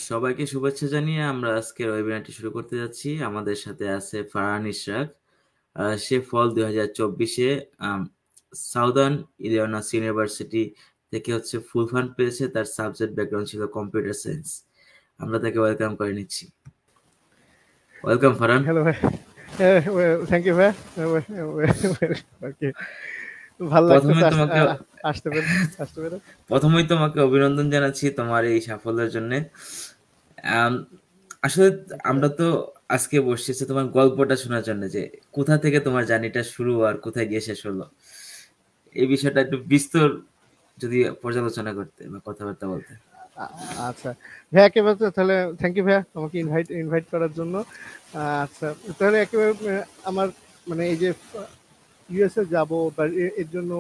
সবাইকে শুভেচ্ছা জানিয়ে আমরা আজকের ওয়েবিনারটি শুরু করতে যাচ্ছি। আমাদের সাথে আছে ফারহান ইশরাক। সে ফল 2024-এ সাউদার্ন ইলিনয়েস ইউনিভার্সিটি থেকে ফুল ফান্ড পেয়েছে। তার সাবজেক্ট ব্যাকগ্রাউন্ড ছিল কম্পিউটার সায়েন্স। আমরা তাকে ওয়েলকাম করে নিচ্ছি। ওয়েলকাম ফারহান। হ্যালো ভাই, থ্যাংক ইউ ভাই। ওকে, ভালো প্রথমে লাগতেছে তোমাকে আসতে পেরে। প্রথমেই তোমাকে অভিনন্দন জানাচ্ছি তোমার এই সাফল্যের জন্য। আসলে Thank you, ভাই। আমরা তো আজকে বসেছি তোমার গল্পটা শোনার জন্য, যে কোথা থেকে তোমার জার্নিটা শুরু আর কোথায় গিয়ে শেষ হলো। এই বিষয়টা একটু বিস্তর যদি পর্যালোচনা করতে বা কথাবার্তা বলতে। আ- আচ্ছা ভাইয়া, একেবারে তাহলে থ্যাংক ইউ ভাইয়া আমাকে ইনভাইট করার জন্য। আচ্ছা, তাহলে একেবারে আমার মানে এই যে ইউএসএ যাব বা এর জন্য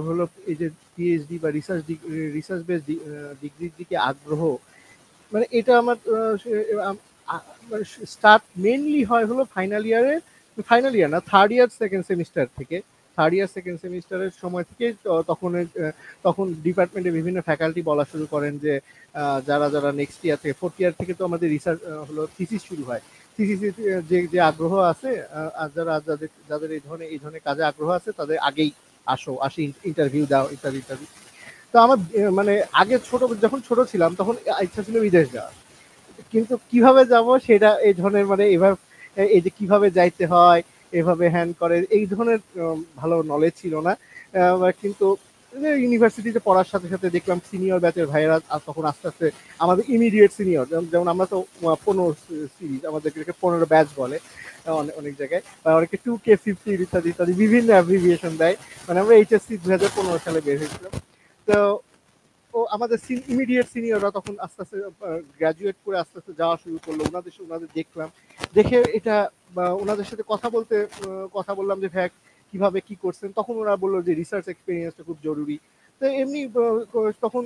হলো এই যে পিএইচডি বা রিসার্চ বেস ডিগ্রির দিকে আগ্রহ, মানে এটা আমার মানে স্টার্ট মেইনলি হয় হলো ফাইনাল ইয়ার না, থার্ড ইয়ার সেকেন্ড সেমিস্টার থেকে। থার্ড ইয়ার সেকেন্ড সেমিস্টারের সময় থেকে তখন ডিপার্টমেন্টে বিভিন্ন ফ্যাকাল্টি বলা শুরু করেন যে যারা যারা নেক্সট ইয়ার থেকে ফোর্থ ইয়ার থেকে তো আমাদের রিসার্চ হলো থিসিস শুরু হয়। থিসিস যে যে আগ্রহ আছে, আর যাদের যাদের এই ধরনের কাজে আগ্রহ আছে তাদের আগেই আসি, ইন্টারভিউ দাও, ইত্যাদি ইত্যাদি। তো আমার মানে আগে যখন ছোট ছিলাম তখন ইচ্ছা ছিল বিদেশ যাওয়ার, কিন্তু কিভাবে যাব সেটা এই ধরনের মানে এভাবে এই যে কিভাবে যাইতে হয় এভাবে হ্যান্ড করে এই ধরনের ভালো নলেজ ছিল না। কিন্তু ইউনিভার্সিটিতে পড়ার সাথে সাথে দেখলাম সিনিয়র ব্যাচের ভাইয়েরা তখন আস্তে আস্তে আমাদের ইমিডিয়েট সিনিয়র, যেমন আমরা তো 15 সিরিজ, আমাদেরকে 15 ব্যাচ বলে অনেক অনেক জায়গায়, বা অনেকে 2K 50 ইত্যাদি ইত্যাদি বিভিন্ন অ্যাব্রিভিয়েশন দেয়। মানে আমরা এইচএসসি 2015 সালে বের হয়েছিলাম। তো ও আমাদের ইমিডিয়েট সিনিয়ররা তখন আস্তে আস্তে গ্রাজুয়েট করে আস্তে আস্তে যাওয়া শুরু করলো। ওনাদের দেখলাম, দেখে এটা বা ওনাদের সাথে কথা বললাম যে ভাই কিভাবে কি করছেন, তখন ওরা বললো যে রিসার্চ এক্সপিরিয়েন্সটা খুব জরুরি। তো এমনি তখন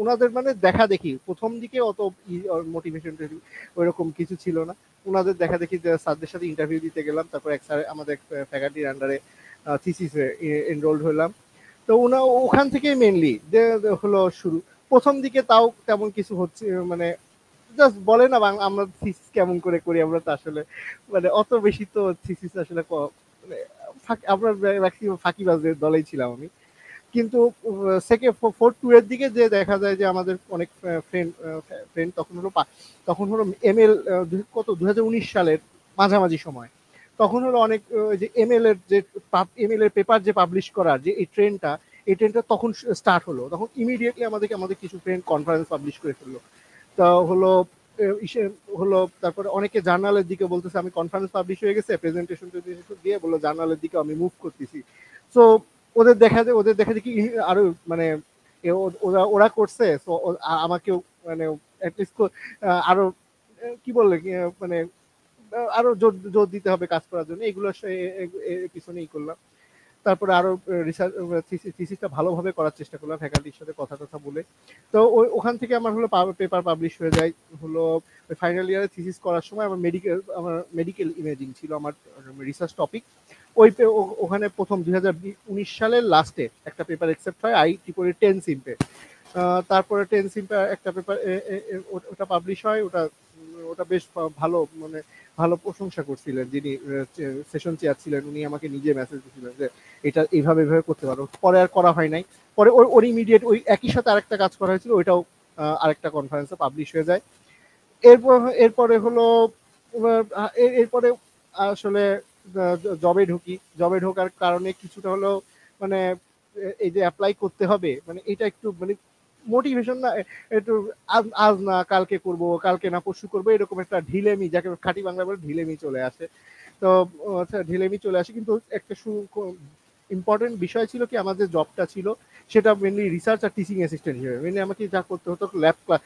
ওনাদের মানে দেখা দেখি প্রথম দিকে অত মোটিভেশন ওইরকম কিছু ছিল না। ওনাদের দেখা দেখি যে স্যারদের সাথে ইন্টারভিউ দিতে গেলাম, তারপর এক স্যার আমাদের ফ্যাকাল্টির আন্ডারে থিসিসে এনরোলড হলাম। তো ওখান থেকে মেনলি হলো শুরু। প্রথম দিকে তাও তেমন কিছু হচ্ছে মানে জাস্ট বলে না আমরা থিসিস কেমন করে করি, আমরা তো আসলে মানে অত বেশি তো থিসিস আসলে মানে আমরা ম্যাক্সিমাম ফাঁকিবাজদের দলেই ছিলাম আমি। কিন্তু সেকেন্ড ফোর্থ টু এর দিকে যে দেখা যায় যে আমাদের অনেক ফ্রেন্ড তখন হলো এমএল কত 2019 সালের মাঝামাঝি সময়। তখন হলো অনেক যে এমএল এর পেপার যে পাবলিশ করার যে এই ট্রেনটা তখন স্টার্ট হলো। তখন ইমিডিয়েটলি আমাদের কিছু ফ্রেন্ড কনফারেন্স পাবলিশ করে ফেললো। তা হলো ইসে হলো, তারপরে অনেকে জার্নালের দিকে বলতেছে আমি কনফারেন্স পাবলিশ হয়ে গেছে, প্রেজেন্টেশন দিয়ে বললো জার্নালের দিকে আমি মুভ করতেছি। সো ওদের দেখা দেখি আরো মানে ওরা করছে, তো আমাকেও মানে অ্যাটলিস্ট আরো কি বললে মানে আরো জোর জোর দিতে হবে কাজ করার জন্য, এগুলো এর পিছনেই করলাম। তারপরে আরো রিসার্চ থিসিসটা ভালোভাবে করার চেষ্টা করলাম ফ্যাকাল্টির সাথে কথা বলে। তো ওখান থেকে আমার হলো পেপার পাবলিশ হয়ে যায় হলো। ফাইনাল ইয়ারে থিসিস করার সময় আমার মেডিকেল ইমেজিং ছিল আমার রিসার্চ টপিক। ওখানে প্রথম 2019 সালের লাস্টে একটা পেপার একসেপ্ট হয় IEEE 10 সিম্পে। তারপরে 10 সিম্পে একটা পেপার ওটা পাবলিশ হয়। ওটা ওটা বেশ ভালো মানে ভালো প্রশংসা করছিলেন যিনি সেশন চেয়ার ছিলেন, উনি আমাকে নিজে মেসেজ দিয়েছিলেন যে এটা এইভাবে এইভাবে করতে পারো। পরে আর করা হয় নাই। পরে ওর ইমিডিয়েট ওই একই সাথে আরেকটা কাজ করা হয়েছিল, ওইটাও আরেকটা কনফারেন্সে পাবলিশ হয়ে যায়। এরপর এরপরে হলো এরপরে আসলে জবে ঢোকার কারণে কিছুটা হলো মানে এই যে অ্যাপ্লাই করতে হবে, মানে এটা একটু মানে মোটিভেশন না, একটু আজ না কালকে করব, কালকে না পরশু করবো, এরকম একটা ঢিলেমি, যাকে খাঁটি বাংলা বলে ঢিলেমি চলে আসে। তো আচ্ছা ঢিলেমি চলে আসে, কিন্তু একটা ইম্পর্টেন্ট বিষয় ছিল কি আমাদের জবটা ছিল সেটা মেনলি রিসার্চ আর টিচিং অ্যাসিস্ট্যান্ট হিসেবে। মেনলি আমাকে যা করতে হতো ল্যাব ক্লাস,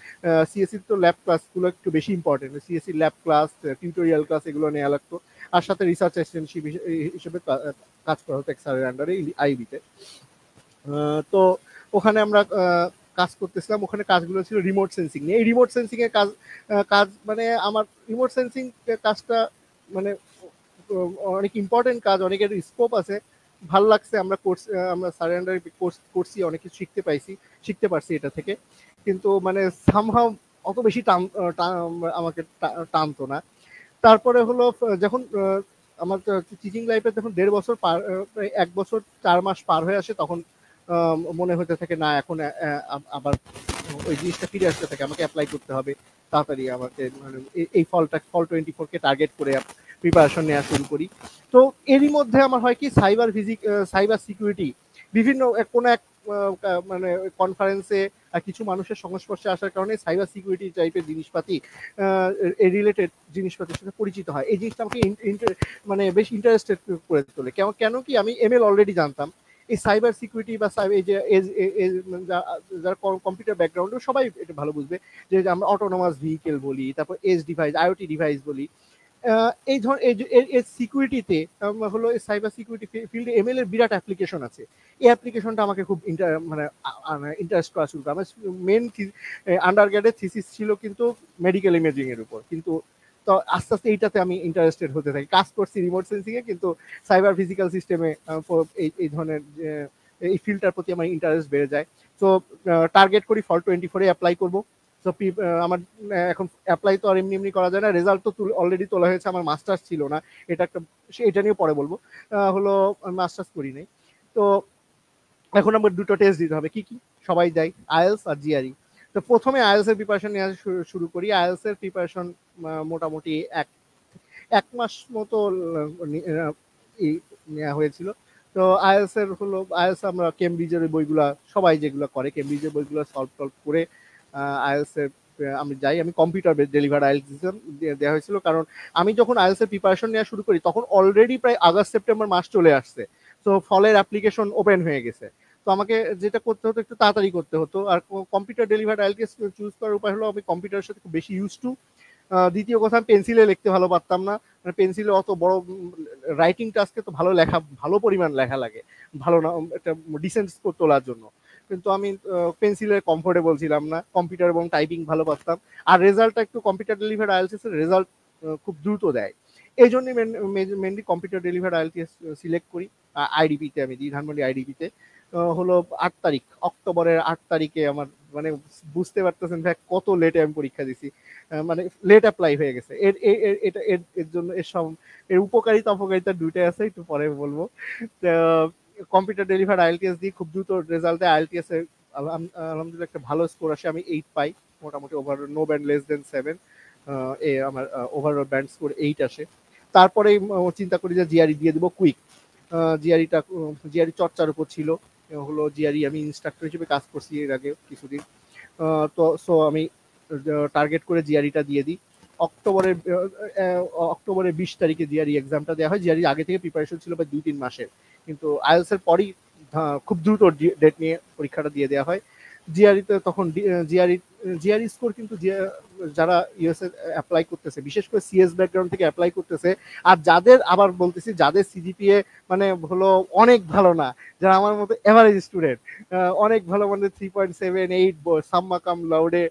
সিএসসি তো ল্যাব ক্লাসগুলো একটু বেশি important, CSC lab class, tutorial class এগুলো নেওয়া লাগতো। আর সাথে রিসার্চ অ্যাসিস্ট্যান্টশিপ হিসেবে কাজ করা হতো এক স্যারের আন্ডারে আইবিতে। তো ওখানে আমরা কাজ করতেছিলাম। ওখানে কাজগুলো ছিল রিমোট সেন্সিং নিয়ে। এই রিমোট সেন্সিং এর কাজ মানে আমার রিমোট সেন্সিং কাজটা মানে অনেক ইম্পর্টেন্ট কাজ, অনেকের স্কোপ আছে, ভাল লাগছে। আমরা সারেন্ডার কোর্স করছি, অনেক কিছু শিখতে পারছি এটা থেকে। কিন্তু মানে সামহাও অত বেশি আমাকে টানতো না। তারপরে হলো যখন আমার টিচিং লাইফে যখন 1.5 বছর পার, 1 বছর 4 মাস পার হয়ে আসে, তখন মনে হতে থাকে না এখন আবার ওই জিনিসটা ফিরে আসতে থাকে, আমাকে অ্যাপ্লাই করতে হবে তাড়াতাড়ি, আমাকে মানে এই ফল 24 কে টার্গেট করে প্রিপারেশন নেওয়া শুরু করি। তো এরই মধ্যে আমার হয় কি সাইবার সিকিউরিটি বিভিন্ন কোনো এক মানে মানে কিছু মানুষের সংস্পর্শে আসার কারণে সাইবার সিকিউরিটি টাইপের জিনিসপাতি রিলেটেড জিনিসপাতির সাথে পরিচিত হয়। এই জিনিসটা আমাকে মানে বেশ ইন্টারেস্টেড করে তোলে। কেন কি আমি এমএল অলরেডি জানতাম, এই সাইবার সিকিউরিটি বা এই যে যারা কম্পিউটার ব্যাকগ্রাউন্ডে সবাই এটা ভালো বুঝবে যে আমরা অটোনোমাস ভেহিকেল বলি, তারপর এজ ডিভাইস, আইওটি ডিভাইস বলি, এই ধর এই সিকিউরিটিতে হলো সাইবার সিকিউরিটি ফিল্ডে এমএল এর বিরাট অ্যাপ্লিকেশন আছে। এই অ্যাপ্লিকেশনটা আমাকে খুব মানে ইন্টারেস্ট করা শুরু করে। আমার মেন আন্ডারগ্রেডের থিসিস ছিল কিন্তু মেডিকেল ইমেজিং এর উপর, কিন্তু তো আস্তে আস্তে এইটাতে আমি ইন্টারেস্টেড হতে থাকি। কাজ করছি রিমোট সেন্সিং এ, কিন্তু সাইবার ফিজিক্যাল সিস্টেমে এই ধরনের এই ফিল্ডটার প্রতি আমার ইন্টারেস্ট বেড়ে যায়। তো টার্গেট করি ফল 24 অ্যাপ্লাই করবো। তো আমার এখন অ্যাপ্লাই তো আর এমনি এমনি করা যায় না, রেজাল্ট তো অলরেডি তোলা হয়েছে, আমার মাস্টার্স ছিল না, এটা নিয়ে পরে বলবো। হলো মাস্টার্স করি নাই, তো এখন আমার দুটো টেস্ট দিতে হবে। কি কি সবাই দেয়, আইএলস আর জিআরই। তো প্রথমে আইএলস এর প্রিপারেশন নেওয়া শুরু করি। আইএলস এর প্রিপারেশন মোটামুটি এক মাস মতো নেওয়া হয়েছিল। তো আইএলস এর হলো আইএলস আমরা কেমব্রিজের বইগুলা, সবাই যেগুলো করে কেমব্রিজের বইগুলো সলভ টলভ করে আইএলস এর আমি যাই। আমি কম্পিউটার ডেলিভার আইএলস দেওয়া হয়েছিল, কারণ আমি যখন আইএলস এর প্রিপারেশন নেওয়া শুরু করি তখন অলরেডি প্রায় আগস্ট সেপ্টেম্বর মাস চলে আসছে। তো ফলের অ্যাপ্লিকেশন ওপেন হয়ে গেছে। তো আমাকে যেটা করতে হতো একটু তাড়াতাড়ি করতে হতো। আর কম্পিউটার ডেলিভার আইএলটিএস চুজ করার উপায় হলো আমি কম্পিউটারের সাথে খুব বেশি ইউজ টু। দ্বিতীয় কথা, আমি পেন্সিলে লিখতে ভালো পারতাম না, মানে পেন্সিলে অত বড় রাইটিং টাস্কে তো ভালো পরিমাণ লেখা লাগে, ভালো না একটা ডিসেন্ট স্কোর তোলার জন্য। কিন্তু আমি পেন্সিলে কমফোর্টেবল ছিলাম না, কম্পিউটার এবং টাইপিং ভালো পারতাম। আর রেজাল্টটা একটু কম্পিউটার ডেলিভার আইএলটিএস এর রেজাল্ট খুব দ্রুত দেয়, এই জন্যই mainly computer deliver IELTS select করি। আইডিপিতে আমি দিই, ধানমন্ডি আইডিপিতে। হলো 8 তারিখ, অক্টোবরের 8 তারিখে আমার, মানে বুঝতে পারতেছেন ভাই কত লেটে আমি পরীক্ষা দিছি, মানে লেট অ্যাপ্লাই হয়ে গেছে। এর জন্য এর উপকারিতা অপকারিতা দুইটাই আছে, একটু পরে বলবো। কম্পিউটার ডেলিভার আইএলটিএস দিই, খুব দ্রুত রেজাল্ট দেয়। আইএলটিএস এর আলহামদুলিল্লাহ একটা ভালো স্কোর আসে, আমি 8 পাই মোটামুটি, over no band less than 7। আমার ওভারঅল ব্যান্ড স্কোর 8 আসে। তারপরে চিন্তা করি যে জিআরই দিয়ে দেবো কুইক। জিআরই চর্চার উপর ছিল, হলো জিআরই আমি ইনস্ট্রাক্টর হিসেবে কাজ করছি এর আগে কিছুদিন। তো আমি টার্গেট করে জিআরইটা দিয়ে দিই। অক্টোবরের 20 তারিখে জিআরই এক্সামটা দেওয়া হয়। জিআরই আগে থেকে প্রিপারেশন ছিল প্রায় 2-3 মাসের, কিন্তু আইএলস এর পরই খুব দ্রুত ডেট নিয়ে পরীক্ষাটা দিয়ে দেওয়া হয়। জিআরইতে তখন জিআরই স্কোর কিন্তু যারা ইউএসএ অ্যাপ্লাই করতেছে, বিশেষ করে সিএস ব্যাকগ্রাউন্ড থেকে অ্যাপ্লাই করতেছে, আর যাদের আবার বলতেছি যাদের সিজিপিএ মানে হলো অনেক ভালো না, যারা আমার মতো এভারেজ স্টুডেন্ট, অনেক ভালো, মানে 3.78 সাম্মা কাম লাউডে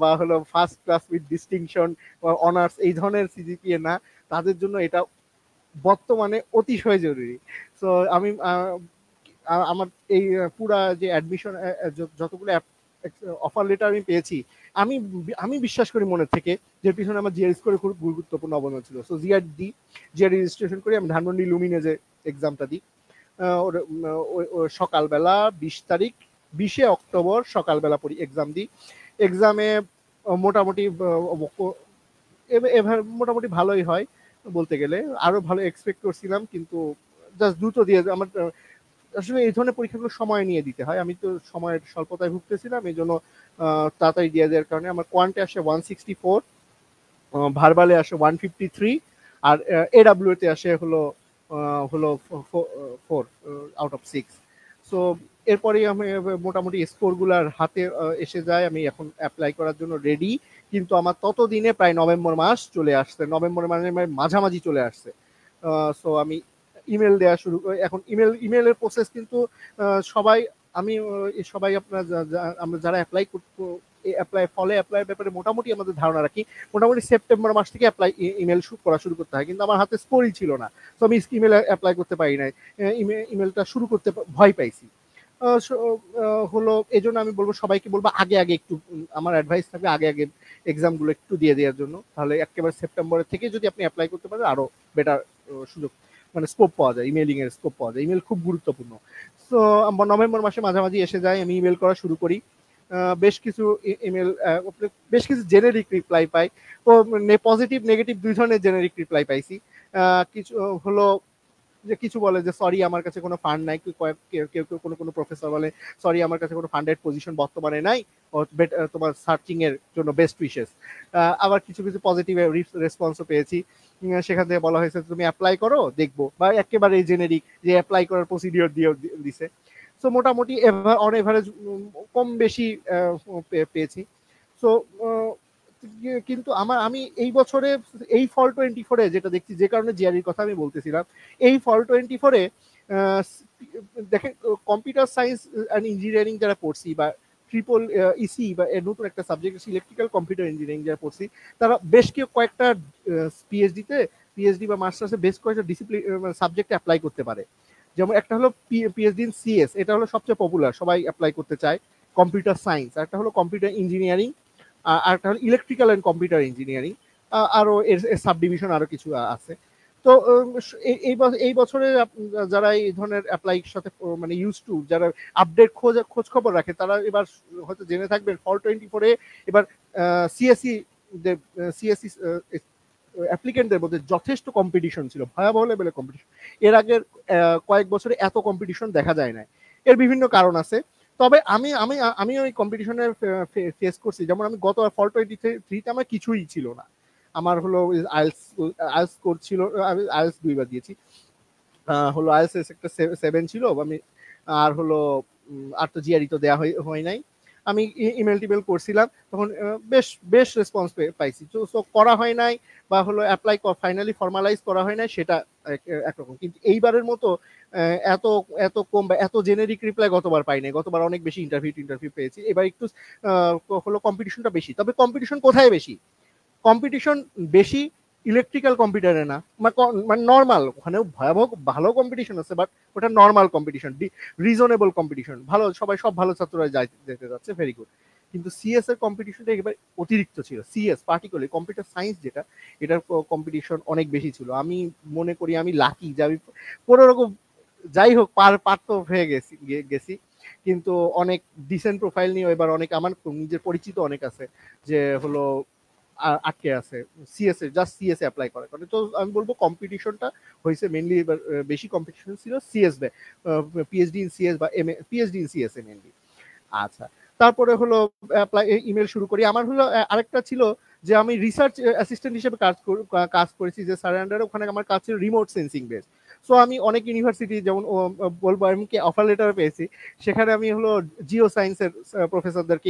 বা হলো ফার্স্ট ক্লাস উইথ ডিস্টিংশন বা অনার্স, এই ধরনের সিজিপিএ না, তাদের জন্য এটা বর্তমানে অতিশয় জরুরি। তো আমি আমার এই পুরা যে অ্যাডমিশন যতগুলো অফার লেটার আমি পেয়েছি, আমি বিশ্বাস করি মনে থেকে যে পিছনে আমার জিআর স্কোরে খুব গুরুত্বপূর্ণ অবদান ছিল। সো জিআর রেজিস্ট্রেশন করি, আমি ধানমন্ডি লুমিনেজে এক্সামটা দিই। সকালবেলা 20 তারিখ 20 অক্টোবর সকালবেলা এক্সাম দিই। এক্সামে মোটামুটি এবার মোটামুটি ভালোই হয় বলতে গেলে, আরো ভালো এক্সপেক্ট করছিলাম, কিন্তু জাস্ট দ্রুত দিয়ে আমার আসলে এই ধরনের পরীক্ষাগুলো সময় নিয়ে দিতে হয়, আমি তো সময়ের স্বল্পতায় ভুগতেছিলাম, এই জন্য তাড়াতাড়ি দিয়ে দেওয়ার কারণে আমার কোয়ান্টে আসে 164, ভার্বালে আসে 153, আর এডাব্লিউ তে আসে হলো 4 আউট অফ 6। সো এরপরেই আমি মোটামুটি স্কোরগুলার হাতে এসে যায়, আমি এখন অ্যাপ্লাই করার জন্য রেডি। কিন্তু আমার ততদিনে প্রায় নভেম্বর মাস চলে আসছে, নভেম্বর মাসের মাঝামাঝি চলে আসছে। সো আমি ইমেল দেওয়া শুরু করি। এখন ইমেলের প্রসেস কিন্তু সবাই আপনারা আমরা যারা অ্যাপ্লাইয়ের ব্যাপারে মোটামুটি আমাদের ধারণা রাখি, মোটামুটি সেপ্টেম্বর মাস থেকে ইমেল করা শুরু করতে হয়, কিন্তু আমার হাতে স্কোরই ছিল না, তো আমি ইমেল অ্যাপ্লাই করতে পারি নাই, ইমেলটা শুরু করতে ভয় পাইছি। হলো এই জন্য আমি বলবো সবাইকে বলবো আগে আগে একটু আমার অ্যাডভাইস থাকবে আগে আগে এক্সামগুলো একটু দিয়ে দেওয়ার জন্য, তাহলে একেবারে সেপ্টেম্বরের থেকে যদি আপনি অ্যাপ্লাই করতে পারেন আরো বেটার সুযোগ মানে স্কোপ পাওয়া যায়, ইমেলিং এর স্কোপ পাওয়া যায়। ইমেল খুব গুরুত্বপূর্ণ। তো নভেম্বর মাসে মাঝামাঝি এসে যায়, আমি ইমেল করা শুরু করি। বেশ কিছু ইমেল, বেশ কিছু জেনেরিক রিপ্লাই পাই। তো পজিটিভ নেগেটিভ দুই ধরনের জেনেরিক রিপ্লাই পাইছি। কিছু হলো যে কিছু বলে যে সরি আমার কাছে কোনো ফান্ড নাই, কেউ কেউ কোনো কোনো প্রফেসর বলে সরি আমার কাছে কোনো ফান্ডেড পজিশন বর্তমানে নাই, তোমার সার্চিং এর জন্য বেস্ট উইশেস। আবার কিছু কিছু পজিটিভ রেসপন্সও পেয়েছি, সেখান থেকে বলা হয়েছে তুমি অ্যাপ্লাই করো দেখবো, বা একেবারে জেনেরিক যে অ্যাপ্লাই করার প্রসিডিওর দিয়ে দিছে। সো মোটামুটি অন এভারেজ কম বেশি পেয়েছি। সো কিন্তু আমি এই বছরে এই ফল 24-এ যেটা দেখছি, যে কারণে জিআরির কথা আমি বলতেছিলাম, এই ফল 24-এ দেখেন কম্পিউটার সায়েন্স অ্যান্ড ইঞ্জিনিয়ারিং যারা পড়ছি বা ট্রিপল ইসি বা নতুন একটা সাবজেক্ট ইলেকট্রিক্যাল কম্পিউটার ইঞ্জিনিয়ারিং যারা পড়ছি, তারা বেশ কয়েকটা পিএইচডি বা মাস্টার্সে বেশ কয়েকটা ডিসিপ্লিন সাবজেক্টে অ্যাপ্লাই করতে পারে। যেমন একটা হলো পিএইচডি ইন সিএস, এটা হলো সবচেয়ে পপুলার, সবাই অ্যাপ্লাই করতে চায়। কম্পিউটার সায়েন্স, একটা হলো কম্পিউটার ইঞ্জিনিয়ারিং, আর একটা হলো ইলেকট্রিক্যাল অ্যান্ড কম্পিউটার ইঞ্জিনিয়ারিং, আরও এর সাব ডিভিশন আরও কিছু আছে। তো এই বছরে যারা এই ধরনের অ্যাপ্লাইয়ের সাথে মানে ইউজ টু, যারা আপডেট খোঁজ খবর রাখে, তারা এবার হয়তো জেনে থাকবেন ফল 24-এ এবার সিএসসি সিএসসি অ্যাপ্লিকেন্টদের মধ্যে যথেষ্ট কম্পিটিশন ছিল, ভয়াবহ লেভেলের কম্পিটিশন। এর আগের কয়েক বছরে এত কম্পিটিশন দেখা যায় না। এর বিভিন্ন কারণ আছে, তবে আমি আমি আমি ওই কম্পিটিশনের ফেস করছি। যেমন আমি গত ফল 23-তে আমার কিছুই ছিল না, আমার হলো আইএলস স্কোর ছিল, আমি আইএলস 2বার দিয়েছি, হলো আইএলস একটা 7 ছিল আমি, আর হলো আর তো জিআরই তো দেওয়া হয় নাই। আমি ইমেল টিমেল করছিলাম তখন, বেশ বেশ রেসপন্স পাইছি। তো করা হয় নাই বা হলো অ্যাপ্লাই ফাইনালি ফর্মালাইজ করা হয় নাই, সেটা একরকম। কিন্তু এইবারের মতো এত এত কম বা এত জেনেরিক রিপ্লাই গতবার পাই নাই। গতবার অনেক বেশি ইন্টারভিউ পেয়েছি, এবার একটু হলো কম্পিটিশনটা বেশি। তবে কম্পিটিশন কোথায় বেশি? কম্পিটিশন বেশি ইলেকট্রিক্যাল কম্পিউটারে না, মানে নর্মাল, ওখানেও ভয়াবহ ভালো কম্পিটিশন আছে, বাট ওটা নর্মাল কম্পিটিশন, রিজনেবল কম্পিটিশন, ভালো সবাই সব ভালো ছাত্ররা যেতে যাচ্ছে, ভেরি গুড। কিন্তু সিএস এর কম্পিটিশনটা একেবারে অতিরিক্ত ছিল। সিএস পার্টিকুলারলি কম্পিউটার সায়েন্স যেটা, এটার কম্পিটিশন অনেক বেশি ছিল। আমি মনে করি আমি লাকি যে আমি কোনো রকম যাই হোক পার তো হয়ে গেছি। কিন্তু অনেক ডিসেন্ট প্রোফাইল নিয়ে এবার অনেক আমার নিজের পরিচিত অনেক আছে যে হলো আটকে আছে সিএসএ, জাস্ট সিএসএ অ্যাপ্লাই করার কারণে। তো আমি বলবো কম্পিটিশনটা হয়েছে মেনলি, এবার বেশি কম্পিটিশন ছিল সিএস পিএইচডি ইন সিএস বা PhD in CS A mainly. আচ্ছা, তারপরে হলো অ্যাপ্লাই ইমেল শুরু করি। আমার হলো আরেকটা ছিল যে আমি রিসার্চ অ্যাসিস্ট্যান্ট হিসেবে কাজ করেছি, যে স্যার আন্ডারে, ওখানে আমার কাজ ছিল রিমোট সেন্সিং বেস। সো আমি অনেক ইউনিভার্সিটি যেমন বলবো এমনকি অফার লেটার পেয়েছি, সেখানে আমি হলো জিও সায়েন্সের প্রফেসরদেরকে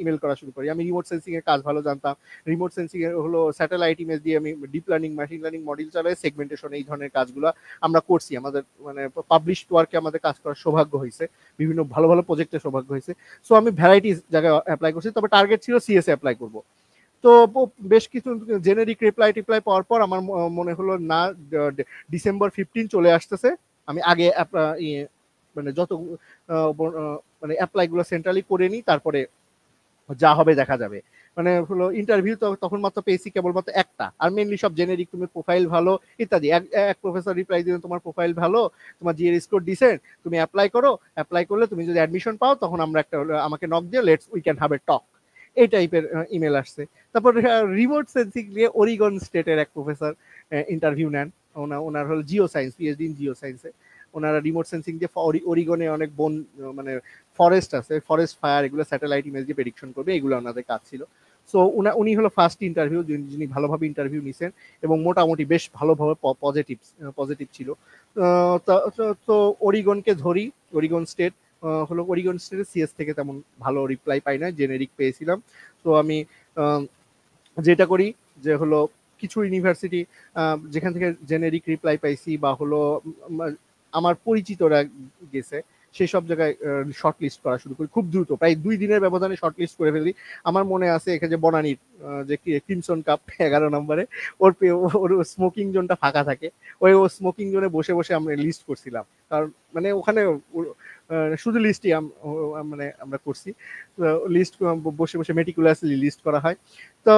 ইমেল করা শুরু করি। আমি রিমোট সেন্সিং এর কাজ ভালো জানতাম। রিমোট সেন্সিং এর হলো স্যাটেলাইট ইমেজ দিয়ে আমি deep learning machine learning model চালাই, সেগমেন্টেশন, এই ধরনের কাজগুলো আমরা করছি। আমাদের মানে পাবলিশড ওয়ার্কে আমাদের কাজ করার সৌভাগ্য হয়েছে, বিভিন্ন ভালো ভালো প্রজেক্টের সৌভাগ্য হয়েছে। সো আমি ভ্যারাইটিস জায়গায় অ্যাপ্লাই করছি, তবে টার্গেট ছিল সিএসএ অ্যাপ্লাই করব। তো বেশ কিছু জেনেরিক রিপ্লাই পাওয়ার পর আমার মনে হলো না, ডিসেম্বর 15 চলে আসতেছে, আমি আগে মানে যত মানে অ্যাপ্লাই গুলো সেন্ট্রালি করে নিই, তারপরে যা হবে দেখা যাবে। মানে হলো ইন্টারভিউ তো তখন মাত্র পেয়েছি কেবলমাত্র একটা, আর মেনলি সব জেনেরিক, তুমি প্রোফাইল ভালো ইত্যাদি। এক প্রফেসর রিপ্লাই দিলেন তোমার প্রোফাইল ভালো, তোমার জিআর স্কোর ডিসেন্ট, তুমি অ্যাপ্লাই করো, অ্যাপ্লাই করলে তুমি যদি অ্যাডমিশন পাও তখন আমরা একটা আমাকে নক দিয়ে let's we can have a talk, এই টাইপের ইমেল আসছে। তারপর রিমোট সেন্সিং নিয়ে ওরিগন স্টেটের এক প্রফেসর ইন্টারভিউ নেন, ওনার হলো Jio science, PhD in Jio সায়েন্সে। ওনারা রিমোট সেন্সিং দিয়ে ওরিগনে অনেক বন মানে ফরেস্ট আছে, ফরেস্ট ফায়ার, এগুলো স্যাটেলাইট ইমেজ দিয়ে প্রেডিকশন করবে, এগুলো ওনাদের কাজ ছিল। সো উনি হলো ফার্স্ট ইন্টারভিউ যিনি ভালোভাবে ইন্টারভিউ নিছেন, এবং মোটামুটি বেশ ভালোভাবে পজিটিভ ছিল। তো ওরিগনকে ধরি, ওরিগন স্টেট হলো, ওরিগন স্টেটের সিএস থেকে তেমন ভালো রিপ্লাই পাই না, জেনেরিক পেয়েছিলাম। তো আমি যেটা করি যে হলো কিছু ইউনিভার্সিটি যেখান থেকে জেনেরিক রিপ্লাই পাইছি বা হলো আমার পরিচিতরা গেছে, সেই সব জায়গায় শর্ট লিস্ট করা শুরু করি খুব দ্রুত, প্রায় 2 দিনের ব্যবধানে শর্ট লিস্ট করে ফেলি। আমার মনে আছে এখানে যে বনানীর যে ক্রিমসন কাপ 11 নম্বরে ওর ওর স্মোকিং জোনটা ফাঁকা থাকে, ওই ও স্মোকিং জোনে বসে বসে আমরা লিস্ট করছিলাম, কারণ মানে ওখানে শুধু লিস্টই মানে আমরা করছি, লিস্ট বসে বসে মেটিকুলাসলি লিস্ট করা হয়। তো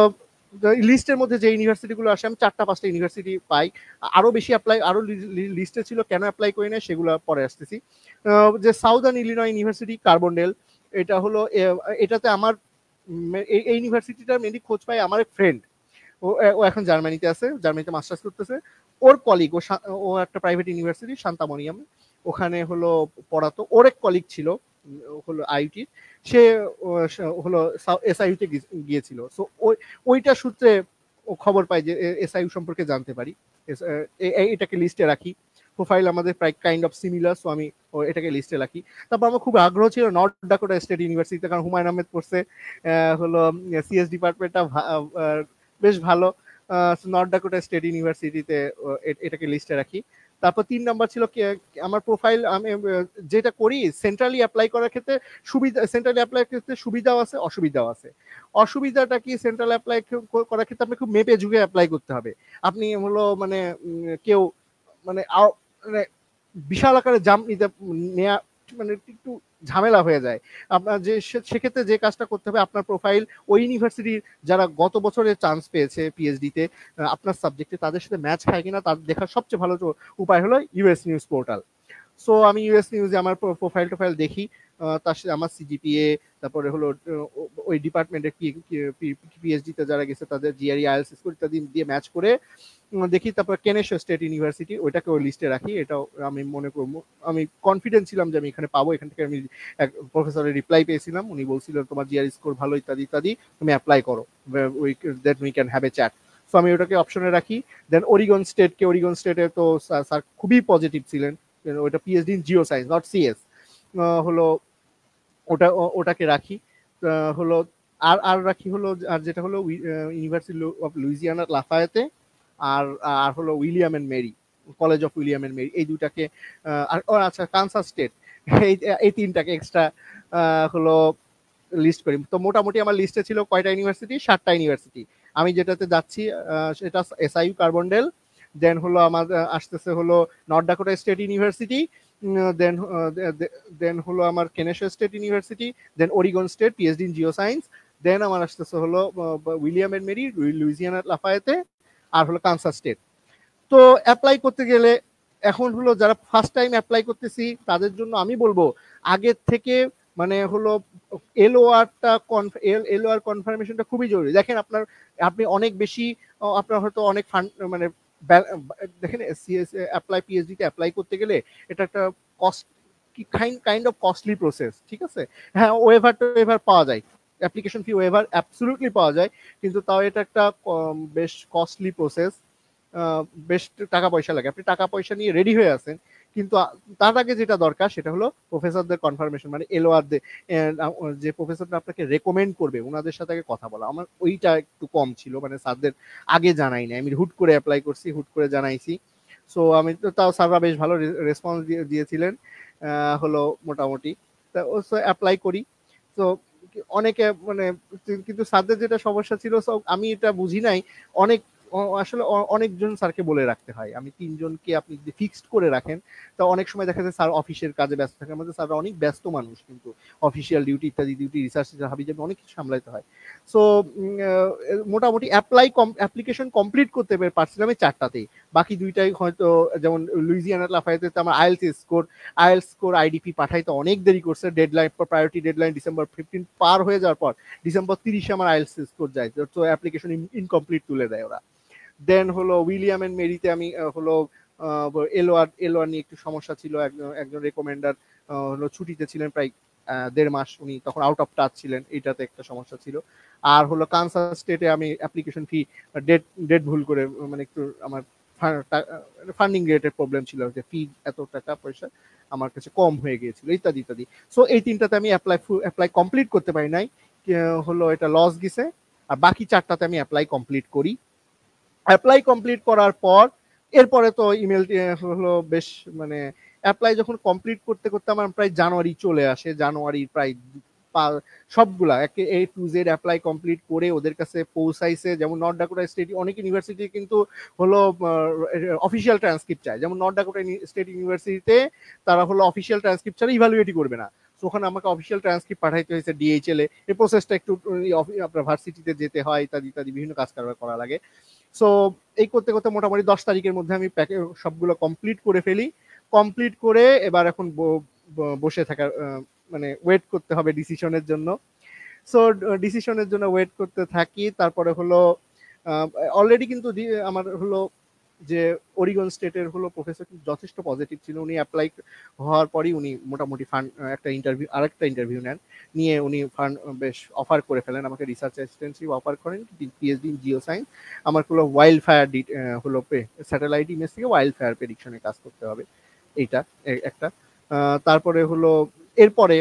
লিস্টের মধ্যে যে ইউনিভার্সিটিগুলো আসে আমি 4টা-5টা ইউনিভার্সিটি পাই, আরো বেশি অ্যাপ্লাই, আরো লিস্টে ছিল কেন অ্যাপ্লাই করি না সেগুলো পরে আসতেছি। যে সাউদার্ন ইলিনয় ইউনিভার্সিটি কার্বনডেল, এটা হলো এটাতে আমার এই ইউনিভার্সিটিটা মেনলি খোঁজ পাই আমার এক ফ্রেন্ড, ও এখন জার্মানিতে আছে, জার্মানিতে মাস্টার্স করতেছে। ওর কলিগ, ও একটা প্রাইভেট ইউনিভার্সিটি শান্তামনিয়াম, ওখানে হলো পড়াতো। ওর এক কলিগ ছিল হলো আইটির, সে হলো এসআইইউতে গিয়েছিল। সো ওইটা সূত্রে ও খবর পাই যে এসআইইউ সম্পর্কে জানতে পারি, এটাকে লিস্টে রাখি। প্রোফাইল আমাদের প্রায় কাইন্ড অফ সিমিলার, সো আমি এটাকে লিস্টে রাখি। তারপর আমার খুব আগ্রহ ছিল নর্থ ডাকোটা স্টেট ইউনিভার্সিটিতে, কারণ হুমায়ুন আহমেদ পড়ছে, হলো সিএস ডিপার্টমেন্টটা বেশ ভালো। নর্থ ডাকোটা স্টেট ইউনিভার্সিটিতে এটাকে লিস্টে রাখি। তারপর 3 নাম্বার ছিল আমার প্রোফাইল, আমি যেটা করি সেন্ট্রালি অ্যাপ্লাই করার ক্ষেত্রে সুবিধা, সেন্ট্রালি অ্যাপ্লাই ক্ষেত্রে সুবিধাও আছে অসুবিধাও আছে। অসুবিধাটা কি, সেন্ট্রাল অ্যাপ্লাই করার ক্ষেত্রে আপনি খুব মেপে ঝুঁকে অ্যাপ্লাই করতে হবে। আপনি হলো মানে কেউ মানে মানে বিশাল আকারে জাম্প নেওয়া মানে একটু ঝামেলা হয়ে যায় আপনার, যে সেক্ষেত্রে যে কাজটা করতে হবে আপনার প্রোফাইল ওই ইউনিভার্সিটির যারা গত বছরে চান্স পেয়েছে পিএইচডিতে আপনার সাবজেক্টে তাদের সাথে ম্যাচ খায় কিনা তার দেখার সবচেয়ে ভালো উপায় হলো ইউএস নিউজ পোর্টাল। সো আমি ইউএস নিউজে আমার প্রোফাইল টোফাইল দেখি, তার সাথে আমার সিজিপিএ, তারপরে হলো ওই ডিপার্টমেন্টের পিএইচডিতে যারা গেছে তাদের জিআরই আইএলটিএস স্কোর ইত্যাদি দিয়ে ম্যাচ করে দেখি। তারপর কেনেশো স্টেট ইউনিভার্সিটি, ওইটাকে ওই লিস্টে রাখি। এটাও আমি মনে করবো, আমি কনফিডেন্ট ছিলাম যে আমি এখানে পাবো। এখান থেকে আমি এক প্রফেসরের রিপ্লাই পেয়েছিলাম, উনি বলছিলেন তোমার জিআরই স্কোর ভালো ইত্যাদি ইত্যাদি, তুমি অ্যাপ্লাই করো, that we can have A chat. So আমি ওটাকে অপশনে রাখি। দেন ওরিগন স্টেটে তো স্যার খুবই পজিটিভ ছিলেন, ওটা PhD in Jio science not CS, হলো ওটাকে রাখি। হলো আর রাখি হলো, আর যেটা হলো ইউনিভার্সিটি অফ লুইজিয়ানা লাফায়েতে, আর হলো William and Mary, college of William and Mary, এই দুটাকে আর আচ্ছা কানসাস স্টেট, এই তিনটাকে এক্সট্রা হলো লিস্ট করি। তো মোটামুটি আমার লিস্টে ছিল কয়টা ইউনিভার্সিটি, 7টা ইউনিভার্সিটি। আমি যেটাতে যাচ্ছি সেটা এসআইইউ কার্বনডেল, দেন হলো আমার আসতেছে হলো North Dakota State University, then হলো আমার Kennesaw State University, then Oregon State PhD in geoscience, then আমার আসতেছে হলো উইলিয়াম এন্ড মেরি লুইজিয়ানা লাফায়েতে, আর হলো কানসাস স্টেট। তো অ্যাপ্লাই করতে গেলে এখন হলো যারা ফার্স্ট টাইম অ্যাপ্লাই করতেছি তাদের জন্য আমি বলবো আগের থেকে মানে হলো এলওআর কনফার্মেশনটা খুবই জরুরি। দেখেন আপনি অনেক বেশি, আপনার হয়তো অনেক ফান্ড মানে দেখেন সিএস অ্যাপ্লাই পিএইচডিতে অ্যাপ্লাই করতে গেলে এটা একটা cost kind of costly process, ঠিক আছে। হ্যাঁ, ওয়েভার পাওয়া যায়, অ্যাপ্লিকেশন ফি ওয়েভার অ্যাবসলিউটলি পাওয়া যায়, কিন্তু তাও এটা একটা বেশ কস্টলি প্রসেস, বেশ টাকা পয়সা লাগে। আপনি টাকা পয়সা নিয়ে রেডি হয়ে আছেন, কিন্তু তার আগে যেটা দরকার সেটা হলো প্রফেসরদের কনফার্মেশন, মানে এলওআর যে প্রফেসরটা আপনাকে রেকমেন্ড করবে ওনাদের সাথে আগে কথা বলা। আমার ওইটা একটু কম ছিল, মানে স্যারদের আগে জানাই না, আমি হুট করে অ্যাপ্লাই করছি, হুট করে জানাইছি। সো আমি তো তাও স্যাররা বেশ ভালো রেসপন্স দিয়েছিলেন হলো মোটামুটি। তা অ্যাপ্লাই করি। তো অনেকে মানে, কিন্তু স্যারদের যেটা সমস্যা ছিল আমি এটা বুঝি নাই, অনেক আসলে অনেকজন স্যারকে বলে রাখতে হয়। আমি 3 জনকে আপনি যদি ফিক্সড করে রাখেন, তো অনেক সময় দেখা যায় স্যার অফিসের কাজে ব্যস্ত থাকে, আমাদের স্যাররা অনেক ব্যস্ত মানুষ, কিন্তু অফিসিয়াল ডিউটি ইত্যাদি ডিউটি রিসার্চ হাবিজাবি অনেক কিছু সামলাইতে হয়। সো মোটামুটি অ্যাপ্লিকেশন কমপ্লিট করতে পারছিলাম আমি 4টাতেই, বাকি 2টাই হয়তো, যেমন লুইজিয়ানা লাফায়েতে আমার আইএলটিএস স্কোর আইডিপি পাঠাইতে অনেক দেরি করছে, ডেডলাইন প্রায়োরিটি ডেডলাইন ডিসেম্বর 15 পার হয়ে যাওয়ার পর ডিসেম্বর 30-এ আমার আইএলটিএস স্কোর যায়, তো অ্যাপ্লিকেশন ইনকমপ্লিট তুলে দেয় ওরা। দেন হলো উইলিয়াম এন্ড মেরিতে আমি হলো এলওআর নিয়ে একটু সমস্যা ছিল, একজন রেকমেন্ডার হলো ছুটিতে ছিলেন প্রায় 1.5 মাস, উনি তখন আউট অফ টাচ ছিলেন, এইটাতে একটা সমস্যা ছিল। আর হলো কানসাস স্টেটে আমি অ্যাপ্লিকেশন ফি ডেট ভুল করে, মানে একটু আমার ফান্ডিং রেটের প্রবলেম ছিল, যে ফি এত টাকা পয়সা আমার কাছে কম হয়ে গিয়েছিল ইত্যাদি ইত্যাদি। সো এই 3টাতে আমি অ্যাপ্লাই কমপ্লিট করতে পারি নাই, হলো এটা লস গেছে। আর বাকি 4টাতে আমি অ্যাপ্লাই কমপ্লিট করি। অ্যাপ্লাই কমপ্লিট করার পর এরপরে তো ইমেল হলো বেশ মানে অ্যাপ্লাই যখন কমপ্লিট করতে করতে আমার প্রায় জানুয়ারি চলে আসে, জানুয়ারি প্রায় সবগুলা A to Z apply complete করে ওদের কাছে পৌঁছাইছে। যেমন নর্থ ডাকোটা স্টেট অনেক ইউনিভার্সিটি কিন্তু হলো অফিসিয়াল ট্রান্সক্রিপ্ট চায়, যেমন নর্থ ডাকোটা স্টেট ইউনিভার্সিটিতে তারা হলো অফিসিয়াল ট্রান্সক্রিপ্ট ছাড়া ইভ্যালুয়েটই করবে না। ওখানে আমাকে অফিসিয়াল ট্রান্সক্রিপ্ট পাঠাইতে হয়েছে DHL এ। এই প্রসেসটা একটু আপনার ভার্সিটিতে যেতে হয়, ইত্যাদি ইত্যাদি বিভিন্ন কাজ কারবার করা লাগে। সো এই করতে করতে মোটামুটি 10 তারিখের মধ্যে আমি সবগুলো কমপ্লিট করে ফেলি। কমপ্লিট করে এবার এখন বসে থাকার মানে ওয়েট করতে হবে ডিসিশনের জন্য। সো ডিসিশনের জন্য ওয়েট করতে থাকি। তারপরে হলো অলরেডি কিন্তু আমার হলো যে ওরিগন স্টেটের হলো প্রফেসর যথেষ্ট পজিটিভ ছিল। উনি অ্যাপ্লাই হওয়ার পরই উনি মোটামুটি ফান্ড আরেকটা ইন্টারভিউ নেন, নিয়ে উনি ফান্ড বেশ অফার করে ফেলেন আমাকে, রিসার্চ অ্যাসিস্ট্যান্সি অফার করেন, PhD ইন জিও সায়েন্স। আমার হলো ওয়াইল্ড ফায়ার হলো স্যাটেলাইট ইমেজ থেকে ওয়াইল্ড ফায়ার প্রেডিকশনে কাজ করতে হবে, এইটা একটা। তারপরে হলো এরপরে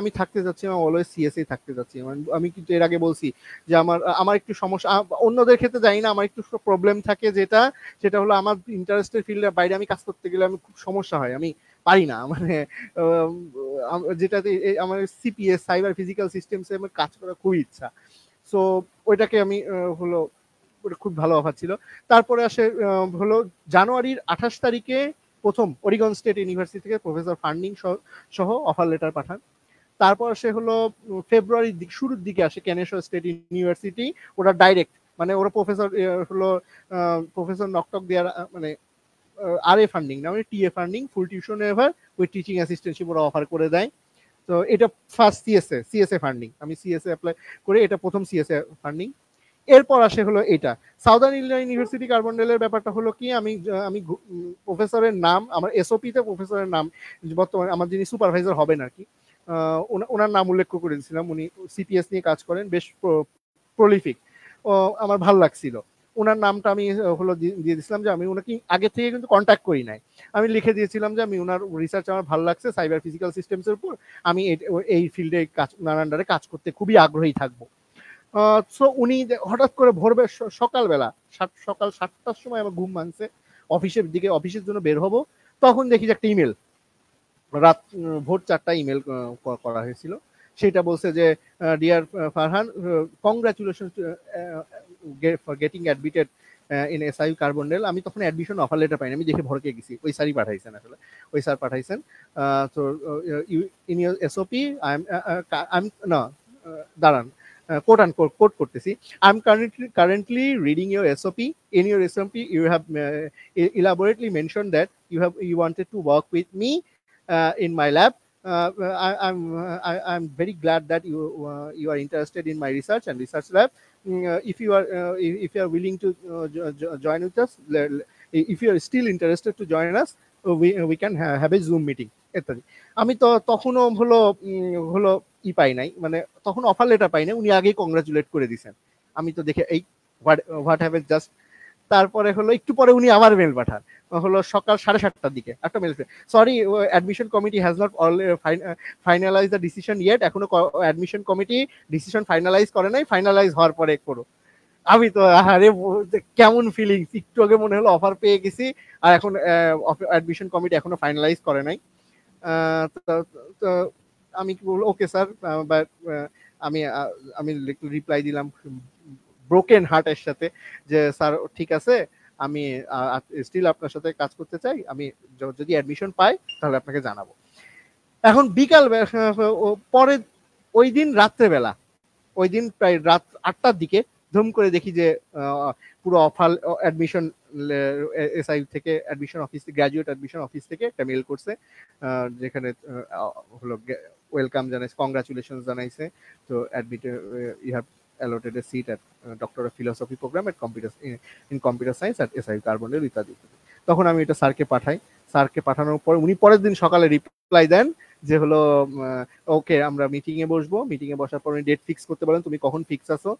আমি থাকতে যাচ্ছি, আমি অলওয়েজ সিএসএ থাকতে যাচ্ছি। আমি কিন্তু এর আগে বলছি যে আমার একটু সমস্যা, অন্যদের ক্ষেত্রে জানি না, আমার একটু প্রবলেম থাকে, সেটা হলো আমার ইন্টারেস্টের ফিল্ডের বাইরে আমি কাজ করতে গেলে আমি খুব সমস্যা হয়, আমি পারি না। মানে যেটাতে আমার CPS সাইবার ফিজিক্যাল সিস্টেমসে আমার কাজ করার খুব ইচ্ছা। সো ওইটাকে আমি হলো খুব ভালো অফার ছিল। তারপরে আসে হলো জানুয়ারির 28 তারিখে প্রথম ওরিগন স্টেট ইউনিভার্সিটি থেকে প্রফেসর ফান্ডিং সহ অফার লেটার পাঠান। তারপর সে হলো ফেব্রুয়ারির শুরুর দিকে আসে কেনেশো স্টেট ইউনিভার্সিটি, ওরা ডাইরেক্ট মানে ওরা প্রফেসর হলো প্রফেসর নকটক দেওয়ার মানে RA ফান্ডিং না, মানে TA funding, full tuition ever with teaching assistantship ওরা অফার করে দেয়। তো এটা ফার্স্ট CSA ফান্ডিং, আমি CSA অ্যাপ্লাই করে এটা প্রথম CSA ফান্ডিং। এরপর আসে হলো এটা সাউদার্ন ইলিনয় ইউনিভার্সিটি কার্বনডেলের ব্যাপারটা হলো কি, আমি প্রফেসরের নাম, আমার SOP-তে প্রফেসরের নাম, বর্তমানে আমার যিনি সুপারভাইজার হবেন আর কি, ওনার নাম উল্লেখ করে দিয়েছিলাম। উনি CPS নিয়ে কাজ করেন, বেশ প্রলিফিক, আমার ভালো লাগছিল। ওনার নামটা আমি হলো দিয়ে দিয়েছিলাম যে আমি ওনাকে আগে থেকে কিন্তু কন্ট্যাক্ট করি নাই, আমি লিখে দিয়েছিলাম যে আমি ওনার রিসার্চ আমার ভালো লাগছে সাইবার ফিজিক্যাল সিস্টেমসের উপর, আমি এই ফিল্ডে ওনার আন্ডারে কাজ করতে খুবই আগ্রহী থাকবো। সো উনি হঠাৎ করে ভোরবে সকালবেলা সকাল 7টার সময় আমার ঘুম ভাঙছে, অফিসের জন্য বের হব, তখন দেখি যে একটা ইমেল, রাত ভোর 4টায় ইমেল করা হয়েছিল। সেটা বলছে যে dear Farhan, congratulation for getting admitted in SIU Carbondale. আমি তখন অ্যাডমিশন অফার লেটার পাইনি, আমি দেখে ভরকে গেছি, ওই স্যারই পাঠাইছেন, আসলে ওই স্যার পাঠাইছেন। তো in your SOP I am না দাঁড়ান, quote করতেছি, I'm currently reading your SOP. In your SOP, you have elaborately mentioned that you wanted to work with me in my lab. I'm very glad that you are interested in my research and research lab. If you are willing to join with us, if you are still interested to join us, we can have a Zoom meeting. আমি তো তখনও হলো পাই নাই, মানে তখন offer letter পাই নাই, উনি আগেই কংগ্রাচুলেট করে দিয়েছেন। আমি তো দেখে এই হোয়াট হ্যাভেন জাস্ট। তারপরে হলো একটু পরে উনি আবার মেল পাঠান, হলো সকাল 7:30টার দিকে একটা mail, sorry admission committee has not finalize the decision yet, এখনো অ্যাডমিশন কমিটি ডিসিশন ফাইনালাইজ করে নাই, ফাইনালাইজ হওয়ার পরে করো। আমি তো আরে কেমন ফিলিংস, একটু আগে মনে হলো অফার পেয়ে গেছি, আর এখন অ্যাডমিশন কমিটি এখনো ফাইনালাইজ করে নাই। তো আমি কি বলবো, ওকে স্যার, বাট আমি রিপ্লাই দিলাম ব্রোকেন হার্টের সাথে যে স্যার ঠিক আছে, আমি স্টিল আপনার সাথে কাজ করতে চাই, আমি যদি অ্যাডমিশন পাই তাহলে আপনাকে জানাবো। এখন বিকাল পরে ওই দিন রাত্রেবেলা, ওই দিন প্রায় রাত 8টার দিকে ধুম করে দেখি যে পুরো অফার অ্যাডমিশন SIU থেকে admission office, graduate admission office থেকে একটা মেল করছে, যেখানে হলো ওয়েলকাম জানাইছে, কংগ্রাচুলেশন জানাইছে, তো admitted you have allotted a seat at Doctor of Philosophy program at computer science at SIU কার্বনডেল ইত্যাদি। তখন আমি এটা স্যারকে পাঠাই, স্যারকে পাঠানোর পর উনি পরের দিন সকালে রিপ্লাই দেন যে হলো ওকে আমরা মিটিং এ বসবো, মিটিং এ বসার পর ডেট ফিক্স করতে বলেন, তুমি কখন ফিক্স আসো,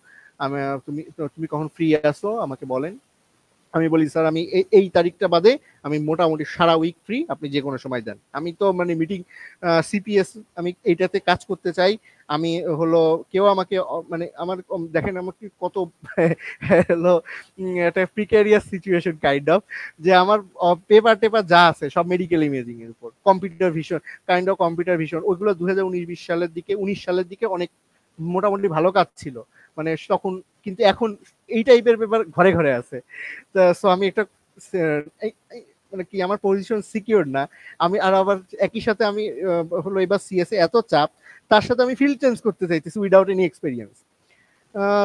তুমি কখন ফ্রি আসো আমাকে বলেন। আমি বলি স্যার আমি এই তারিখটা বাদে আমি মোটামুটি সারা উইক ফ্রি, আপনি যে কোনো সময় দেন। আমি তো মানে মিটিং সিপিএস আমি এইটাতে কাজ করতে চাই। আমি হলো কেউ আমাকে মানে আমার দেখেন আমাকে কত হলো একটা প্রিক্যারিয়াস সিচুয়েশন কাইন্ড অফ, যে আমার পেপার টেপার যা আছে সব মেডিকেল ইমেজিং এর উপর, computer vision kind of computer vision, ওইগুলো 2019-20 সালের দিকে 19 সালের দিকে অনেক মোটামুটি ভালো কাজ ছিল মানে তখন। কিন্তু এখন এই টাইপের পেপার ঘরে ঘরে আছে। সো আমি একটা মানে কি আমার পজিশন সিকিউর না। আমি আর আবার একই সাথে আমি হলো এবার সিএসএ এত চাপ, তার সাথে আমি ফিল্ড চেঞ্জ করতে চাইতেছি উইদাউট এনি এক্সপিরিয়েন্স।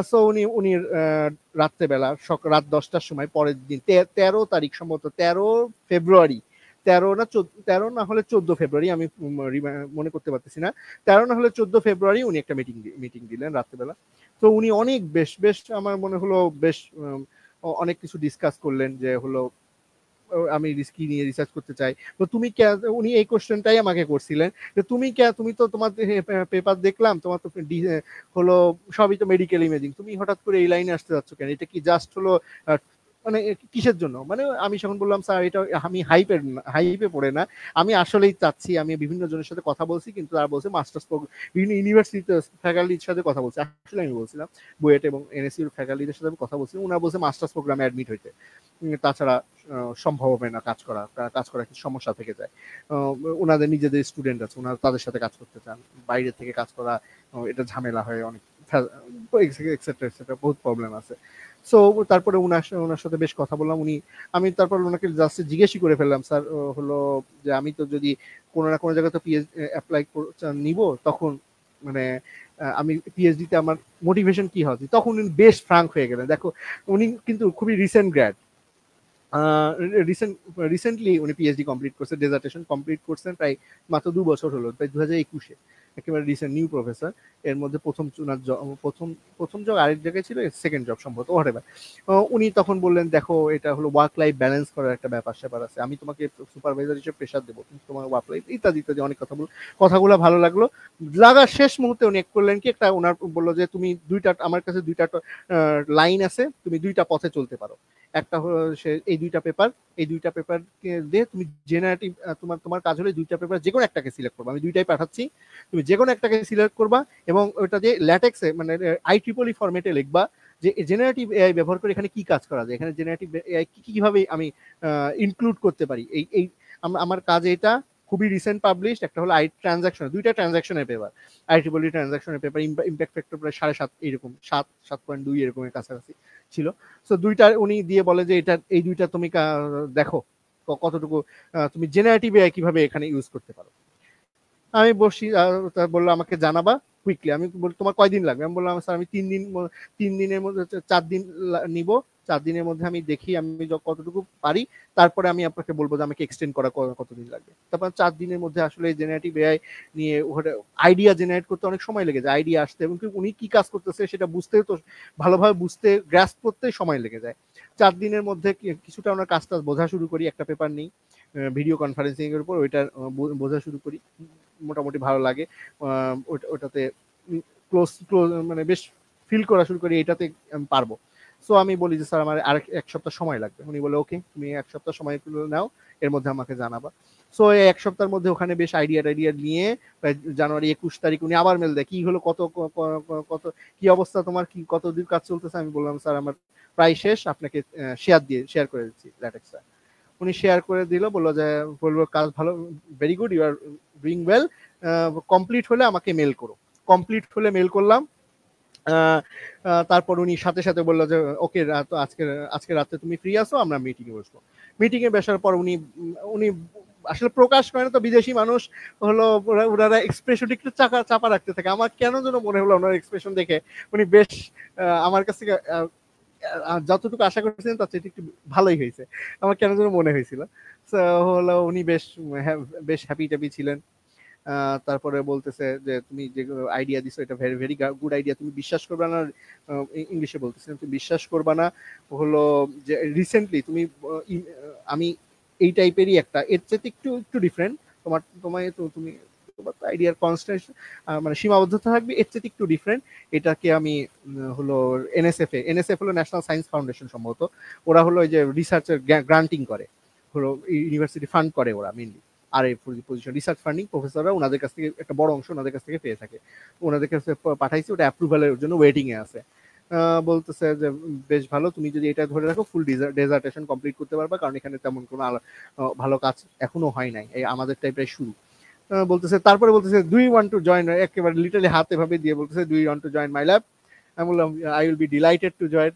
সো উনি উনি রাত্রেবেলা রাত 10টার সময় পরের দিন 13 তারিখ সম্ভবত 13 ফেব্রুয়ারি, 13 না হলে 14 ফেব্রুয়ারি, আমি মনে করতে পারতেছি না, 13 না হলে 14 ফেব্রুয়ারি উনি একটা মিটিং দিলেন রাত্রেবেলা। তো উনি অনেক বেশ বেশ আমার মনে হলো বেশ অনেক কিছু ডিসকাস করলেন যে হলো আমি কি নিয়ে রিসার্চ করতে চাই। তো তুমি উনি এই কোশ্চেনটাই আমাকে করছিলেন যে তুমি তো তোমার পেপার দেখলাম, তোমার তো হলো সবই তো মেডিকেল ইমেজিং, তুমি হঠাৎ করে এই লাইনে আসতে যাচ্ছ কেন, এটা কি জাস্ট হলো মানে কিসের জন্য? মানে আমি যখন বললাম স্যার এটা আমি হাইপে পড়ে না, আমি আসলেই চাচ্ছি, আমি বিভিন্ন জনের সাথে কথা বলছি কিন্তু তারা বলছে মাস্টার্স বিভিন্ন ইউনিভার্সিটিতে ফ্যাকাল্টির সাথে কথা বলছে। আসলে আমি বলছিলাম বুয়েট এবং এনএসইউর ফ্যাকাল্টিদের সাথে কথা বলছি, ওনারা বলছে মাস্টার্স প্রোগ্রামে অ্যাডমিট হইতে, তাছাড়া সম্ভব হবে না কাজ করা কিছু সমস্যা থেকে যায়। ওনাদের নিজেদের স্টুডেন্ট আছে, ওনারা তাদের সাথে কাজ করতে চান, বাইরে থেকে কাজ করা এটা ঝামেলা হয় অনেক, এক্সেট্রা এক্সেট্রা বহুত প্রবলেম আছে। সো তারপরে ওনার সাথে বেশ কথা বললাম। আমি তারপর ওনাকে জাস্ট জিজ্ঞেসই করে ফেললাম স্যার হলো যে আমি তো যদি কোনো না কোনো জায়গায় তো পিএইচডি অ্যাপ্লাই নিব, তখন মানে আমি পিএইচডি তে আমার মোটিভেশন কি হবে, তখন উনি বেশ ফ্রাঙ্ক হয়ে গেলেন। দেখো উনি কিন্তু খুবই রিসেন্ট গ্র্যাড, রিসেন্টলি উনি পিএইচডি কমপ্লিট করছেন, ডেজার্টেশন কমপ্লিট করছেন প্রায় মাত্র 2 বছর হলো, প্রায় 2021-এ, একেবারে রিসেন্ট নিউ প্রফেসর। এর মধ্যে প্রথম জব আরেক জায়গায় ছিল, সেকেন্ড জব সম্ভবত হোয়াটএভার। উনি তখন বললেন দেখো এটা হলো ওয়ার্ক লাইফ ব্যালেন্স করার একটা ব্যাপার স্যাপার আছে, আমি তোমাকে সুপারভাইজার হিসেবে প্রেশার দেবো কিন্তু তোমার ওয়ার্ক লাইফ ইত্যাদি ইত্যাদি অনেক কথাগুলো ভালো লাগলো। লাগার শেষ মুহূর্তে উনি করলেন কি একটা ওনার বললো যে তুমি আমার কাছে দুইটা লাইন আছে, তুমি দুইটা পথে চলতে পারো। একটা হলো এই দুইটা পেপার দিয়ে তুমি জেনারেটিভ তোমার কাজ হলে দুইটা পেপার যে কোনো একটাকে সিলেক্ট করবা, আমি দুইটাই পাঠাচ্ছি, তুমি যে কোনো একটাকে সিলেক্ট করবা এবং ওটা দিয়ে ল্যাটেক্সে মানে IEEE ফরম্যাটে লিখবা যে জেনারেটিভ এআই ব্যবহার করে এখানে কি কাজ করা যায়, এখানে জেনারেটিভ এআই কিভাবে আমি ইনক্লুড করতে পারি। এই আমার কাজ এটা খুবই রিসেন্ট পাবলিশড। একটা হলো দুইটা ট্রানজাকশনের পেপার, IEEE ট্রানজাকশনের পেপার, ইম্প্যাক্ট ফ্যাক্টর প্রায় 7.5 এরকম 7.2 এরকমের কাছাকাছি ছিল। সো দুইটা উনি দিয়ে বলে যে এই দুইটা তুমি দেখো কতটুকু তুমি জেনারেটিভ এআই কিভাবে এখানে ইউজ করতে পারো। আমি বসি, বললো আমাকে জানাবা কুইকলি। আমি তোমার কয়দিন লাগবে? আমি বললাম স্যার আমি 3 দিনের মধ্যে 4 দিন নিব, 4 দিনের মধ্যে আমি দেখি আমি কতটুকু পারি, তারপরে আমি আপনাকে বলবো যে আমাকে এক্সটেন্ড করা কতদিন লাগবে। তারপর 4 দিনের মধ্যে আসলে জেনারেটিভ এআই নিয়ে আইডিয়া জেনারেট করতে অনেক সময় লেগে যায়, আইডিয়া আসতে, এবং উনি কি কাজ করতেছে সেটা বুঝতে তো ভালোভাবে গ্রাস্প করতে সময় লেগে যায়। 4 দিনের মধ্যে কিছুটা ওনার কাজটা বোঝা শুরু করি, একটা পেপার নেই ভিডিও কনফারেন্সিং এর উপর, ওইটা বোঝা শুরু করি, মোটামুটি ভালো লাগে। ওটাতে ক্লোজ মানে বেশ ফিল করা শুরু করি এটাতে আমি পারবো। সো আমি বলি যে স্যার আমার আর 1 সপ্তাহ সময় লাগবে। উনি বলে ওকে তুমি 1 সপ্তাহ সময় নাও, এর মধ্যে আমাকে জানাবা। সো এই 1 সপ্তাহের মধ্যে ওখানে বেশ আইডিয়া নিয়ে জানুয়ারি 21 তারিখ উনি আবার মেল দেয়, কি হলো কত কি অবস্থা তোমার, কি কতদূর কাজ চলতেছে। আমি বললাম স্যার আমার প্রায় শেষ, আপনাকে শেয়ার করে দিচ্ছি ল্যাটেক্সটা। উনি শেয়ার করে দিল, বললো কাজ ভালো, very good, you are doing well, complete হলে আমাকে মেল করো। কমপ্লিট হলে মেল করলাম। তারপর উনি সাথে সাথে বললো যে ওকে আজকে রাতে তুমি ফ্রি আছো, আমরা মিটিং এ বসবো। মিটিং এ বসার পর উনি আসলে প্রকাশ করে না, তো বিদেশি মানুষ হলো ওনারা এক্সপ্রেশন একটু চাপা রাখতে থাকে। আমার কেন যেন মনে হলো ওনার এক্সপ্রেশন দেখে উনি বেশ আমার কাছ থেকে যতটুকু আশা করছিলেন তার চেয়ে একটু ভালোই হয়েছে, আমার কেন যেন মনে হয়েছিল। হলো উনি বেশ হ্যাপি ট্যাপি ছিলেন। তারপরে বলতেছে যে তুমি যে আইডিয়া দিছো এটা ভেরি ভেরি গুড আইডিয়া, তুমি বিশ্বাস করবে না, ইংলিশে বলতেছিলাম, তুমি বিশ্বাস করবে না হলো যে রিসেন্টলি আমি এই টাইপেরই একটা, এর চেয়ে একটু একটু ডিফারেন্ট, তুমি আইডিয়ার কনস্ট্যান্ট মানে সীমাবদ্ধতা থাকবে, এর চেয়ে একটু ডিফারেন্ট। এটাকে আমি হলো এনএসএফ হলো ন্যাশনাল সায়েন্স ফাউন্ডেশন সম্ভবত, ওরা হলো এই যে রিসার্চের গ্রান্টিং করে, হলো ইউনিভার্সিটি ফান্ড করে ওরা মেইনলি। আর এই পজিশন রিসার্চ ফান্ডিং প্রফেসররা ওনাদের কাছ থেকে একটা বড় অংশ ওনাদের কাছ থেকে পেয়ে থাকে, ওনাদের কাছে পাঠাইছি, ওটা অ্যাপ্রুভালের জন্য ওয়েটিং এ আছে। বলতেছে যে বেশ ভালো, তুমি যদি এটা ধরে রাখো ফুল ডেজার্টেশন কমপ্লিট করতে পারবা, কারণ এখানে তেমন কোনো ভালো কাজ এখনো হয় নাই, এই আমাদের টাইপের শুরু। বলতেছে, তারপরে বলতেছে do you want to join, একেবারে লিটারালি হাতে ভাবে দিয়ে বলতেছে do you want to join my lab. আমি বললাম I will be delighted to join.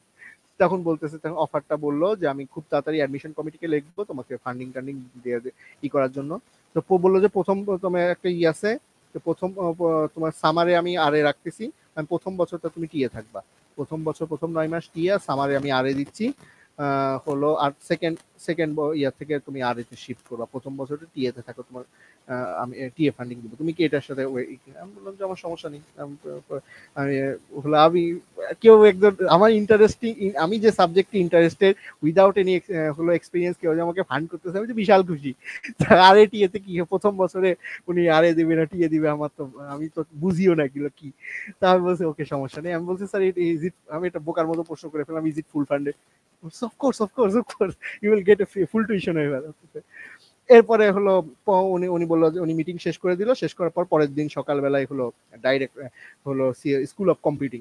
তখন বলতেছে, তখন অফারটা বললো যে আমি খুব তাড়াতাড়ি অ্যাডমিশন কমিটিকে লিখবো তোমাকে ফান্ডিং টান্ডিং দিয়ে ই করার জন্য। তো বললো যে প্রথম তোমার একটা ই আছে, তো প্রথম তোমার সামারে আমি আরে রাখতেছি, আমি প্রথম বছরটা তুমি টিএ থাকবা, প্রথম বছর প্রথম 9 মাস টিএ, সামারে আমি আরে দিচ্ছি হলো, আর সেকেন্ড ইয়ার থেকে তুমি আর এতে শিফট করবা, প্রথম বছরটা টিএ তে থাকো, তোমার আমি টিএ ফান্ডিং দিব, তুমি কি এটার সাথে? আমি বললাম যে আমার সমস্যা নেই। আমি হলো আমি কেউ একজন আমার ইন্টারেস্টিং, আমি যে সাবজেক্টে ইন্টারেস্টেড উইদাউট এনি হলো এক্সপিরিয়েন্স কেউ যে আমাকে ফান্ড করতেছে, আমি যে বিশাল খুশি। আরে টিএতে কি প্রথম বছরে উনি আরে দিবে না টিএ দিবে, আমার তো আমি তো বুঝিও না এগুলো কি। তা আমি বলছি ওকে সমস্যা নেই। আমি বলছি স্যার ইজ ইট, আমি এটা বোকার মতো প্রশ্ন করে ফেললাম, is it full funded? Of course of course of course you will get a full tuition এবার। এরপরে হলো উনি উনি বললো যে উনি মিটিং শেষ করে দিল, শেষ করার পর পরের দিন সকালবেলায় হলো ডাইরেক্ট হলো স্কুল অফ কম্পিউটিং,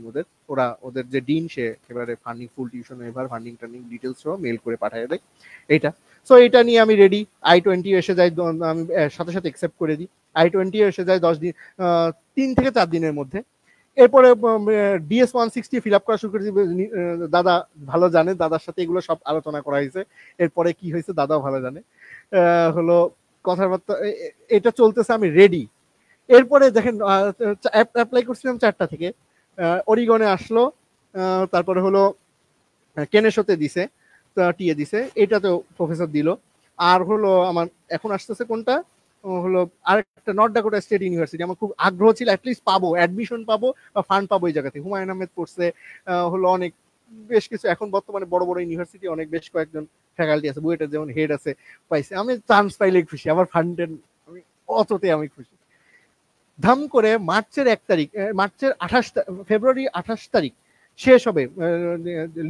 ওদের যে ডিন সে একেবারে ফান্ডিং ফুল টিউশন এবার ফান্ডিং টান্ডিং ডিটেলস সহ মেল করে পাঠিয়ে দেয় এইটা। সো এটা নিয়ে আমি রেডি। I-20 এসে যায়, আমি সাথে সাথে অ্যাকসেপ্ট করে দিই। I-20 এসে যায় 10 দিন, 3 থেকে 4 দিনের মধ্যে। এরপরে DS-160 ফিল আপ করা শুরু করেছি। দাদা ভালো জানে, দাদার সাথে এগুলো সব আলোচনা করা হয়েছে, এরপরে কি হয়েছে দাদাও ভালো জানে। হলো কথাবার্তা এটা চলতেছে, আমি রেডি। এরপরে দেখেন অ্যাপ্লাই করছিলাম 4টা থেকে, অরিগনে আসলো, তারপরে হলো কেনেশোতে দিছে, টিএ দিছে, এটাতেও প্রফেসর দিল। আর হলো আমার এখন আসতেছে কোনটা হলো আরেকটা নর্থ ডাকোটা স্টেট ইউনিভার্সিটি, আমার খুব আগ্রহ ছিল অ্যাটলিস্ট পাবো, অ্যাডমিশন পাবো বা ফান্ড পাবো এই জায়গাতে। হুমায়ুন আহমেদ পড়ছে, হলো অনেক বেশ কিছু এখন বর্তমানে বড় বড় ইউনিভার্সিটি অনেক বেশ কয়েকজন ফ্যাকাল্টি আছে, বুয়েটের যেমন হেড আছে, পাইছে। আমি চান্স পাইলে খুশি, আমার ফান্ডের আমি অততে আমি খুশি। ধাম করে মার্চের 1 তারিখ, মার্চের ফেব্রুয়ারি 28 তারিখ শেষ হবে,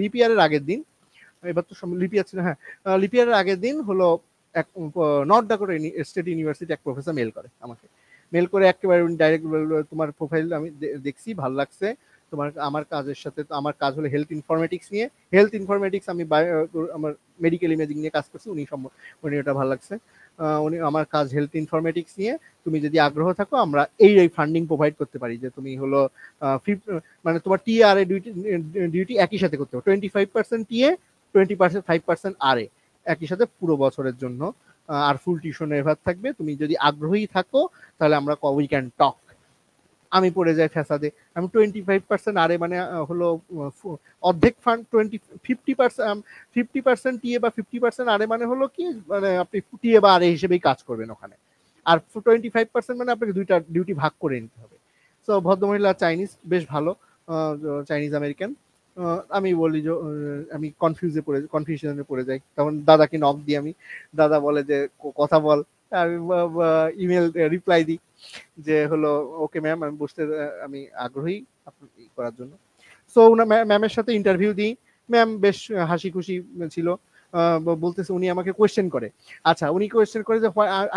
লিপিয়ারের আগের দিন, এবার তো লিপিয়ার ছিল, হ্যাঁ লিপিয়ারের আগের দিন হলো এক নর্থ ডাকোটা স্টেট ইউনিভার্সিটি এক প্রফেসর মেল করে আমাকে, মেল করে একেবারে ডাইরেক্ট তোমার প্রোফাইল আমি দেখছি, ভালো লাগছে তোমার, আমার কাজের সাথে, আমার কাজ হলো হেলথ ইনফরমেটিক্স নিয়ে, হেলথ ইনফরমেটিক্স আমি আমার মেডিকেল ইমেজিং নিয়ে কাজ করছি, উনি ওটা ভালো লাগছে, উনি আমার কাজ হেলথ ইনফরমেটিক্স নিয়ে, তুমি যদি আগ্রহ থাকো আমরা এই ফান্ডিং প্রোভাইড করতে পারি, যে তুমি হলো মানে তোমার টিএ আর ডিউটি একই সাথে করতে হবে, 25% টিএ 5% আরে একই সাথে পুরো বছরের জন্য, আর ফুল টিউশন এভার থাকবে। তুমি যদি আগ্রহী থাকো তাহলে আমরা উই ক্যান টক। আমি পড়ে যাই ফ্যাসাদে, আমি 25% আরে মানে হলো অর্ধেক ফান্ড, 50% টিএ বা 50% আরে মানে হলো কি, মানে আপনি টিএ বা আরে হিসেবেই কাজ করবেন ওখানে, আর 25% মানে আপনাকে দুইটা ডিউটি ভাগ করে নিতে হবে। তো ভদ্রমহিলা চাইনিজ, বেশ ভালো, চাইনিজ আমেরিকান। আমি বলি যে আমি কনফিউশনে পড়ে যাই, তখন দাদাকে নক দিই আমি, দাদা বলে যে কথা বল, আমি ইমেল রিপ্লাই দিই যে হলো ওকে ম্যাম আমি বসতে, আমি আগ্রহী আপনার করার জন্য। সো ওনার ম্যামের সাথে ইন্টারভিউ দিই, ম্যাম বেশ হাসি খুশি ছিল, বলতেছে উনি আমাকে কোয়েশ্চেন করে, আচ্ছা উনি কোয়েশ্চেন করে যে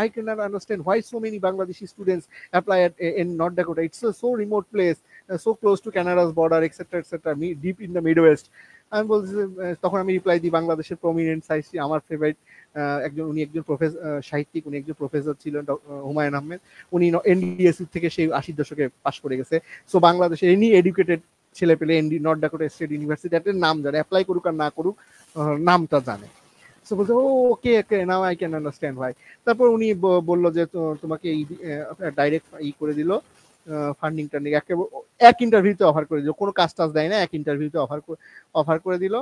I can not understand why so many Bangladeshi students apply in north Dakota, it's so remote place, so close two Canada's border etcetera etcetera, deep in the mid West. আমি বলছি, তখন আমি রিপ্লাই দিই বাংলাদেশের প্রমিনেন্ট সাহিত্যিক, আমার ফেভারিট উনি একজন সাহিত্যিক, উনি একজন প্রফেসর ছিলেন হুমায়ুন আহমেদ, উনি এনডিএসইউ থেকে সেই 80 দশকে পাশ করে গেছে। সো বাংলাদেশের এনি এডুকেটেড ছেলে পেলে নর্থ ডাকোটা স্টেট ইউনিভার্সিটি একটা নাম জানে, অ্যাপ্লাই করুক আর না করুক নামটা জানে। সো বলছে ও ওকে নাও আই ক্যান আন্ডারস্ট্যান্ড ভাই। তারপর উনি বললো যে তোমাকে ডাইরেক্ট করে দিল ফান্ডিং টান্ডিং, এক ইন্টারভিউতে অফার করে দিল, কোনো কাজ টাজ দেয় না, এক ইন্টারভিউতে অফার করে দিল,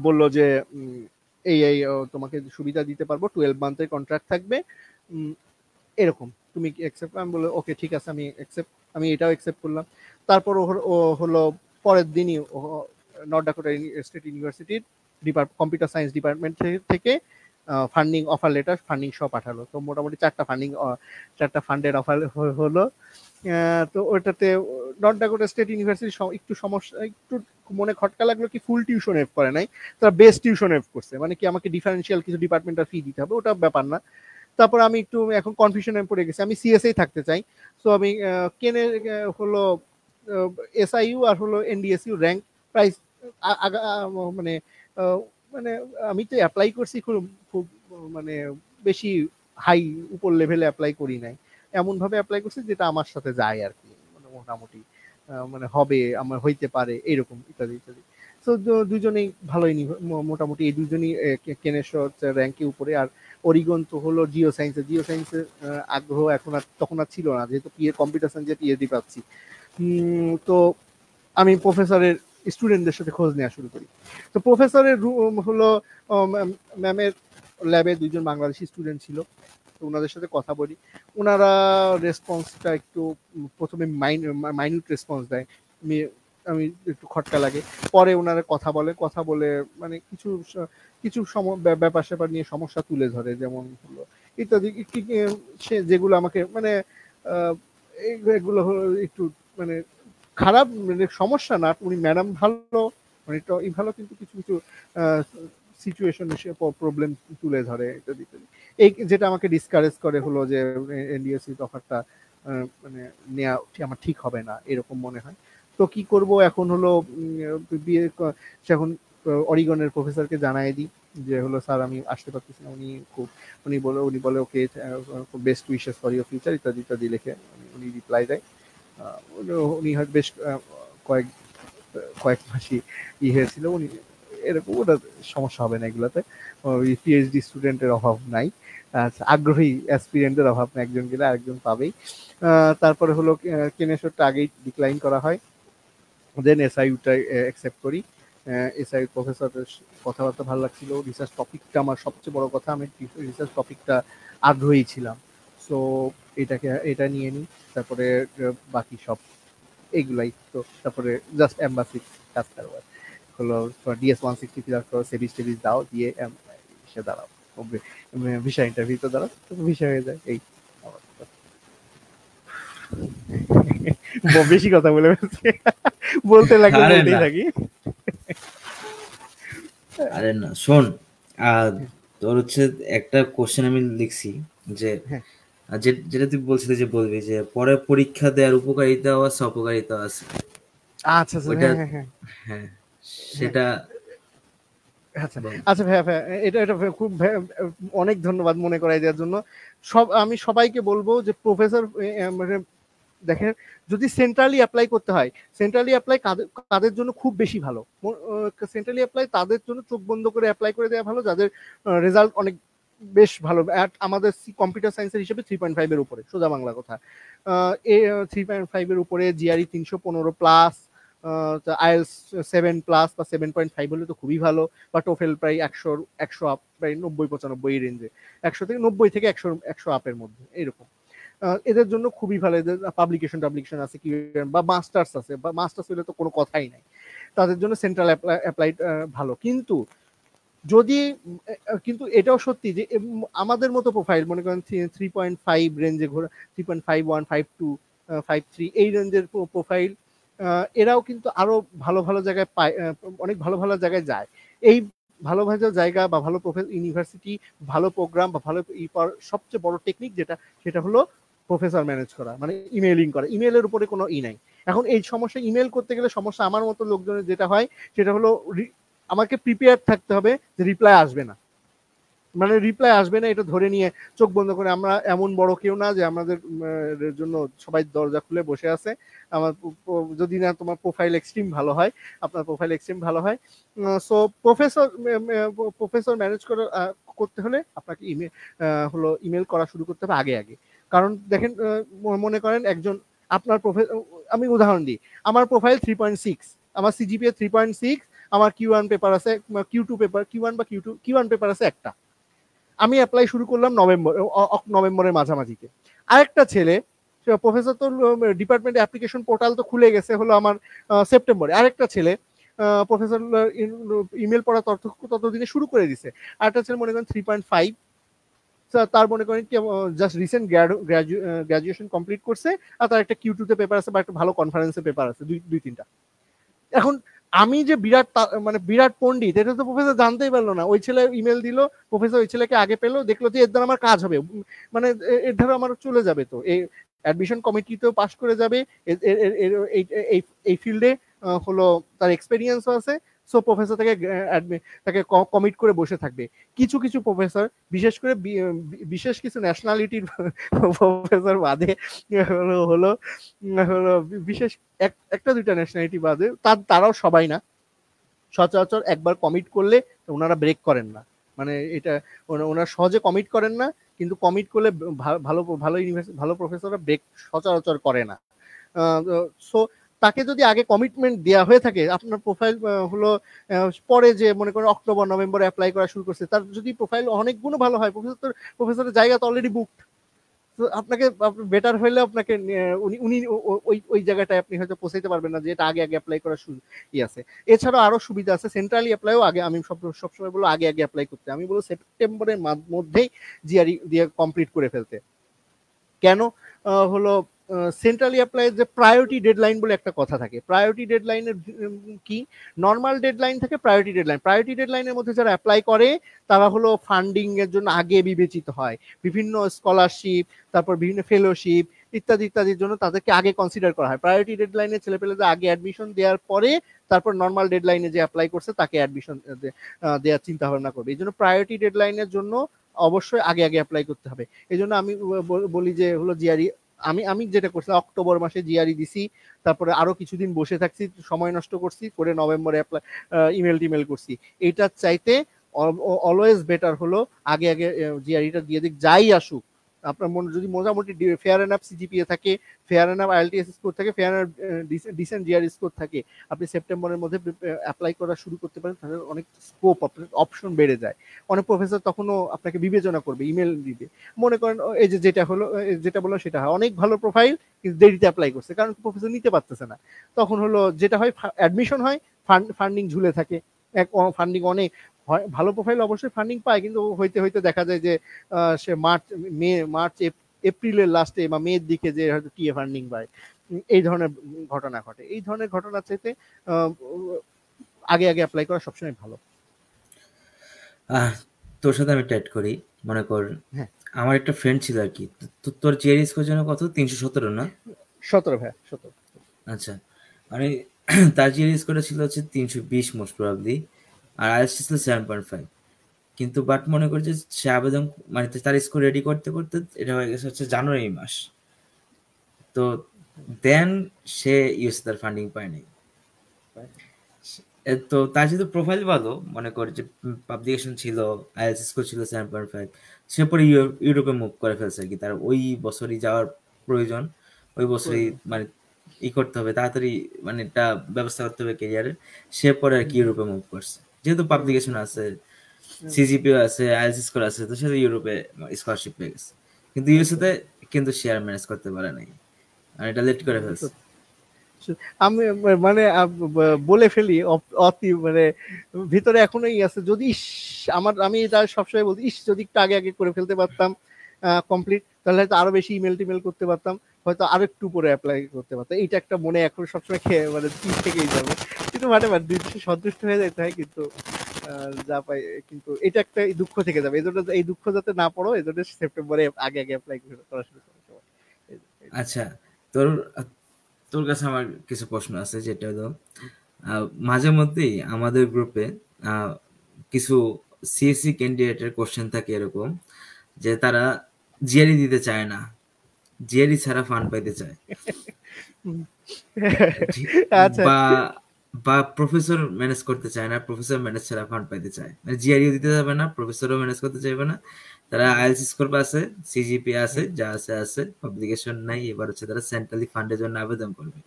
বললো যে এই তোমাকে সুবিধা দিতে পারবো, 12 মান্থের কন্ট্রাক্ট থাকবে, এরকম তুমি কি অ্যাকসেপ্ট? আমি বললাম ওকে ঠিক আছে আমি এটাও অ্যাকসেপ্ট করলাম। তারপর ও হলো পরের দিনই নর্থ ডাকোটা স্টেট ইউনিভার্সিটির কম্পিউটার সায়েন্স ডিপার্টমেন্ট থেকে ফান্ডিং অফার লেটার, ফান্ডিং সহ পাঠালো। তো মোটামুটি 4টা ফান্ডের অফার হলো। তো ওটাতে নর্থ ডাকোটা স্টেট ইউনিভার্সিটি একটু সমস্যা, একটু মনে খটকা লাগলো কি ফুল টিউশন এফ করে নাই, তারা বেস্ট টিউশন এফ করছে, মানে কি আমাকে ডিফারেন্সিয়াল কিছু ডিপার্টমেন্টাল ফি দিতে হবে, ওটা ব্যাপার না। তারপর আমি একটু এখন কনফিউশনে পড়ে গেছি, আমি সিএসএই থাকতে চাই। সো আমি কেনে হলো এসআইইউ আর হলো এনডিএসইউ র্যাঙ্ক প্রাইস মানে মানে আমি তো অ্যাপ্লাই করছি খুব খুব মানে বেশি হাই উপর লেভেলে অ্যাপ্লাই করি নাই, এমন ভাবে অ্যাপ্লাই করছি যেটা আমার সাথে যায় আর কি, মানে মোটামুটি মানে হবে, আমার হইতে পারে এরকম ইত্যাদি ইত্যাদি। তো দুজনেই ভালোই মোটামুটি এই দুজনই কেনেশ্বর র্যাঙ্কে উপরে। আর অরিগন তো হলো জিও সায়েন্সের আগ্রহ এখন আর তখন আর ছিল না, যেহেতু কম্পিউটার সায়েন্সে পিএইচডি পাচ্ছি। তো আমি প্রফেসরের স্টুডেন্টদের সাথে খোঁজ নেওয়া শুরু করি। তো প্রফেসরের হলো ম্যামের ল্যাবে 2জন বাংলাদেশি স্টুডেন্ট ছিল, তো ওনাদের সাথে কথা বলি। ওনারা রেসপন্সটা একটু প্রথমে মাইনিউট রেসপন্স দেয়, আমি একটু খটকা লাগে। পরে ওনারা কথা বলে মানে কিছু কিছু ব্যাপার স্যাপার নিয়ে সমস্যা তুলে ধরে, যেমন হলো ইত্যাদি, সে যেগুলো আমাকে মানে এগুলো হলো একটু মানে খারাপ, মানে সমস্যা না, উনি ম্যাডাম ভালো, মানে ভালো, কিন্তু কিছু কিছু সিচুয়েশন প্রবলেম তুলে ধরে ইত্যাদি ইত্যাদি। এই যেটা আমাকে ডিসকারেজ করে হলো যে এনডিএসসি অফারটা মানে নেওয়া আমার ঠিক হবে না এরকম মনে হয়। তো কি করব এখন হলো বিয়ে এখন অরিগনের প্রফেসরকে জানাই দিই যে হলো স্যার আমি আসতে পারতেছি না। উনি বলে ওকে best wishes for your future ইত্যাদি ইত্যাদি লিখে উনি রিপ্লাই দেয়। উনি হয়তো বেশ কয়েক মাসই হয়েছিল উনি এরকম, ওটা সমস্যা হবে না এগুলোতে, পিএইচডি স্টুডেন্টের অভাব নাই, আগ্রহী অ্যাসপিরেন্টের অভাব না, একজন গেলে আরেকজন পাবেই। তারপরে হলো কেনেশ্বরটা আগেই ডিক্লাইন করা হয়, দেন এসআইউটা অ্যাকসেপ্ট করি। এসআই প্রফেসরের কথাবার্তা ভালো লাগছিল, রিসার্চ টপিকটা আমার সবচেয়ে বড় কথা, আমি রিসার্চ টপিকটা আগ্রহী ছিলাম। সো এটা নিয়ে নিই, তারপরে বাকি সব এইগুলাই। তো তারপরে জাস্ট এম্বাসি কাজ কারবার হলো, DS-160 ফিল করো, সেভিস টেভিস দাও, দিয়ে সে দাঁড়াও ভিসা ইন্টারভিউতে দাঁড়াও, ভিসা হয়ে যায়। এই বেশি কথা বলে বলতে লাগলে বলতেই থাকি। আরে না শোন, তোর হচ্ছে একটা কোশ্চেন আমি লিখছি যে যেটা তুই বলছিলি যে বলবি যে পরে পরীক্ষা দেওয়ার উপকারিতা আছে অপকারিতা আছে। আচ্ছা হ্যাঁ সেটা আচ্ছা ভাইয়া এটা খুব অনেক ধন্যবাদ মনে করাই দেওয়ার জন্য। আমি সবাইকে বলবো যে প্রফেসর মানে দেখেন, যদি সেন্ট্রালি অ্যাপ্লাই করতে হয়, সেন্ট্রালি অ্যাপ্লাই কাদের জন্য খুব বেশি ভালো, সেন্ট্রালি অ্যাপ্লাই তাদের জন্য চোখ বন্ধ করে অ্যাপ্লাই করে দেওয়া ভালো যাদের রেজাল্ট অনেক বেশ ভালো। আমাদের কম্পিউটার সায়েন্সের হিসেবে 3.5 এর উপরে, সোজা বাংলা কথা, 3.5 এর উপরে, জিআরই 315 প্লাস, আইএলস 7+ বা 7.5 হলে তো খুবই ভালো, বা টোফেল প্রায় 100 আপ, প্রায় 90-95 রেঞ্জে, 100 থেকে 90 থেকে 100 আপের মধ্যে এরকম। এদের জন্য খুবই ভালো, এদের পাবলিকেশন আছে কি, বা মাস্টার্স আছে, বা মাস্টার্স হলে তো কোনো কথাই নাই, তাদের জন্য সেন্ট্রাল অ্যাপ্লাইড ভালো। কিন্তু এটাও সত্যি যে আমাদের মতো প্রোফাইল, মনে করেন 3.5 রেঞ্জে ঘোরা, 3.51, 52, 53 এই রেঞ্জের প্রোফাইল, এরাও কিন্তু আরো ভালো ভালো জায়গায় পায়, অনেক ভালো ভালো জায়গায় যায়। এই ভালো ভালো জায়গা বা ভালো ইউনিভার্সিটি, ভালো প্রোগ্রাম বা ভালো সবচেয়ে বড় টেকনিক যেটা, সেটা হলো প্রফেসর ম্যানেজ করা, মানে ইমেইলিং করা। ইমেইলের উপরে কোনো নাই। এখন এই সমস্যা, ইমেইল করতে গেলে সমস্যা আমার মতো লোকজনের যেটা হয় সেটা হলো আমাকে প্রিপেয়ার থাকতে হবে যে রিপ্লাই আসবে না, মানে রিপ্লাই আসবে না এটা ধরে নিয়ে চোখ বন্ধ করে, আমরা এমন বড় কেউ না যে আমাদের জন্য সবাই দরজা খুলে বসে আছে। আমার যদি না তোমার প্রোফাইল এক্সট্রিম ভালো হয়, আপনার প্রোফাইল এক্সট্রিম ভালো হয়, সো প্রফেসর ম্যানেজ করতে হলে আপনাকে হলো ইমেল করা শুরু করতে হবে আগে আগে। কারণ দেখেন, মনে করেন একজন আপনার আমি উদাহরণ দিই, আমার প্রোফাইল 3.6, আমার সিজিপিএ 3.6, আমার Q1 পেপার আছে, Q2 পেপার, Q1 বা Q1 পেপার আছে একটা। আমি অ্যাপ্লাই শুরু করলাম নভেম্বরের মাঝামাঝিতে। আরেকটা ছেলে, প্রফেসর তো ডিপার্টমেন্ট অ্যাপ্লিকেশন পোর্টাল তো খুলে গেছে হলো আমার সেপ্টেম্বরে। আরেকটা ছেলে প্রফেসর ইমেল পড়া ততদিনে শুরু করে দিছে। আরেকটা ছেলে মনে করেন 3.5, তার মনে করেন কি জাস্ট রিসেন্ট গ্রাজুয়েশন কমপ্লিট করছে, আর তার একটা Q2 তে পেপার আছে বা একটা ভালো কনফারেন্সে পেপার আছে, দুই তিনটা। এখন আমি যে মানে বিরাট পণ্ডিত, এটা তো প্রফেসর জানতেই পারলো না। ওই ছেলে ইমেল দিল, প্রফেসর ওই ছেলেকে আগে পেলো, দেখলো যে এর দ্বারা আমার কাজ হবে, মানে এর দ্বারা আমার চলে যাবে, তো এই অ্যাডমিশন কমিটিতেও পাস করে যাবে, এই ফিল্ডে হলো তার এক্সপেরিয়েন্সও আছে। সো প্রফেসর তাকে কমিট করে বসে থাকবে। কিছু কিছু প্রফেসর, বিশেষ করে বিশেষ কিছু ন্যাশনালিটির প্রফেসর বাদে হলো হলো হলো বিশেষ একটা দুইটা ন্যাশনালিটি বাদে, তারাও সবাই না, সচরাচর একবার কমিট করলে ওনারা ব্রেক করেন না, মানে এটা ওনারা সহজে কমিট করেন না, কিন্তু কমিট করলে ভালো ভালো ইউনিভার্সিটি ভালো প্রফেসররা ব্রেক সচরাচর করে না। সো তাকে যদি আগে কমিটমেন্ট দেওয়া হয়ে থাকে, আপনার প্রোফাইল হলো পরে যে মনে করেন অক্টোবর নভেম্বরে অ্যাপ্লাই করা শুরু করছে, তার যদি প্রোফাইল অনেক গুণ ভালো হয়, প্রফেসরের জায়গা তো অলরেডি বুকড, তো আপনাকে বেটার হইলে আপনাকে উনি ওই জায়গাটায় আপনি হয়তো পৌঁছাইতে পারবেন না, যে এটা আগে অ্যাপ্লাই করার আছে। এছাড়াও আরো সুবিধা আছে, সেন্ট্রালি অ্যাপ্লাইও আগে, আমি সবসময় বলবো আগে অ্যাপ্লাই করতে, আমি বলবো সেপ্টেম্বরের মধ্যেই জিআরই দিয়ে কমপ্লিট করে ফেলতে। কেন হলো সেন্ট্রালি অ্যাপ্লাইয়ের যে প্রায়োরিটি ডেডলাইন বলে একটা কথা থাকে, প্রায়োরিটি ডেডলাইনের কি, নর্মাল ডেডলাইন থাকে, প্রায়োরিটি ডেডলাইনের মধ্যে যারা অ্যাপ্লাই করে তারা হলো ফান্ডিং এর জন্য আগে বিবেচিত হয়, বিভিন্ন স্কলারশিপ, তারপর বিভিন্ন ফেলোশিপ ইত্যাদি ইত্যাদির জন্য তাদেরকে আগে কনসিডার করা হয়। প্রায়োরিটি ডেডলাইনে ছেলেপেলেদের আগে অ্যাডমিশন দেওয়ার পরে তারপর নর্মাল ডেডলাইনে যে অ্যাপ্লাই করছে তাকে অ্যাডমিশন দেওয়ার চিন্তা ভাবনা করবে। এই জন্য প্রায়োরিটি ডেডলাইনের জন্য অবশ্যই আগে আগে অ্যাপ্লাই করতে হবে। এই জন্য আমি বলি যে হলো জিআরই, আমি যেটা করছি অক্টোবর মাসে জিআরই দিছি, তারপরে আরো কিছুদিন বসে থাকছি, সময় নষ্ট করছি, করে নভেম্বরে ইমেল করছি। এইটার চাইতে অলওয়েজ বেটার হলো আগে আগে জিআরইটা দিয়ে দিক, যাই আসুক আপনার যদি মোটামুটি ফেয়ার এন্ড আপ সিজিপিএ থাকে, fair and up IELTS score থাকে, fair and decent GRE score থাকে, আপনি সেপ্টেম্বরের মধ্যে অ্যাপ্লাই করা শুরু করতে পারেন, তাহলে অনেক স্কোপ অপশন বেড়ে যায়। অনেক প্রফেসর তখনও আপনাকে বিবেচনা করবে, ইমেল দিবে, মনে করেন এই যে যেটা বললো সেটা হয়, অনেক ভালো প্রোফাইল কিন্তু দেরিতে অ্যাপ্লাই করছে, কারণ প্রফেসর নিতে পারতেছে না। তখন হলো যেটা হয়, অ্যাডমিশন হয়, ফান্ডিং ঝুলে থাকে, ফান্ডিং অনেক হয়, ভালো প্রোফাইল অবশ্যই ফান্ডিং পায়, কিন্তু হইতে হইতে দেখা যায় যে সে মার্চ এপ্রিলের লাস্টে বা মের দিকে যে হয়তো টিএ ফান্ডিং পায়, এই ধরনের ঘটনা ঘটে। এই ধরনের ঘটনা চাইতে আগে আগে অ্যাপ্লাই করা সবসময় ভালো। তোর সাথে আমি ট্যাট করি, মনে কর আমার একটা ফ্রেন্ড ছিল আর কি, তোর জিআরই স্কোর জন্য কত, 317 না? 17 ভাই, 17। আচ্ছা, মানে তার জিআরই স্কোরটা ছিল হচ্ছে 320 মোস্ট প্রবাবলি, আর আইএলটিএস ছিল 7.5। কিন্তু বাট মনে করি যে সে আবেদন, মানে তার স্কোর রেডি করতে করতে এটা হয়ে গেছে হচ্ছে জানুয়ারি মাস, তো দেন সে ইউএসএ তার ফান্ডিং পায়নি। তো তার যেহেতু প্রোফাইল ভালো, মনে কর যে পাবলিকেশন ছিল, আইএলটিএস স্কোর ছিল 7.5, সে পরে ইউরোপে মুভ করে ফেলছে আর কি। তার ওই বছরই যাওয়ার প্রয়োজন, ওই বছরই মানে করতে হবে তাড়াতাড়ি, মানে একটা ব্যবস্থা করতে হবে ক্যারিয়ারের। সে পরে আর কি ইউরোপে মুভ করছে, যেহেতু পাবলিকেশন আছে, সিজিপিও আছে, আইএলটিএস স্কোর আছে, তো সে ইউরোপে স্কলারশিপ পেয়ে গেছে। কিন্তু ইউএসএতে কিন্তু শেয়ার ম্যানেজ করতে পারে নাই, আর এটা লেট করে ফেলছে। আমি মানে বলে ফেলি অতি, মানে ভিতরে এখনোই আছে, যদি আমি এটা সবসময় বলছি, যদি একটু আগে আগে করে ফেলতে পারতাম কমপ্লিট, তাহলে হয়তো আরো বেশি টিমেল করতে পারতাম, হয়তো আরো একটু পরে অ্যাপ্লাই করতে পারতাম। এইটা একটা মনে এখন সবসময় মানে থেকেই যাবে, কিন্তু মানে দুই দেশে সন্তুষ্ট হয়ে যেতে হয়, কিন্তু যা পাই, কিন্তু এটা একটা দুঃখ থেকে যাবে। এই দুঃখ যাতে না পড়ো, এই জন্য সেপ্টেম্বরে আগে আগে অ্যাপ্লাই করা শুরু করো। আচ্ছা, তোর কাছে আমার কিছু প্রশ্ন আছে, যেটা হলো মাঝে মধ্যেই আমাদের গ্রুপে কিছু সিএসসি ক্যান্ডিডেটের কোশ্চেন থাকে এরকম, যে তারা জিআরই দিতে চায় না, জিআরই ছাড়া ফান্ড পাইতে চায়, বা প্রফেসর ম্যানেজ করতে চায় না, প্রফেসর ম্যানেজ ছাড়া ফান্ড পাইতে চায়, মানে জিআরইও দিতে যাবে না, প্রফেসরও ম্যানেজ করতে চাইবে না। তারা আইএলটিএস স্কোর আছে, সিজিপিএ আছে, যা আছে পাবলিকেশন নাই, এবার হচ্ছে তারা সেন্ট্রালি ফান্ডের জন্য আবেদন করবে।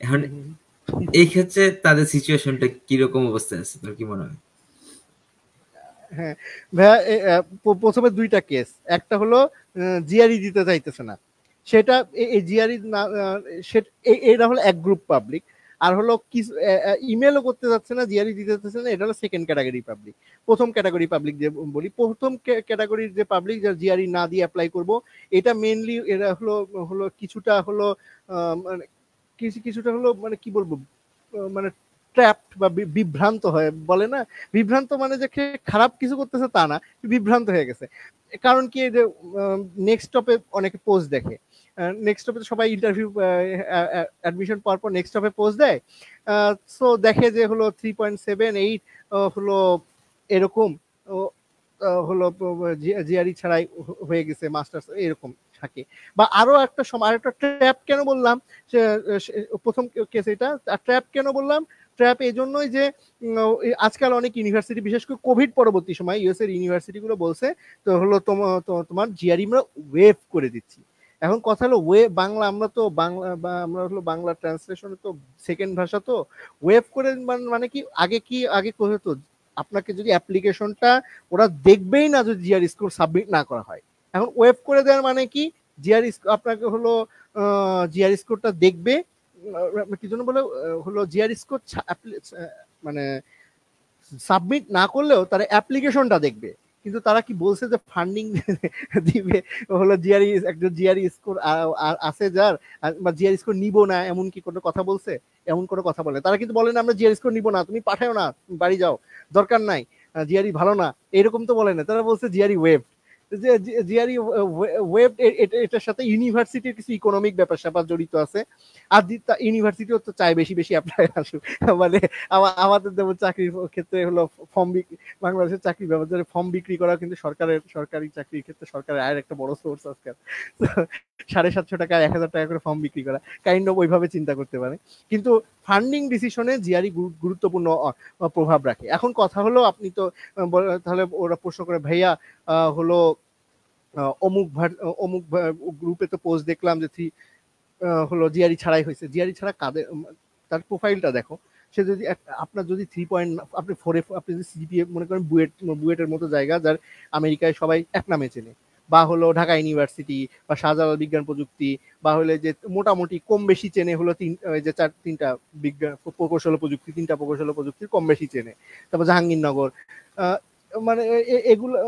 এখন এই ক্ষেত্রে তাদের সিচুয়েশনটা কিরকম অবস্থায় আছে, তোর কি মনে হয়? হ্যাঁ ভাইয়া, প্রথমে দুইটা কেস, একটা হলো জিআরই দিতে চাইতেছে না, সেটা এই জিআরই না, এটা হলো এক গ্রুপ পাবলিক। আর হলো কিছু ইমেলও করতে যাচ্ছে না, জিআরই দিতে যাচ্ছে না, এটা হলো সেকেন্ড ক্যাটাগরি পাবলিক। প্রথম ক্যাটাগরি পাবলিক যে বলি, প্রথম ক্যাটাগরির যে পাবলিক যারা জিআরই না দিয়ে অ্যাপ্লাই করব, এটা মেনলি এরা হলো হলো কিছুটা হলো মানে কিছুটা হলো মানে কি বলবো, মানে ট্র্যাপড বা বিভ্রান্ত হয় বলে না, বিভ্রান্ত মানে যে খারাপ কিছু করতেছে তা না, বিভ্রান্ত হয়ে গেছে। কারণ কি, যে নেক্সট স্টপে অনেকে পোস্ট দেখে, নেক্সট স্টপে সবাই ইন্টারভিউ অ্যাডমিশন পাওয়ার পর নেক্সট স্টপে পোস্ট দেয়, সো দেখে যে হলো 3.78 হলো এরকম হলো জিআরই ছাড়াই হয়ে গেছে মাস্টার্স এরকম থাকে। বা আরো একটা সময় আরেকটা ট্র্যাপ কেন বললাম, প্রথম কেস এটা ট্র্যাপ কেন বললাম, ট্র্যাপ এই জন্যই যে আজকাল অনেক ইউনিভার্সিটি, বিশেষ করে কোভিড পরবর্তী সময় ইউএস এর ইউনিভার্সিটি গুলো বলছে তো হলো তোমার জিআরই আমরা ওয়েভ করে দিচ্ছি। এখন কথা হলো বাংলা, আমরা তো বাংলা বা আমরা হলো বাংলা ট্রান্সলেশনে তো সেকেন্ড ভাষা, তো ওয়েভ করে মানে কি আগে হতো আপনাকে যদি অ্যাপ্লিকেশনটা ওরা দেখবেই না যদি জিআর স্কোর সাবমিট না করা হয়। এখন ওয়েভ করে দেওয়ার মানে কি, জিআর আপনাকে হলো জিআর স্কোরটা দেখবে, কি জন্য বলে হলো জিআর স্কোর মানে সাবমিট না করলেও তারা অ্যাপ্লিকেশনটা দেখবে, কিন্তু তারা কি বলছে যে ফান্ডিং দিবে হলো জিআরই, একজন জিআরই স্কোর আছে যার, বা জিআরই স্কোর নিব না এমন কি কোনো কথা বলছে? এমন কোনো কথা বলে তারা কিন্তু বলে না আমরা জিআরই স্কোর নিব না, তুমি পাঠাও না, তুমি বাড়ি যাও, দরকার নাই, জিআরই ভালো না, এরকম তো বলে না। তারা বলছে জিআরই ওয়েভ, যে জিআরই ওয়েব, এটার সাথে ইউনিভার্সিটির কিছু ইকোনমিক ব্যাপার স্যাপার জড়িত আছে। আর ইউনিভার্সিটিও তো চায় বেশি বেশি অ্যাপ্লাই আসুক, মানে আমাদের যেমন চাকরির ক্ষেত্রে হলো ফর্ম বিক্রি, বাংলাদেশের চাকরি ব্যবসায় ফর্ম বিক্রি করা কিন্তু সরকারি চাকরির ক্ষেত্রে সরকারের আয়ের একটা বড় সোর্স আজকাল। 750 টাকা 1000 টাকা করে ফর্ম বিক্রি করা, কাইন্ড অফ ওইভাবে চিন্তা করতে পারে। কিন্তু ফান্ডিং ডিসিশনে জিআরই গুরুত্বপূর্ণ প্রভাব রাখে। এখন কথা হলো, আপনি তো তাহলে ওরা প্রশ্ন করে ভাইয়া হলো অমুক গ্রুপে তো পোস্ট দেখলাম যে হলো জিআরই ছাড়াই হয়েছে, জিআরই ছাড়া কাদের, তার প্রোফাইলটা দেখো, সে যদি আপনার যদি 3 আপনি 4 আপনি যদি সিজিপিএ মনে করেন বুয়েটের মতো জায়গা যার আমেরিকায় সবাই এক নামে চেনে, বা হলো ঢাকা ইউনিভার্সিটি বা শাহজালাল বিজ্ঞান প্রযুক্তি, বা হলে যে মোটামুটি কম বেশি চেনে হলো তিনটা বিজ্ঞান প্রকৌশল প্রযুক্তি, তিনটা প্রকৌশল প্রযুক্তির কম বেশি চেনে, তারপর জাহাঙ্গীরনগর, মানে এগুলা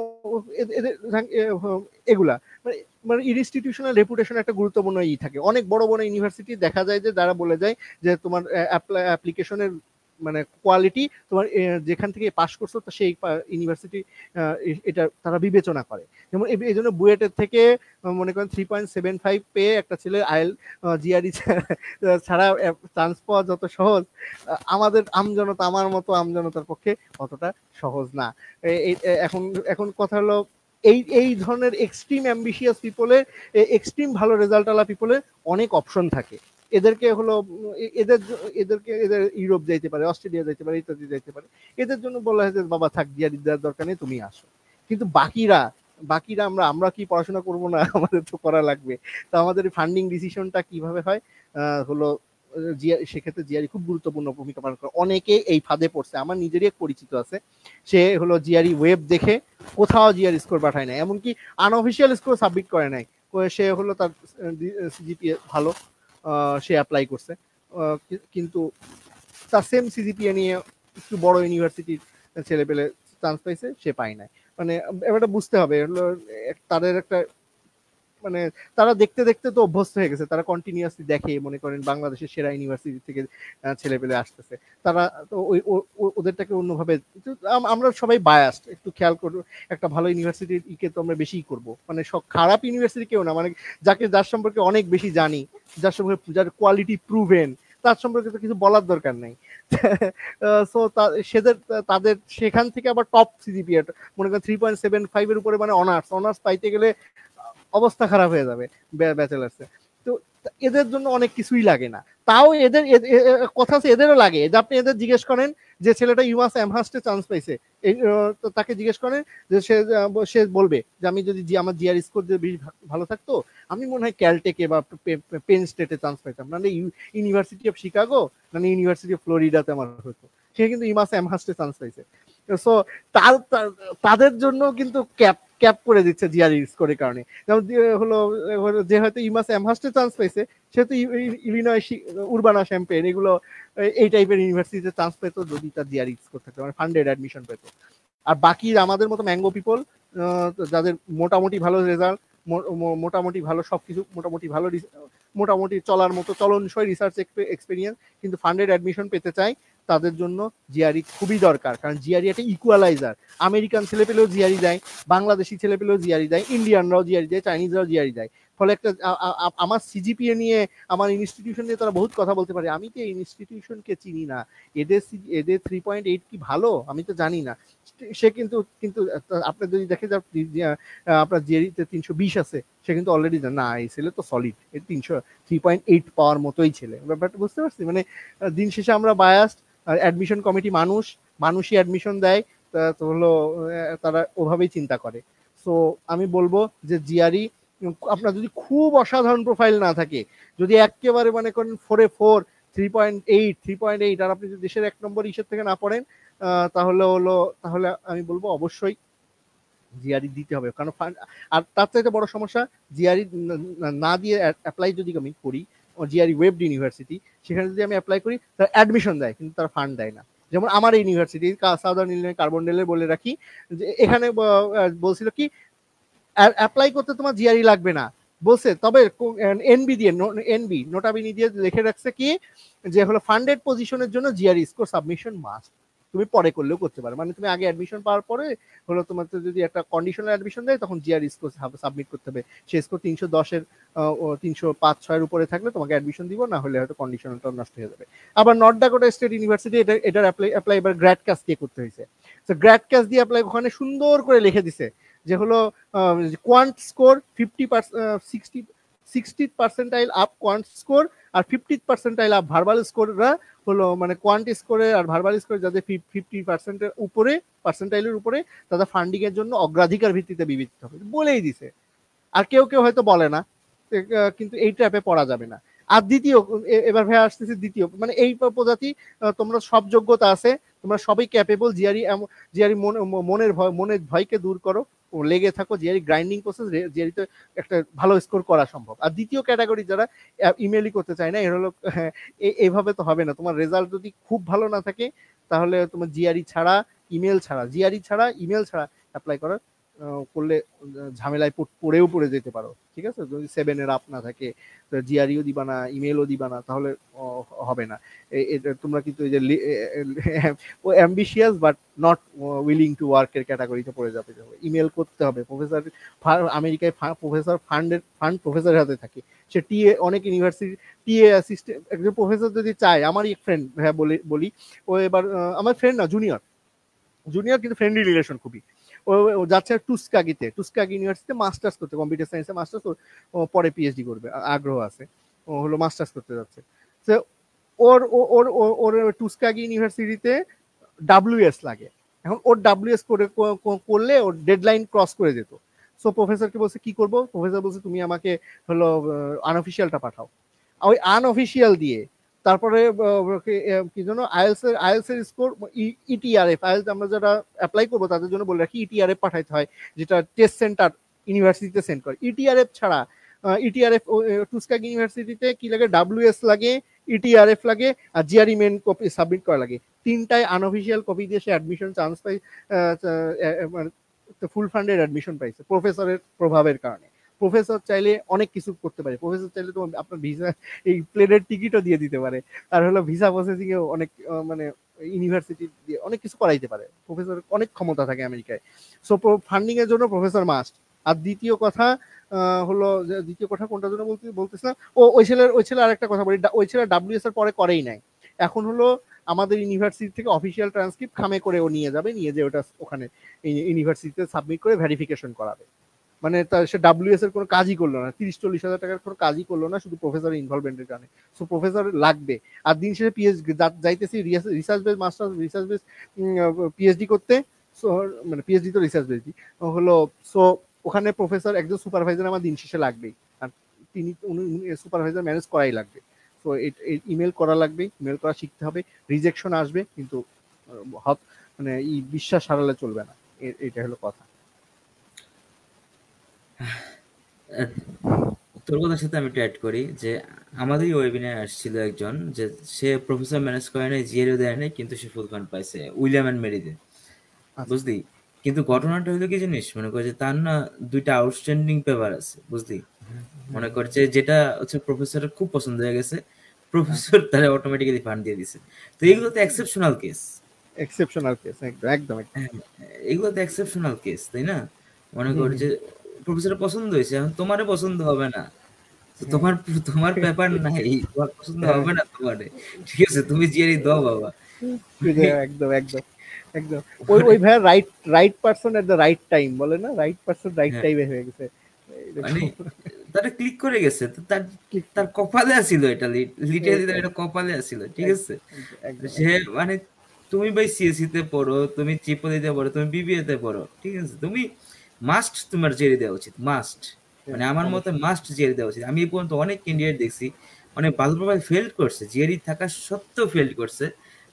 এগুলা মানে মানে ইনস্টিটিউশনাল রেপুটেশন একটা গুরুত্বপূর্ণ থাকে। অনেক বড় বড় ইউনিভার্সিটি দেখা যায় যে যারা বলে যায় যে তোমার অ্যাপ্লিকেশনের মানে কোয়ালিটি তোমার যেখান থেকে পাস করছো তো সেই ইউনিভার্সিটি এটা তারা বিবেচনা করে। যেমন এই জন্য বুয়েটের থেকে মনে করেন 3.75 পেয়ে একটা ছেলে জিআরই ছাড়া চান্স পাওয়া যত সহজ, আমাদের আমজনতা, আমার মতো আমজনতার পক্ষে অতটা সহজ না। এখন কথা হলো এই ধরনের এক্সট্রিম অ্যাম্বিশিয়াস পিপলের, এক্সট্রিম ভালো রেজাল্ট আলা পিপলের অনেক অপশন থাকে। এদেরকে হলো এদের ইউরোপ যাইতে পারে, অস্ট্রেলিয়া যাইতে পারে, ইত্যাদি যাইতে পারে। এদের জন্য বলা হয় যে বাবা থাক, জিআরই দেওয়ার দরকার নেই, তুমি আসো। কিন্তু বাকিরা আমরা কি পড়াশোনা করব না? আমাদের তো করা লাগবে। তো আমাদের ফান্ডিং ডিসিশনটা কিভাবে হয় হলো সেক্ষেত্রে জিআরই খুব গুরুত্বপূর্ণ ভূমিকা পালন করে। অনেকে এই ফাঁদে পড়ছে, আমার নিজেরই এক পরিচিত আছে, সে হলো জিআরই ওয়েব দেখে কোথাও জিআরই স্কোর পাঠায় না, এমনকি আনঅফিসিয়াল স্কোর সাবমিট করে নাই, সে হলো তার সিজিপিএ ভালো, সে অ্যাপ্লাই করছে, কিন্তু তার সেম সিজিপিএ নিয়ে একটু বড় ইউনিভার্সিটির ছেলে পেলে চান্স পাইছে, সে পায় নাই। মানে ব্যাপারটা বুঝতে হবে, তাদের একটা মানে তারা দেখতে দেখতে তো অভ্যস্ত হয়ে গেছে, তারা কন্টিনিউয়াসলি দেখে, মনে করেন বাংলাদেশের সেরা ইউনিভার্সিটি থেকে ছেলে পেলে আসতেছে, তারা তো ওদেরটাকে অন্যভাবে, আমরা সবাই বায়াসড, একটু খেয়াল করবো, একটা ভালো ইউনিভার্সিটির ইকে তো আমরা বেশিই করবো, মানে সব খারাপ ইউনিভার্সিটি কেউ না, মানে যার সম্পর্কে অনেক বেশি জানি, যার কোয়ালিটি প্রুভেন, তার সম্পর্কে তো কিছু বলার দরকার নাই। সো তাদের সেখান থেকে আবার টপ সিজিপিএ মনে করেন 3.75 এর উপরে, মানে অনার্স পাইতে গেলে অবস্থা খারাপ হয়ে যাবে ব্যাচেলার্সে। তো এদের জন্য অনেক কিছুই লাগে না, তাও এদের কথা আছে এদেরও লাগে। যে আপনি এদের জিজ্ঞেস করেন যে ছেলেটা ইউমাস অ্যামহার্স্টে চান্স পাইছে, তাকে জিজ্ঞেস করেন যে সে বলবে যে আমি যদি আমার জিআর স্কোর যদি বেশি ভালো থাকতো আমি মনে হয় ক্যালটেকে বা পেন স্টেটে চান্স পাইতাম, মানে ইউনিভার্সিটি অফ শিকাগো, মানে ইউনিভার্সিটি অফ ফ্লোরিডাতে আমার হতো। সে কিন্তু ইউমাস অ্যামহার্স্টে চান্স পাইছে। সো তাদের জন্য কিন্তু ক্যাপ করে দিচ্ছে জিআরই স্কোরের কারণে। যেমন যে হয়তো ইমাস অ্যামহার্স্টে চান্স পাইছে, সেহেতু ইলিনয় উর্বানা শ্যাম্পেন এগুলো এই টাইপের ইউনিভার্সিটিতে চান্স পেতো যদি তার জিআরই স্কোর থাকতো, মানে ফান্ডেড অ্যাডমিশন পেতো। আর বাকি আমাদের মতো ম্যাঙ্গো পিপল যাদের মোটামুটি ভালো রেজাল্ট, মোটামুটি ভালো সবকিছু, মোটামুটি চলার মতো চলনসই রিসার্চ এক্সপেরিয়েন্স, কিন্তু ফান্ডেড অ্যাডমিশন পেতে চাই, তাদের জন্য জিআরই খুবই দরকার। কারণ জিআরই একটা ইকুয়ালাইজার। আমেরিকান ছেলে পেলেও জিআরই দেয়, বাংলাদেশি ছেলে পেলেও জিআরই দেয়, ইন্ডিয়ানরাও জিআরই দেয়, চাইনিজরাও জিআরই দেয়। ফলে একটা আমার সিজিপিএ নিয়ে, আমার ইনস্টিটিউশন নিয়ে তারা বহুত কথা বলতে পারে, আমি তো ইনস্টিটিউশনকে চিনি না, এদের 3.8 কি ভালো আমি তো জানি না। সে কিন্তু আপনার যদি দেখে আপনার জিআরইতে 320 আছে, সে কিন্তু অলরেডি না এই ছেলে তো সলিড, 3.8 পাওয়ার মতোই ছেলে। ব্যাপারটা বুঝতে পারছি? মানে দিন শেষে আমরা বায়াসড, অ্যাডমিশন কমিটি মানুষই অ্যাডমিশন দেয়, তো হলো তারা ওভাবেই চিন্তা করে। সো আমি বলবো যে জিআরই আপনার যদি খুব অসাধারণ প্রোফাইল না থাকে, যদি একেবারে মনে করেন 4 3.8 আর আপনি যদি দেশের 1 নম্বর ইসের থেকে না পড়েন, তাহলে আমি বলবো অবশ্যই জিআরই দিতে হবে। কারণ আর তার চাইতে বড় সমস্যা, জিআরই না দিয়ে অ্যাপ্লাই যদি আমি করি জিআরই ওয়েবড ইউনিভার্সিটি, সেখানে যদি আমি অ্যাপ্লাই করি তারা অ্যাডমিশন দেয় কিন্তু তারা ফান্ড দেয় না। যেমন আমার ইউনিভার্সিটি সাউদার্ন ইলিনয় কার্বনডেলে বলে রাখি, যে এখানে বলছিল কি অ্যাপ্লাই করতে তোমার জিআরই লাগবে না বলছে, তবে এনবি নোটাবিনি দিয়ে লিখে রাখছে কি যে হলো ফান্ডেড পজিশনের জন্য জিআরই স্কোর সাবমিশন মাস্ট। তুমি পরে করলেও করতে পারো, মানে তুমি আগে অ্যাডমিশন পাওয়ার পরে হলো তোমার যদি একটা কন্ডিশনাল অ্যাডমিশন দেয় তখন জিআরই স্কোর সাবমিট করতে হবে। সেই স্কোর 310-এর 305-6-এর উপরে থাকলে তোমাকে অ্যাডমিশন দিব, না হলে হয়তো কন্ডিশনালটা নষ্ট হয়ে যাবে। আবার নর্থ ডাকোটা স্টেট ইউনিভার্সিটি এটার অ্যাপ্লাই এবার গ্র্যাড ক্যাস দিয়ে করতে হয়েছে। তো গ্র্যাড ক্যাস দিয়ে অ্যাপ্লাই ওখানে সুন্দর করে লিখে দিছে যে হলো quant score 60 percentile up quant score, আর 50 পার্সেন্টাইল আপ ভার্বাল স্কোররা হলো মানে কোয়ান্ট স্কোরে আর ভার্বাল স্কোরে যাদের 50% উপরে পার্সেন্টাইলের উপরে, তাদের ফান্ডিং এর জন্য অগ্রাধিকার ভিত্তিতে বিবেচিত হবে বলেই দিছে। আর কেউ হয়তো বলে না, কিন্তু এই ট্র্যাপে পড়া যাবে না। আর দ্বিতীয়, এবার ভাই আসতেছে দ্বিতীয়, মানে এই প্রজাতি তোমরা সব যোগ্যতা আছে, তোমরা সবই ক্যাপেবল, জিআরই মনের ভয়কে দূর করো, লেগে থাকো, জিআরই গ্রাইন্ডিং প্রসেস, জিআরইতে একটা ভালো স্কোর করা সম্ভব। আর দ্বিতীয় ক্যাটাগরি যারা ইমেলই করতে চায় না, এর হলো এইভাবে তো হবে না। তোমার রেজাল্ট যদি খুব ভালো না থাকে তাহলে তোমার জিআরই ছাড়া ইমেল ছাড়া অ্যাপ্লাই করলে ঝামেলায় পড়ে যেতে পারো। ঠিক আছে, যদি 7-এর আপ না থাকে জিআরইও দিবা না, ইমেলও দিবা না, তাহলে হবে না। তোমরা কিন্তু এই যে ambitious but not willing to work এর ক্যাটাগরিতে পড়ে যাবে। ইমেল করতে হবে। প্রফেসর আমেরিকায় ফান্ড প্রফেসরের হাতে থাকে, সে টিএ অনেক ইউনিভার্সিটি টিএ অ্যাসিস্ট্যান্ট একজন প্রফেসর যদি চায়, আমারই এক ফ্রেন্ড বলি, ও এবার আমার ফ্রেন্ড না, জুনিয়র কিন্তু ফ্রেন্ডলি রিলেশন খুবই। ও যাচ্ছে টুস্কাগি ইউনিভার্সিটিতে মাস্টার্স করতে, কম্পিউটার সায়েন্সে মাস্টার্স, পরে পিএইচডি করবে, আগ্রহ আছে, ও হলো মাস্টার্স করতে যাচ্ছে। তো ওর টুস্কাগি ইউনিভার্সিটিতে ডাব্লিউএস লাগে। এখন ওর ডাব্লিউএস করলে ওর ডেডলাইন ক্রস করে যেত। সো প্রফেসরকে বলছে কি করবো, প্রফেসর বলছে তুমি আমাকে হলো আনঅফিসিয়ালটা পাঠাও। ওই আনঅফিসিয়াল দিয়ে তারপরে কি জন্য আইএলস এর স্কোর ইটিআরএফ, আইএলস আমরা যারা অ্যাপ্লাই করবো তাদের জন্য বলে রাখি ইটিআরএফ পাঠাইতে হয়, যেটা টেস্ট সেন্টার ইউনিভার্সিটিতে সেন্ড করে। ইটিআরএফ ছাড়া টুস্কাগি ইউনিভার্সিটিতে কি লাগে, ডাব্লিউএস লাগে, ইটিআরএফ লাগে, আর জিআরই মেন কপি সাবমিট করা লাগে। তিনটায় আনঅফিসিয়াল কপি দিয়ে সে অ্যাডমিশন চান্স পাই, ফুল ফান্ডেড অ্যাডমিশন পাইছে প্রফেসরের প্রভাবের কারণে। প্রফেসর চাইলে অনেক কিছু করতে পারে, প্রফেসর চাইলে তো আপনার ভিসা এই প্লেনের টিকিটও দিয়ে দিতে পারে, আর হলো ভিসা প্রসেসিং এ অনেক মানে ইউনিভার্সিটি দিয়ে অনেক কিছু করাইতে পারে। প্রফেসর অনেক ক্ষমতা থাকে আমেরিকায়। সো ফান্ডিং এর জন্য প্রফেসর মাস্ট। আর দ্বিতীয় কথা কোনটার জন্য বলতেছিলাম, ওই ছেলে আরেকটা কথা বলি, ওই ছেলে ডাব্লিউএস এর পরে করেই নাই, এখন হলো আমাদের ইউনিভার্সিটি থেকে অফিসিয়াল ট্রান্সক্রিপ্ট খামে করে ও নিয়ে যে ওটা ওখানে ইউনিভার্সিটিতে সাবমিট করে ভেরিফিকেশন করাবে। মানে সে ডাব্লিউএস এর কোনো কাজই করলো না, 30-40 হাজার টাকার কোনো কাজই করলো না, শুধু প্রফেসরের ইনভলভমেন্টের কারণে। সো প্রফেসর লাগবে। আর দিন শেষে পিএইচডি যাইতেছি research base masters, research base PhD করতে, সো মানে পিএইচডি তো রিসার্চ বেসডি হলো। সো ওখানে প্রফেসর একজন সুপারভাইজার আমার দিন শেষে লাগবেই, আর উনি সুপারভাইজার ম্যানেজ করাই লাগবে। তো ইমেল করা লাগবে, ইমেল করা শিখতে হবে, রিজেকশন আসবে, কিন্তু মানে বিশ্বাস হারালে চলবে না, এটা হলো কথা। আহ, তোর কথার সাথে আমি একটু অ্যাড করি যে আমাদেরই ওয়েবিনারে আসছিল একজন, যে সে প্রফেসর ম্যানেজ করে নাই, জিএরও দেয় নাই, কিন্তু সে ফুল ফান্ড পাইছে উইলিয়াম অ্যান্ড মেরিতে, আচ্ছা। বুঝলি? কিন্তু ঘটনাটা হলো কি জিনিস, মনে করে যে তার না দুইটা আউটস্ট্যান্ডিং পেপার আছে, বুঝলি? মনে করছে যেটা হচ্ছে প্রফেসরের খুব পছন্দ হয়ে গেছে, হ্যাঁ প্রফেসর তারা অটোমেটিক্যালি ফান্ড দিয়ে দিছে। তো হ্যাঁ, এগুলো তো এক্সেপশনাল কেস। এক্সেপশনাল কেস, একদম একদম একদম। হ্যাঁ, এগুলো তো এক্সেপশনাল কেস, তাই না? মনে হুম কর হুম, যে প্রফেসরের পছন্দ হয়েছে, এখন তোমারে পছন্দ হবে না, তো হ্যাঁ তোমার তোমার পেপার নাই, তোমার পছন্দ হ্যাঁ, হবে না তোমারে, ঠিক আছে? তুমি জিআরই দাও বাবা। মানে একদম একদম একদম। ওই ওই ভাইয়া right right person at the right time বলে না, রাইট পারসন রাইট হ্যাঁ, টাইমে হয়ে গেছে মানে এরকম। তারা ক্লিক করে গেছে, তো তার ঠিক তার কপালে আসিল এটা, লিটারালি তার এক- এটা কপালে আসিল, ঠিক এক- আছে? একদম সে একদম। মানে তুমি ভাই সিএসসি তে পড়ো, তুমি ট্রিপল তে পড়ো, তুমি বিবিএ তে পড়ো, ঠিক আছে? তুমি মাস্ট, তোমার জেরে দেওয়া উচিত, মাস্ট। হ্যাঁ, মানে আমার মতে অবশ্যই। মাস্ট জেরে দেওয়া উচিত। আমি এই পর্যন্ত অনেক ক্যান্ডিডেট দেখছি, অনেক ভালো প্রোফাইল ফেল্ড করছে, জিআরই থাকা সত্ত্বেও ফেল্ড করছে,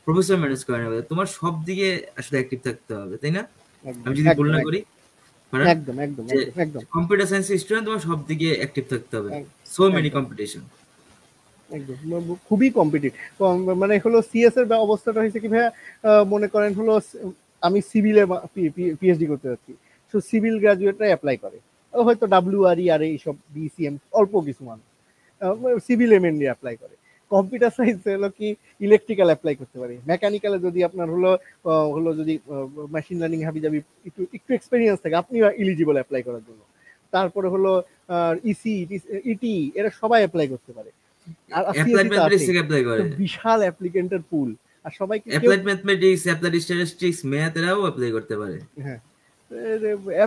প্রফেসর ম্যানেজ করে নেবে। তোমার সব দিকে আসলে অ্যাক্টিভ থাকতে হবে, তাই না? একদম আমি যদি ভুল একদম না করি, একদম কারণ একদম একদম যে একদম একদম কম্পিউটার সায়েন্স স্টুডেন্ট, তোমার সব দিকে অ্যাক্টিভ থাকতে হবে, সো মেনি একদম কম্পিটিশন। একদম খুবই কম্পিটিটিভ। মানে হলো সিএস এর অবস্থাটা হয়েছে কি ভাইয়া, মনে করেন হলো আমি সিভিলে পিএইচডি করতে যাচ্ছি, তো সিভিল গ্রাজুয়েটরা অ্যাপ্লাই করে, হয়তো ডাব্লিউআরই আর এইসব বিসিএম অল্প কিছু মানুষ সিভিল এমএনডি অ্যাপ্লাই করে। কম্পিউটার সায়েন্স হলো কি ইলেকট্রিক্যাল অ্যাপ্লাই করতে পারে, মেকানিক্যালে যদি আপনার হলো হলো যদি মেশিন লার্নিং হাবি যাবি একটু একটু এক্সপিরিয়েন্স থাকে, আপনি ইলিজিবল অ্যাপ্লাই করার জন্য। তারপরে হলো ইসি, ইটি, এরা সবাই অ্যাপ্লাই করতে পারে। আর অ্যাপ্লাইড সিএসসি তো ম্যাথমেটিক্স আছেই। থেকে অ্যাপ্লাই তো করে, বিশাল অ্যাপ্লিকেন্টের পুল, আর সবাইকে কেউ, applied mathematics, applied statistics, math, এরাও অ্যাপ্লাই করতে পারে। হ্যাঁ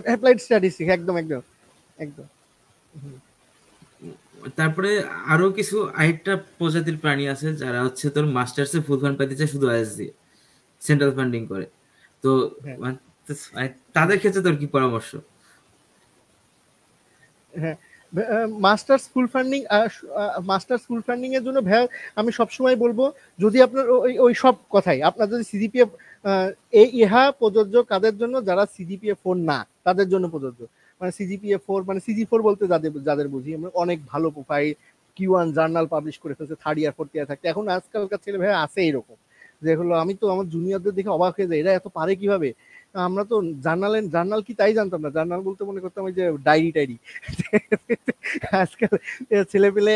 অ্যাপ্লাইড স্ট্যাটিস্টিক্স, একদম একদম একদম। তারপরে আরো কিছু আরেকটা প্রজাতির প্রাণী আছে যারা হচ্ছে তোর মাস্টার্সে ফুল ফান্ড পেতে চায় শুধু আইএস দিয়ে, সেন্ট্রাল ফান্ডিং করে। তো হ্যাঁ মানে মানে তাদের ক্ষেত্রে তোর কি পরামর্শ? হ্যাঁ, মাস্টার্স ফুল ফান্ডিং, মাস্টার্স ফুল ফান্ডিং এর জন্য ভাইয়া আমি সবসময় বলবো, যদি আপনার ওই ওই সব কথাই আপনার যদি সিজিপিএ, এই ইহা প্রযোজ্য কাদের জন্য, যারা সিজিপিএ 4 না তাদের জন্য প্রযোজ্য। মানে সিজিপিএ 4 মানে সিজি 4 বলতে যাদের যাদের বুঝি আমরা, অনেক ভালো প্রোফাইল, কিউ1 জার্নাল পাবলিশ করে ফেলছে, থার্ড ইয়ার ফোর্থ ইয়ার থাকতে। এখন আজকালকার ছেলে ভাইয়া আছে এরকম, যে হলো আমি তো আমার জুনিয়রদের দেখে অবাক হয়ে যাই, এরা এত পারে কিভাবে। আমরা তো জার্নাল কি তাই জানতাম না, জার্নাল বলতে মনে করতাম ওই যে ডায়েরি টাইরি। আজকাল ছেলে পেলে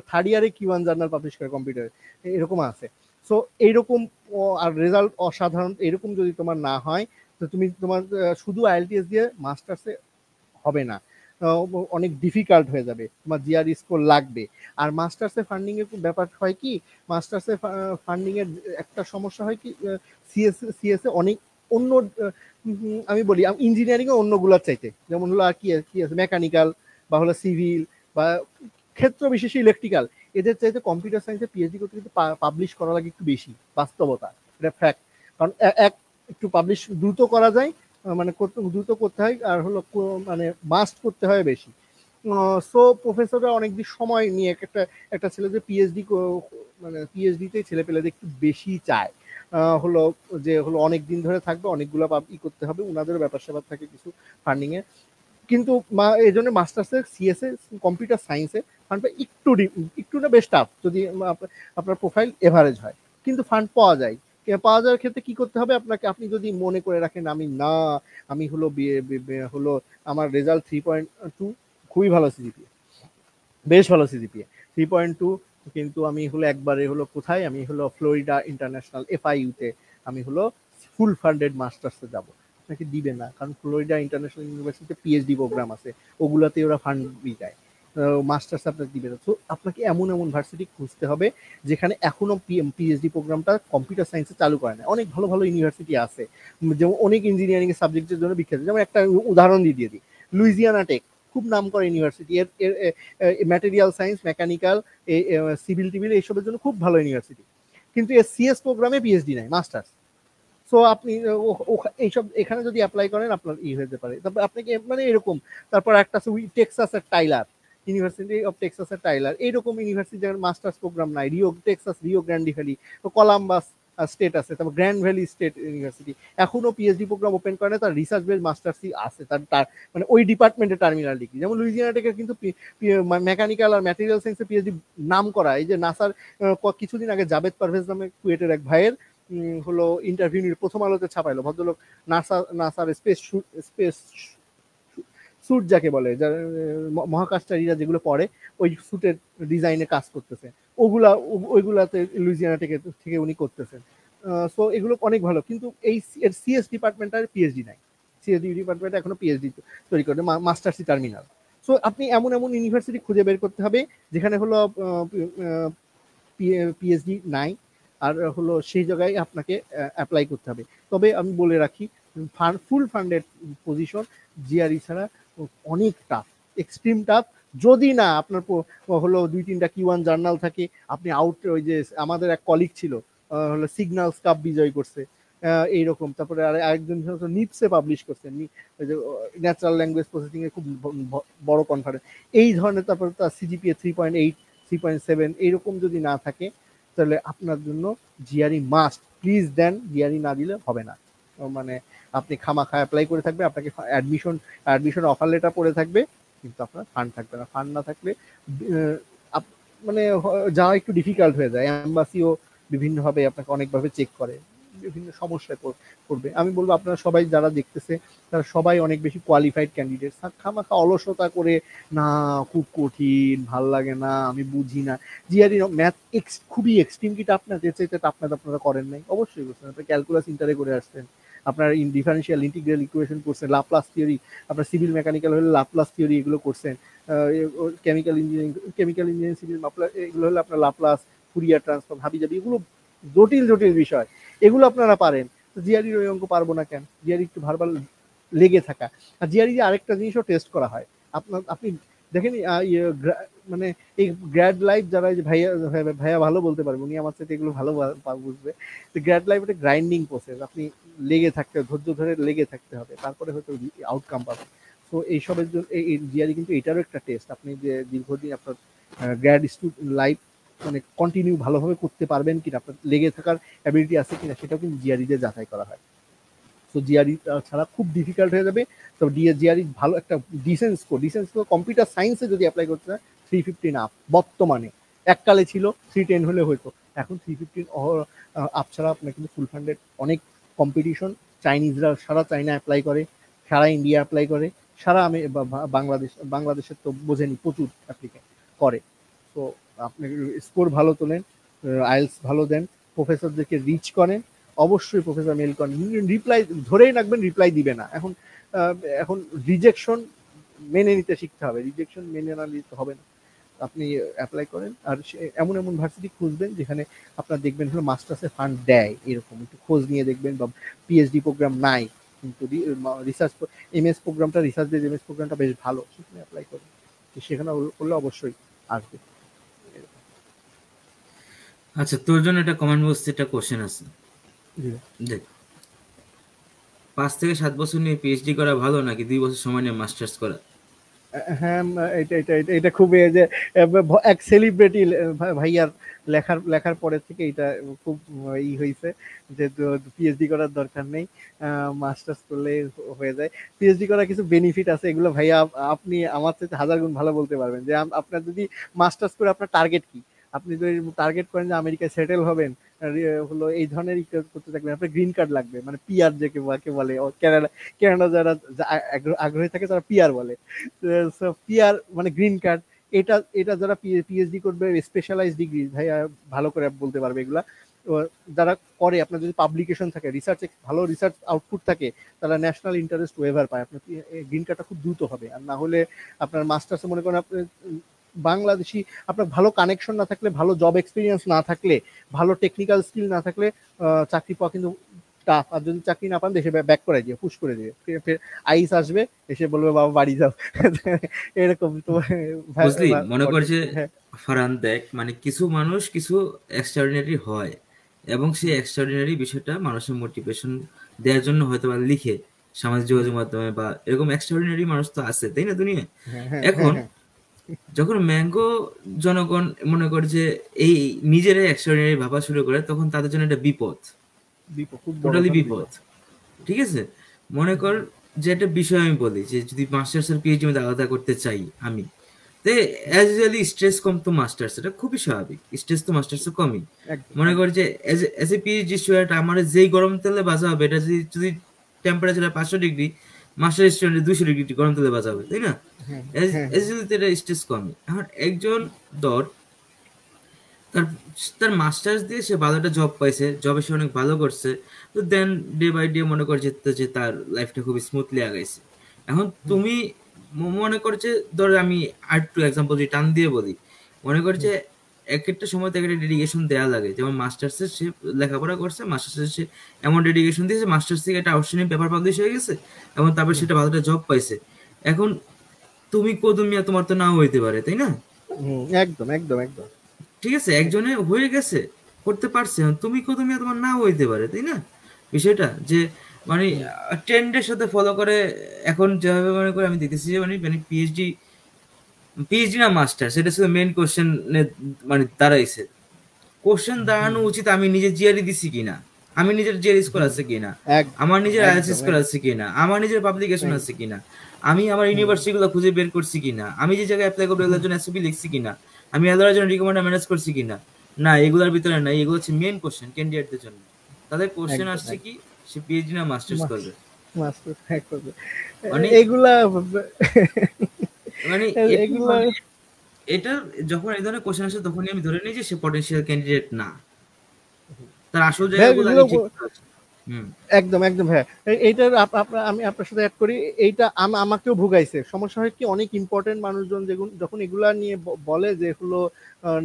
থার্ড ইয়ারে কিউ1 জার্নাল পাবলিশ করে কম্পিউটারে, এরকম আছে। সো এইরকম আর রেজাল্ট অসাধারণ, এরকম যদি তোমার না হয়, তো তুমি তোমার শুধু আইএলটিএস দিয়ে মাস্টার্সে হবে না, আহ, অনেক ডিফিকাল্ট হয়ে যাবে, তোমার জিআরই স্কোর লাগবে। আর মাস্টার্সে ফান্ডিং এর ব্যাপার হয় কি, মাস্টার্সে ফান্ডিং এর একটা সমস্যা হয় কি, সিএসএ অনেক অন্য আমি বলি ইঞ্জিনিয়ারিং এ অন্যগুলোর চাইতে, যেমন হলো আর কি কি আছে মেকানিক্যাল বা হলো সিভিল বা ক্ষেত্র বিশেষে ইলেকট্রিক্যাল, এদের চাইতে কম্পিউটার সায়েন্সে পিএইচডি করতে কিন্তু পাবলিশ করা লাগে একটু বেশি, বাস্তবতা, এটা ফ্যাক্ট। কারণ এক একটু পাবলিশ দ্রুত করা যায়, মানে দ্রুত করতে হয়, আর হলো মানে মাস্ট করতে হয় বেশি। সো প্রফেসররা অনেক দিন সময় নিয়ে একটা একটা ছেলে যে পিএইচডি, মানে পিএইচডিতে ছেলে পেলেদের একটু বেশি চায়, হলো যে হলো অনেক দিন ধরে থাকবে, অনেকগুলো করতে হবে, ওনাদেরও ব্যাপার স্যাপার থাকে কিছু ফান্ডিং এ। কিন্তু এই জন্য মাস্টার্সে সিএসএ কম্পিউটার সায়েন্সে ফান্ড একটু একটু না বেশ টাফ, যদি আপনার প্রোফাইল এভারেজ হয়, কিন্তু ফান্ড পাওয়া যায়। পাওয়া যাওয়ার ক্ষেত্রে কি করতে হবে আপনাকে, আপনি যদি মনে করে রাখেন আমি না, আমি হলো হলো আমার রেজাল্ট 3.2, খুবই ভালো সিজিপিএ, বেশ ভালো সিজিপিএ 3.2, কিন্তু আমি হলো একবারে হলো কোথায়, আমি হলো ফ্লোরিডা ইন্টারন্যাশনাল এফআইইউতে আমি হলো ফুল ফান্ডেড মাস্টার্সে যাব, আপনাকে দিবে না, কারণ ফ্লোরিডা ইন্টারন্যাশনাল ইউনিভার্সিটিতে পিএইচডি প্রোগ্রাম আছে, ওগুলাতে ওরা ফান্ড দেয়, মাস্টার্স আপনাকে দিবে না। তো আপনাকে এমন এমন ভার্সিটি খুঁজতে হবে যেখানে এখনো পিএইচডি প্রোগ্রামটা কম্পিউটার সায়েন্সে চালু করে না। অনেক ভালো ভালো ইউনিভার্সিটি আছে, যেমন অনেক ইঞ্জিনিয়ারিং এর সাবজেক্টের জন্য বিখ্যাত, যেমন একটা উদাহরণ দিয়ে দিই, লুইজিয়ানা টেক, খুব নাম করা ইউনিভার্সিটি, এর ম্যাটেরিয়াল সায়েন্স, মেকানিক্যাল, সিভিল টিভিল এইসবের জন্য খুব ভালো ইউনিভার্সিটি, কিন্তু এর সিএস প্রোগ্রামে পিএইচডি নাই, মাস্টার্স। সো আপনি এইসব এখানে যদি অ্যাপ্লাই করেন আপনার হয়ে যেতে পারে, তারপর আপনাকে মানে এরকম। তারপর একটা আছে টেক্সাসের টাইলার, ইউনিভার্সিটি অফ টেক্সাসের টাইলার, এইরকম ইউনিভার্সিটি যেমন মাস্টার্স প্রোগ্রাম নাই, Texas Rio Grande Valley, Columbus, state আছে, তারপর গ্র্যান্ড ভ্যালি স্টেট ইউনিভার্সিটি এখনো পিএইচডি প্রোগ্রাম ওপেন করে না, তার রিসার্চ বেস মাস্টার্সই আছে, তার মানে ওই ডিপার্টমেন্টে টার্মিনাল ডিগ্রি। যেমন লুইজিয়ানা টেকের কিন্তু মেকানিক্যাল আর ম্যাটেরিয়াল সায়েন্সে পিএইচডি নাম করা। এই যে নাসার কিছুদিন আগে জাবেদ পারভেজ নামে কুয়েটের এক ভাইয়ের হলো ইন্টারভিউ প্রথম আলোতে ছাপাইলো। ভদ্রলোক নাসার স্পেস স্যুট যাকে বলে, মহাকাশচারীরা যেগুলো পরে ওই স্যুটের ডিজাইনে কাজ করতেছে, ওইগুলাতে লুইজিয়ানা থেকে উনি করতেছেন। সো এগুলো অনেক ভালো, কিন্তু এই সিএস ডিপার্টমেন্টের পিএইচডি নাই, সিএসডি ডিপার্টমেন্টে এখনো পিএইচডি তৈরি করে মাস্টার্সি টার্মিনাল। সো আপনি এমন এমন ইউনিভার্সিটি খুঁজে বের করতে হবে যেখানে হলো পিএইচডি নাই, আর হলো সেই জায়গায় আপনাকে অ্যাপ্লাই করতে হবে। তবে আমি বলে রাখি, ফুল ফান্ডেড পজিশন জিআরই ছাড়া অনেক টাফ, এক্সট্রিম টাফ। যদি না আপনার হলো 2-3টা Q1 জার্নাল থাকে, আপনি আউট, ওই যে আমাদের এক কলিগ ছিল হলো সিগন্যালস কাপ বিজয় করছে এইরকম, তারপরে আরেকজন নিপসে পাবলিশ করছেন, ওই যে ন্যাচারাল ল্যাঙ্গুয়েজ প্রসেসিং এ খুব বড় কনফারেন্স এই ধরনের। তারপরে তার সিজিপিএ 3.8 3.7 এইরকম যদি না থাকে, তাহলে আপনার জন্য জিআরই মাস্ট, প্লিজ দেন, জিআরই না দিলে হবে না। মানে আপনি খামাখা অ্যাপ্লাই করে থাকবে, আপনাকে অ্যাডমিশন অফার লেটার পড়ে থাকবে, কিন্তু আপনার ফান্ড থাকবে না। ফান্ড না থাকলে মানে যাওয়া একটু ডিফিকাল্ট হয়ে যায়। এম্বাসিও বিভিন্নভাবে আপনাকে অনেকভাবে চেক করে, বিভিন্ন সমস্যায় পড়বে। আমি বলবো আপনারা সবাই যারা দেখতেছে তারা সবাই অনেক বেশি কোয়ালিফাইড ক্যান্ডিডেট। খামাখা অলসতা করে না, খুব কঠিন, ভাল লাগে না, আমি বুঝি না। জিআরই ম্যাথ খুবই এক্সট্রিম কি টাফ না, যে চাইতে টাফ ম্যাথ আপনারা করেন নাই? অবশ্যই করছেন, আপনার ক্যালকুলাস ইন্টারে করে আসছেন, আপনার ডিফারেন্সিয়াল ইন্টিগ্রাল ইকুয়েশন করছেন, লাপ্লাস থিওরি, আপনার সিভিল মেকানিক্যাল হলে লাপ্লাস থিওরি এগুলো করছেন, কেমিক্যাল ইঞ্জিনিয়ারিং সিভিল এগুলো হলে আপনার লাপ্লাস, ফুরিয়ার ট্রান্সফর্ম, হাবিজাবি, এগুলো জটিল জটিল বিষয়, এগুলো আপনারা পারেন। জিআরই ওই অঙ্ক পারবো না কেন? জিআরই একটু ভারবার লেগে থাকা। আর জিআরই আরেকটা জিনিসও টেস্ট করা হয়, আপনি দেখেন মানে এই গ্র্যাড লাইফ যারা ভাইয়া ভাইয়া ভালো বলতে পারবে, উনি আমার সাথে এগুলো ভালো বুঝবে। গ্র্যাড লাইফ একটা গ্রাইন্ডিং প্রসেস, আপনি লেগে থাকতে, ধৈর্য ধরে লেগে থাকতে হবে, তারপরে হয়তো আউটকাম পাবেন। তো এইসবের জন্য এই জিআরই কিন্তু এটারও একটা টেস্ট, আপনি যে দীর্ঘদিন আপনার গ্র্যাড স্টুডেন্ট লাইফ মানে কন্টিনিউ ভালোভাবে করতে পারবেন কিনা, আপনার লেগে থাকার অ্যাবিলিটি আছে কিনা, সেটাও কিন্তু জিআরই দিয়ে যাচাই করা হয়। তো জিআরই ছাড়া খুব ডিফিকাল্ট হয়ে যাবে। তো জিআরই ভালো একটা ডিসেন্স স্কোর কম্পিউটার সায়েন্সে যদি অ্যাপ্লাই করতে চায় 315 আপ বর্তমানে, এককালে ছিল 310 হলে হয়তো, এখন 315 আপ ছাড়া আপনার কিন্তু ফুল ফান্ডেড অনেক কম্পিটিশন। সারা চাইনা অ্যাপ্লাই করে, সারা ইন্ডিয়া অ্যাপ্লাই করে, সারা আমি বাংলাদেশের তো বোঝেনি প্রচুর অ্যাপ্লিকেন্ট করে। তো আপনি স্কোর ভালো তোলেন, আইএলস ভালো দেন, প্রফেসরদেরকে রিচ করেন, অবশ্যই প্রফেসর মেল করেন, রিপ্লাই ধরেই রাখবেন, রিপ্লাই দিবে না। এখন রিজেকশন মেনে নিতে শিখতে হবে, রিজেকশন মেনে না নিতে হবে না। আপনি অ্যাপ্লাই করেন, আর এমন এমন ভার্সিটি খুঁজবেন যেখানে আপনার দেখবেন হলো মাস্টার্সের ফান্ড দেয়, এরকম একটু খোঁজ নিয়ে দেখবেন। বা পিএইচডি প্রোগ্রাম নাই কিন্তু রিসার্চ এমএস প্রোগ্রামটা, রিসার্চ বেস এমএস প্রোগ্রামটা বেশ ভালো, সেখানে অ্যাপ্লাই করেন, সেখানে করলে অবশ্যই আসবে। আচ্ছা, তোর জন্য একটা কমেন্ট বক্সে একটা কোশ্চেন আছে, দেখ। 5 থেকে 7 বছর নিয়ে পিএইচডি করা ভালো নাকি 2 বছর সময় নিয়ে মাস্টার্স করা? হ্যাঁ, এটা খুব যে এক সেলিব্রিটি ভাইয়ার লেখার পরে থেকে এটা খুব হয়েছে যে পিএইচডি করার দরকার নেই, মাস্টার্স করলে হয়ে যায়। পিএইচডি করার কিছু বেনিফিট আছে, এগুলো ভাইয়া আপনি আমার সাথে 1000 গুণ ভালো বলতে পারবেন। যে আপনার যদি মাস্টার্স করে আপনার টার্গেট কি, আপনি যদি টার্গেট করেন যে আমেরিকায় সেটেল হবেন, হলো এই ধরনের করতে থাকবেন, আপনার গ্রিন কার্ড লাগবে, মানে পিআর যাকে বলে, কানাডা যারা আগ্রহী থাকে তারা পিআর বলে। পিআর মানে গ্রিন কার্ড, এটা যারা পিএইচডি করবে, স্পেশালাইজ ডিগ্রি, ভাইয়া ভালো করে বলতে পারবে এগুলা। যারা করে, আপনার যদি পাবলিকেশন থাকে, রিসার্চে ভালো রিসার্চ আউটপুট থাকে, তারা ন্যাশনাল ইন্টারেস্ট ওয়েভার পায়, আপনার গ্রিন কার্ডটা খুব দ্রুত হবে। আর না হলে আপনার মাস্টার্সে মনে করেন আপনি বাংলাদেশি, আপনার ভালো কানেকশন না থাকলে, ভালো জব এক্সপিরিয়েন্স না থাকলে, ভালো টেকনিক্যাল স্কিল না থাকলে চাকরি পাওয়া কিন্তু টাফ। আর যদি চাকরি না পান, দেশে ব্যাক করে দিয়ে, পুশ করে দিয়ে, ফের আইস আসবে, এসে বলবে বাবা বাড়ি যাও। এরকম তো বুঝলি, মনে করছে ফারহান, দেখ, মানে কিছু মানুষ কিছু এক্সট্রাঅর্ডিনারি হয়, এবং সেই এক্সট্রাঅর্ডিনারি বিষয়টা মানুষের মোটিভেশন দেওয়ার জন্য হয়তো বা লিখে সামাজিক যোগাযোগ মাধ্যমে, বা এরকম এক্সট্রাঅর্ডিনারি মানুষ তো আছে, তাই না দুনিয়া? এখন যখন ম্যাঙ্গো জনগণ মনে করে যে এই নিজেরাই এক্সট্রাঅর্ডিনারি ভাবা শুরু করে, তখন তাদের জন্য একটা বিপদ, খুব বড় টোটালি ধরনের বিপদ। ঠিক আছে, মনে কর যে একটা বিষয় আমি বলি যে যদি মাস্টার্স আর পিএইচডি মধ্যে আলাদা করতে চাই আমি, তো অ্যাজ ইউজুয়ালি স্ট্রেস কম তো মাস্টার্স, এটা খুবই স্বাভাবিক, স্ট্রেস তো মাস্টার্স কমই। একদম মনে কর একদম। যে এজ এ পিএইচডি স্টুডেন্ট আমার যেই গরম তেলে বাজা হবে, এটা যদি যদি temperature 500 degree, master student 200 degree গরম তেলে বাজা হবে, তাই না? হ্যাঁ এজ হ্যাঁ এজ হ্যাঁ। ইউজুয়ালি এটা স্ট্রেস কমই। এখন একজন ধর তার তার মাস্টার্স দিয়ে সে ভালো একটা জব পাইছে, জবে সে অনেক ভালো করছে, তো দেন ডে বাই ডে মনে করছে যে তার লাইফটা খুবই স্মুথলি আগাইছে। এখন তুমি মনে করছে, ধর আমি আর একটু এক্সাম্পল যদি টান দিয়ে বলি, মনে করছে এক একটা সময় তাকে একটা ডেডিকেশন দেওয়া লাগে, যেমন মাস্টার্সে সে লেখাপড়া করছে, মাস্টার্সে সে এমন ডেডিকেশন দিয়েছে, মাস্টার্স থেকে একটা আউটস্ট্যান্ডিং পেপার পাবলিশ হয়ে গেছে, এবং তারপর সেটা ভালো একটা জব পাইছে। এখন তুমি কদমিয়া তোমার তো নাও হইতে পারে, তাই না? একদম একদম একদম। ঠিক আছে, একজনে হয়ে গেছে, করতে পারছে, এখন তুমি কদমিয়া তোমার নাও হইতে পারে, তাই না? বিষয়টা যে মানে ট্রেন্ডের সাথে ফলো করে এখন যেভাবে মনে করে আমি দেখতেছি যে মানে মানে পিএইচডি পিএইচডি না মাস্টার, সেটা শুধু মেইন কোশ্চেন মানে দাঁড়াইছে। কোশ্চেন দাঁড়ানো উচিত আমি নিজে জিআরই দিছি কিনা, আমি নিজের জিআরই স্কোর আছে কিনা, একদম আমার নিজের আইএলটিএস একদম স্কোর আছে কিনা, আমার নিজের পাবলিকেশন আছে কিনা, আমি আমার একদম। ইউনিভার্সিটি গুলো খুঁজে বের করছি কিনা, আমি যে জায়গায় অ্যাপ্লাই করবো এগুলোর জন্য এসওপি লিখছি কিনা, আমি এলোর জন্য রিকমেন্ডার ম্যানেজ করছি কিনা। না, এগুলোর ভিতরে না, এগুলো হচ্ছে মেইন কোশ্চেন ক্যান্ডিডেটদের জন্য। তাদের কোশ্চেন একদম আসছে একদম। কি, সে পিএইচডি না মাস্টার্স করবে। মাস্টার হ্যাক করবে মানে এগুলা। মানে এটা এগুলা মানে এটা যখন এই ধরনের কোশ্চেন আসে তখনই আমি ধরে নিই যে সে পটেনশিয়াল ক্যান্ডিডেট না, তার আসল ভাইয়া, জায়গাগুলো এগুলো আগে ঠিক করা আছে। হুম। একদম একদম হ্যাঁ। এইটার আমি আপনার সাথে অ্যাড করি। এইটা আমাকেও ভুগাইছে। সমস্যা হয় কি, অনেক ইম্পর্টেন্ট মানুষজন যখন এগুলা নিয়ে বলে যে হলো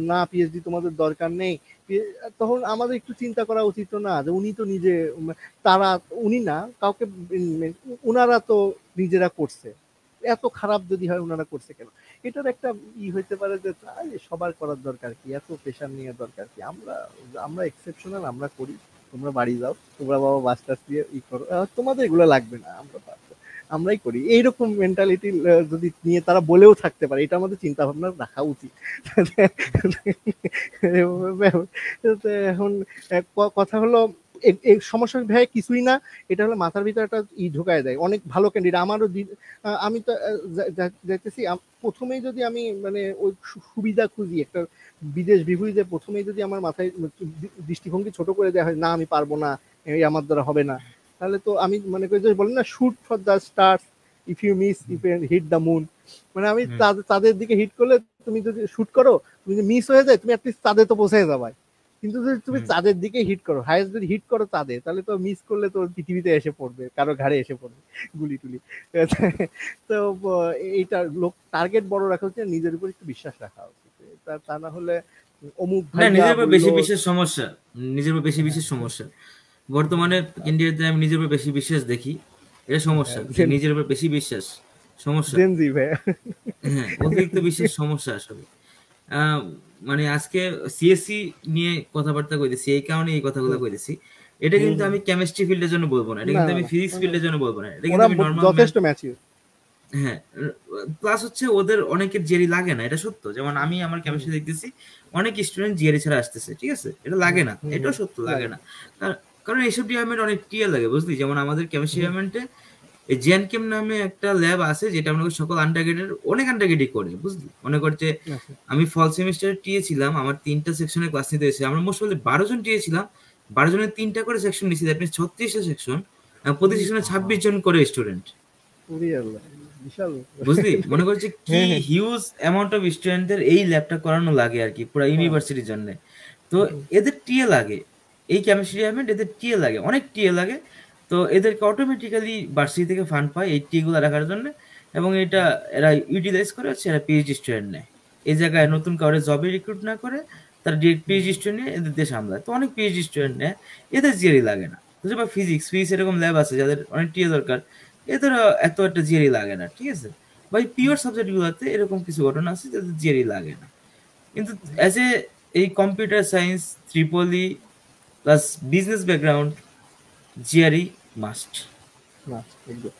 না পিএইচডি তোমাদের দরকার নেই, তখন আমাদের একটু চিন্তা করা উচিত না যে উনি তো নিজে তারা উনি না কাউকে উনারা তো নিজেরা করছে। এত খারাপ যদি হয় উনারা করছে কেন? এটার একটা হইতে পারে যে তাই সবার করার দরকার কি, এত প্রেশার নিয়ে দরকার কি? আমরা আমরা এক্সেপশনাল, আমরা করি, তোমরা বাড়ি যাও, তোমরা বাবা মাস্টার্স দিয়ে করো, তোমাদের এগুলো লাগবে না, আমরা পারবো, আমরাই করি, এইরকম মেন্টালিটি যদি নিয়ে তারা বলেও থাকতে পারে, এটা আমাদের চিন্তা ভাবনা রাখা উচিত। তো এখন কথা হলো এই সমস্যা ভাই কিছুই না, এটা হলো মাথার ভিতরে একটা ঢুকায় দেয় অনেক ভালো ক্যান্ডিডেট আমারও। আমি তো যাইতেছি প্রথমেই যদি আমি মানে ওই সুবিধা খুঁজি একটা বিদেশ বিভূতিতে, প্রথমেই যদি আমার মাথায় দৃষ্টিভঙ্গি ছোট করে দেওয়া হয়, না আমি পারবো না, এই আমার দ্বারা হবে না, তাহলে তো আমি মনে করি যে বলেন না, shoot for the stars, if you miss if you hit the moon. মানে আমি হুম। তাদের দিকে হিট করলে, তুমি যদি শুট করো, তুমি যদি মিস হয়ে যায়, তুমি অ্যাটলিস্ট তাদের তো পৌঁছে যাবাই। কিন্তু যদি তুমি হুম। চাঁদের দিকে হিট করো, হাইয়েস্ট যদি হিট করো চাঁদে, তাহলে তো মিস করলে তো পৃথিবীতে এসে পড়বে, কারো ঘাড়ে এসে পড়বে গুলি টুলি। তো এইটা লোক টার্গেট বড় রাখা উচিত, নিজের উপর একটু বিশ্বাস রাখা উচিত। তা না হলে অমুক না, ভাইয়া নিজের উপর বেশি বললো। বিশ্বাস সমস্যা, নিজের উপর বেশি বিশ্বাস সমস্যা। বর্তমানে ইন্ডিয়াতে আমি নিজের উপর বেশি বিশ্বাস দেখি, এটা সমস্যা, যে নিজের উপর বেশি বিশ্বাস সমস্যা। জেনজি ভাইয়া। হ্যাঁ, অতিরিক্ত বিশ্বাস সমস্যা আসলে। আহ, মানে আজকে সিএসসি নিয়ে কথাবার্তা কইতেছি, এই কারণে এই কথাগুলো কইতেছি। এটা কিন্তু আমি কেমিস্ট্রি ফিল্ডের জন্য বলবো না, এটা না কিন্তু আমি না, ফিজিক্স ফিল্ডের জন্য বলবো না, এটা কিন্তু ওরা আমি নর্মাল ম্যাথ। যথেষ্ট ম্যাচিউর। হ্যাঁ, প্লাস হচ্ছে ওদের অনেকের জেরি লাগে না, এটা সত্য। যেমন আমি আমার কেমিস্ট্রি দেখতেছি, অনেক স্টুডেন্ট জিআরই ছাড়া আসতেছে, ঠিক আছে, এটা লাগে না, এটাও সত্য, লাগে লাগে না। কারণ এইসব ডিপার্টমেন্ট অনেক টিয়া লাগে, বুঝলি? যেমন আমাদের কেমিস্ট্রি ডিপার্টমেন্টে এই জেনকেম নামে একটা ল্যাব আছে, যেটা আমরা সকল আন্ডারগ্রেডের অনেক আন্ডারগ্রেডই করে, বুঝলি? মনে করছে আছে। আমি ফল সেমিস্টারে টিএ ছিলাম, আমার 3টা সেকশনে ক্লাস নিতে হয়েছে, আমরা মোস্ট 12 জন টিএ ছিলাম, 12 জনের 3টা করে সেকশন নিয়েছি, দ্যাট মিনস 36টা সেকশন, প্রতি সেকশনে 26 জন করে স্টুডেন্ট, ওরে আল্লাহ, বিশাল। বুঝলি? মনে করছে কি হ্যাঁ হ্যাঁ। হিউজ অ্যামাউন্ট অফ স্টুডেন্টদের এই ল্যাবটা করানো লাগে আর কি, পুরো ইউনিভার্সিটির জন্য। তো এদের টিএ লাগে, এই কেমিস্ট্রি ডিপার্টমেন্ট এদের টিএ লাগে, অনেক টিএ লাগে। তো এদেরকে অটোমেটিক্যালি ভার্সিটি থেকে ফান্ড পায় এই টি গুলো রাখার জন্য, এবং এটা এরা ইউটিলাইজ করে হচ্ছে এরা পিএইচডি স্টুডেন্ট নেয়। এই জায়গায় নতুন কাউরে জবে রিক্রুট না করে তারা ডিরেক্ট পিএইচডি স্টুডেন্ট নিয়ে এদের দিয়ে সামলায়, তো অনেক পিএইচডি স্টুডেন্ট নেয়, এদের জিআরই লাগে না। বুঝলি? বা ফিজিক্স এরকম ল্যাব আছে যাদের অনেক টিএ দরকার, এদের এত একটা জিআরই লাগে না, ঠিক আছে? বা এই পিওর সাবজেক্ট গুলোতে এরকম কিছু ঘটনা আছে যাদের জিআরই লাগে না। কিন্তু অ্যাজ এ এই কম্পিউটার সায়েন্স, ত্রিপলি plus business background, GRE must. না, একদম।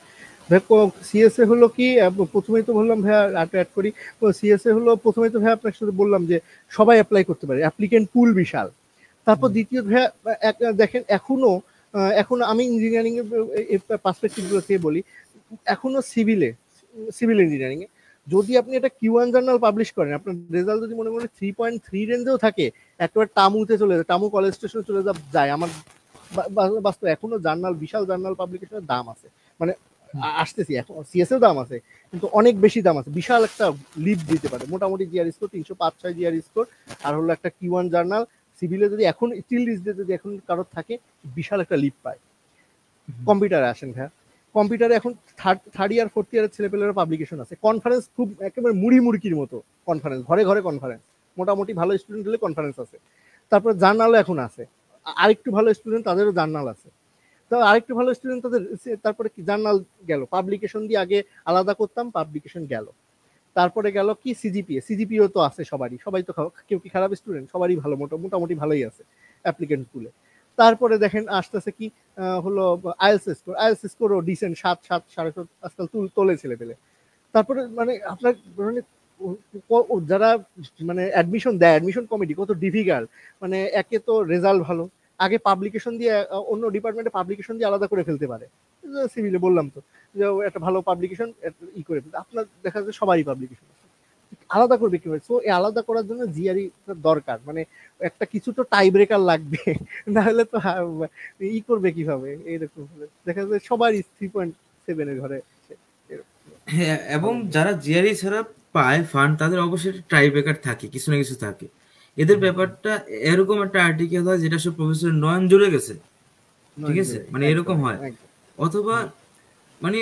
সিএসএ হলো কি, প্রথমেই তো বললাম ভাইয়া, অ্যাড করি। সিএসএ হলো প্রথমেই তো ভাইয়া আপনার সাথে বললাম যে সবাই অ্যাপ্লাই করতে পারে, অ্যাপ্লিকেন্ট পুল বিশাল। তারপর দ্বিতীয় ভাইয়া দেখেন এখনো আমি ইঞ্জিনিয়ারিং এর পার্সপেক্টিভ গুলো থেকে বলি, এখনো সিভিল ইঞ্জিনিয়ারিং এ যদি আপনি একটা কিউ1 জার্নাল পাবলিশ করেন, আপনার রেজাল্ট যদি মনে করেন 3.3 রেঞ্জেও থাকে, একেবারে টামুতে চলে যায়, টামু কলেজ স্টেশনে চলে যায়। আমার বাস্তব এখনো জার্নাল, বিশাল জার্নাল পাবলিকেশনের দাম আছে, মানে আসতেছি এখন সিএসএর দাম আছে, কিন্তু অনেক বেশি দাম আছে, বিশাল একটা লিপ দিতে পারে। মোটামুটি জিআর স্কোর 305-6 জিআর স্কোর, আর হলো একটা কিউ1 জার্নাল সিভিলে যদি এখন স্টিল লিস্টে যদি এখন কারোর থাকে, বিশাল একটা লিপ পায়। কম্পিউটারে আসেন ভাইয়া, কম্পিউটারে এখন থার্ড ইয়ার ফোর্থ ইয়ারের ছেলেপেলেরা পাবলিকেশন আছে, কনফারেন্স খুব একেবারে মুড়ি মুড়কির মতো কনফারেন্স, ঘরে ঘরে কনফারেন্স, মোটামুটি ভালো স্টুডেন্ট হলে কনফারেন্স আছে। তারপর জার্নালও এখন আছে, আরেকটু ভালো স্টুডেন্ট তাদেরও জার্নাল আছে। তো আরেকটু ভালো স্টুডেন্ট তাদের, তারপরে কি জার্নাল গেল, পাবলিকেশন দিয়ে আগে আলাদা করতাম, পাবলিকেশন গেল। তারপরে গেল কি সিজিপিও তো আছে সবারই, সবাই তো কেউ কি খারাপ স্টুডেন্ট, সবারই ভালো, মোটামুটি ভালোই আছে অ্যাপ্লিকেন্ট পুলে। তারপরে দেখেন আসতেছে কি হলো আইএলস স্কোরও ডিসেন্ট, 7-7.5 আজকাল তোলে ছেলে পেলে। তারপরে মানে আপনার মানে যারা মানে অ্যাডমিশন দেয়, অ্যাডমিশন কমিটি কত ডিফিকাল্ট, মানে একে তো রেজাল্ট ভালো, আগে পাবলিকেশন দিয়ে অন্য ডিপার্টমেন্টে পাবলিকেশন দিয়ে আলাদা করে ফেলতে পারে, সিভিলে বললাম তো যে একটা ভালো পাবলিকেশন ই করে ফেলতে, আপনার দেখা যাচ্ছে সবারই পাবলিকেশন আলাদা করবে কিভাবে? সো এই আলাদা করার জন্য জিআরই দরকার, মানে একটা কিছু তো টাই ব্রেকার লাগবে, না হলে তো ই করবে কিভাবে? এইরকম দেখা যায় সবারই 3.7 এর ঘরে। হ্যাঁ, এবং যারা জিআরই ছাড়া পায় ফান্ড, তাদের অবশ্যই ট্রাই ব্রেকার থাকে, কিছু না কিছু থাকে। এদের ব্যাপারটা এরকম একটা আর্টিকেল হয় যেটা সব প্রফেসর নয়ন জুড়ে গেছে, ঠিক আছে, মানে এরকম হয়। অথবা মানে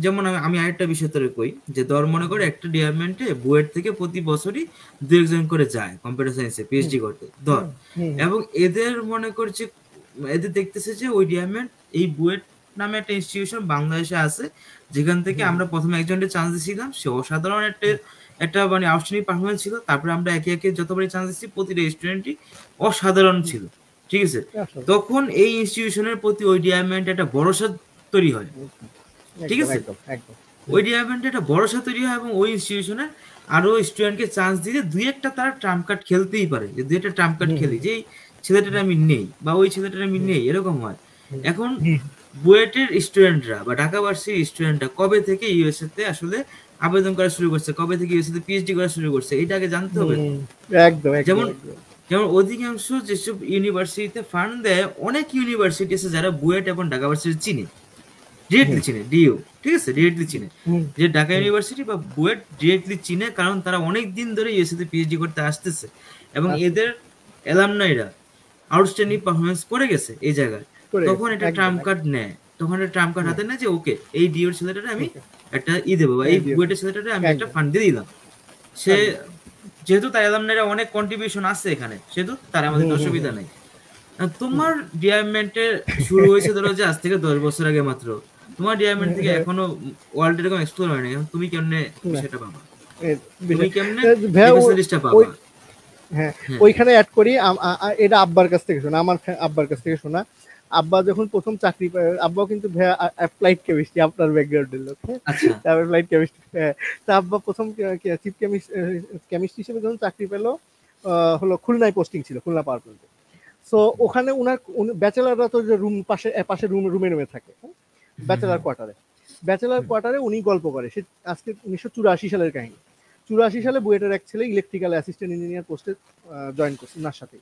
যেমন আমি আরেকটা বিষয় তোরে কই, যে ধর মনে করে একটা ডিপার্টমেন্টে বুয়েট থেকে প্রতি বছরই 2-1 জন করে যায় কম্পিউটার সায়েন্সে পিএইচডি করতে ধর, এবং এদের মনে করছে, এদের দেখতেছে যে ওই ডিপার্টমেন্ট, এই বুয়েট নামে একটা ইনস্টিটিউশন বাংলাদেশে আছে, যেখান থেকে আমরা প্রথমে একজনকে চান্স দিয়েছিলাম, সে অসাধারণ একটা একটা মানে আউটস্ট্যান্ডিং পারফরমেন্স ছিল। তারপরে আমরা একে একে যতবারই চান্স দিচ্ছি প্রতিটা স্টুডেন্টই অসাধারণ ছিল, ঠিক আছে। তখন এই ইনস্টিটিউশনের প্রতি ওই ডিপার্টমেন্ট একটা ভরসা তৈরি হয়, ঠিক আছে। ওই ডিপার্টমেন্টে একটা ভরসা তৈরি হয়, এবং ওই ইনস্টিটিউশনে আরো স্টুডেন্টকে চান্স দিলে দুই একটা তারা ট্রাম্প কার্ড খেলতেই পারে, যে দুই একটা ট্রাম্প কার্ড খেলি, যে এই ছেলেটার আমি নেই বা ওই ছেলেটার আমি নেই, এরকম হয়। এখন বুয়েটের স্টুডেন্টরা বা ঢাকা ভার্সিটির স্টুডেন্টরা কবে থেকে ইউএসএ তে আসলে আবেদন করা শুরু করছে, কবে থেকে ইউএসএ তে পিএইচডি করা শুরু করছে, এটা আগে জানতে হবে। যেমন যেমন অধিকাংশ যেসব ইউনিভার্সিটিতে ফান্ড দেয়, অনেক ইউনিভার্সিটি আছে যারা বুয়েট এবং ঢাকা ভার্সিটি চিনে, ডিরেক্টলি চিনে, ডিইউ, ঠিক আছে, ডিরেক্টলি চিনে, যে ঢাকা ইউনিভার্সিটি বা বুয়েট ডিরেক্টলি চিনে, কারণ তারা অনেক দিন ধরে ইউএসএ তে পিএইচডি করতে আসতেছে, এবং এদের অ্যালামনাইরা আউটস্ট্যান্ডিং পারফরমেন্স করে গেছে এই জায়গায়। তখন এটা ট্রাম্প কার্ড নেয়, তখন এটা ট্রাম্প কার্ড হাতে নেয় যে ওকে, এই ডিওর ছেলেটারে আমি একটা দেবো, বা এই বুয়েটের ছেলেটারে আমি একটা ফান্ড দিয়ে দিলাম। সে যেহেতু তার অ্যালামনাইরা অনেক কন্ট্রিবিউশন আছে এখানে, সেহেতু তার আমাদের অসুবিধা নেই। তোমার ডিপার্টমেন্টে শুরু হয়েছে ধরো যে আজ থেকে 10 বছর আগে মাত্র, তোমার ডিপার্টমেন্ট থেকে এখনো ওয়ার্ল্ড এরকম এক্সপ্লোর হয়নি, তুমি কেমনে বিষয়টা পাবা, তুমি কেমনে ফেসিলিটিসটা পাবা? হ্যাঁ, ওইখানে অ্যাড করি, এটা আব্বার কাছ থেকে শোনা, আমার আব্বার কাছ থেকে শোনা। আব্বা যখন প্রথম চাকরি পায়, আব্বাও কিন্তু অ্যাপ্লাইড কেমিস্ট্রি, আপনার ব্যাকগ্রাউন্ডের লোক, অ্যাপ্লাইড কেমিস্ট্রি। তা আব্বা প্রথম চিফ কেমিস্ট্রি হিসেবে যখন চাকরি পেলো, হলো খুলনায় পোস্টিং ছিল, খুলনা পাওয়ার প্ল্যান্টে। সো ওখানে উনার ব্যাচেলাররা তো যে রুম পাশে রুমে থাকে, ব্যাচেলার কোয়ার্টারে উনি গল্প করে, সে আজকে 1984 সালের কাহিনী। 84 সালে বুয়েটের এক ছেলে ইলেকট্রিক্যাল অ্যাসিস্ট্যান্ট ইঞ্জিনিয়ার পোস্টে জয়েন করছে ওনার সাথে।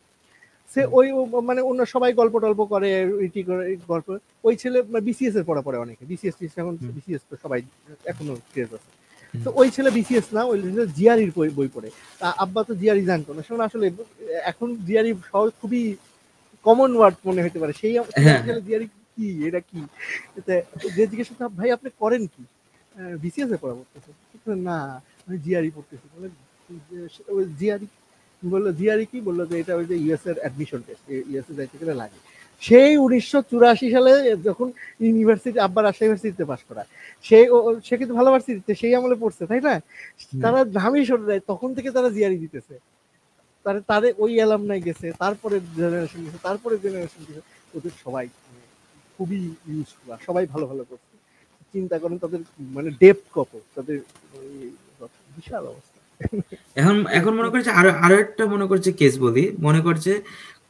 সে ওই মানে অন্য সবাই গল্প টল্প করে, ইটি করে গল্প। ওই ছেলে বিসিএস এর পড়া পড়ে অনেকে, বিসিএস এখন বিসিএস তো সবাই এখনো ক্রেজ আছে। তো ওই ছেলে বিসিএস না, ওই জিআরইর বই পড়ে। আব্বা তো জিআরই জানতো না, সেটা আসলে এখন জিআরই খুবই কমন ওয়ার্ড মনে হতে পারে, সেই জিআরই কি, এটা কি, যে জিজ্ঞেস করতে, ভাই আপনি করেন কি? বিসিএস এ পড়া পড়তেছে। না, আমি জিআরই পড়তেছি। জিআরই বললো, জিআরই কি? বললো যে এটা ওই যে ইউএস এর অ্যাডমিশন টেস্ট, ইউএস এ যাইতে গেলে লাগে। সেই 1984 সালে যখন ইউনিভার্সিটি, আব্বার রাজশাহী ইউনিভার্সিটিতে পাস করা, সে কিন্তু ভালো ভার্সিটিতে সেই আমলে পড়ছে, তাই না? তারা নামই সরে যায়, তখন থেকে তারা জিআরই দিতেছে, তারে ওই অ্যালামনাই গেছে, তারপরে জেনারেশন গেছে, তারপরে জেনারেশন গেছে, ওদের সবাই খুবই ইউজফুল, সবাই ভালো ভালো করছে। চিন্তা করেন তাদের মানে ডেপথ কত, তাদের বিশাল অবস্থা। এখন এখন মনে করছে আরো আরো একটা মনে করছে কেস বলি, মনে করছে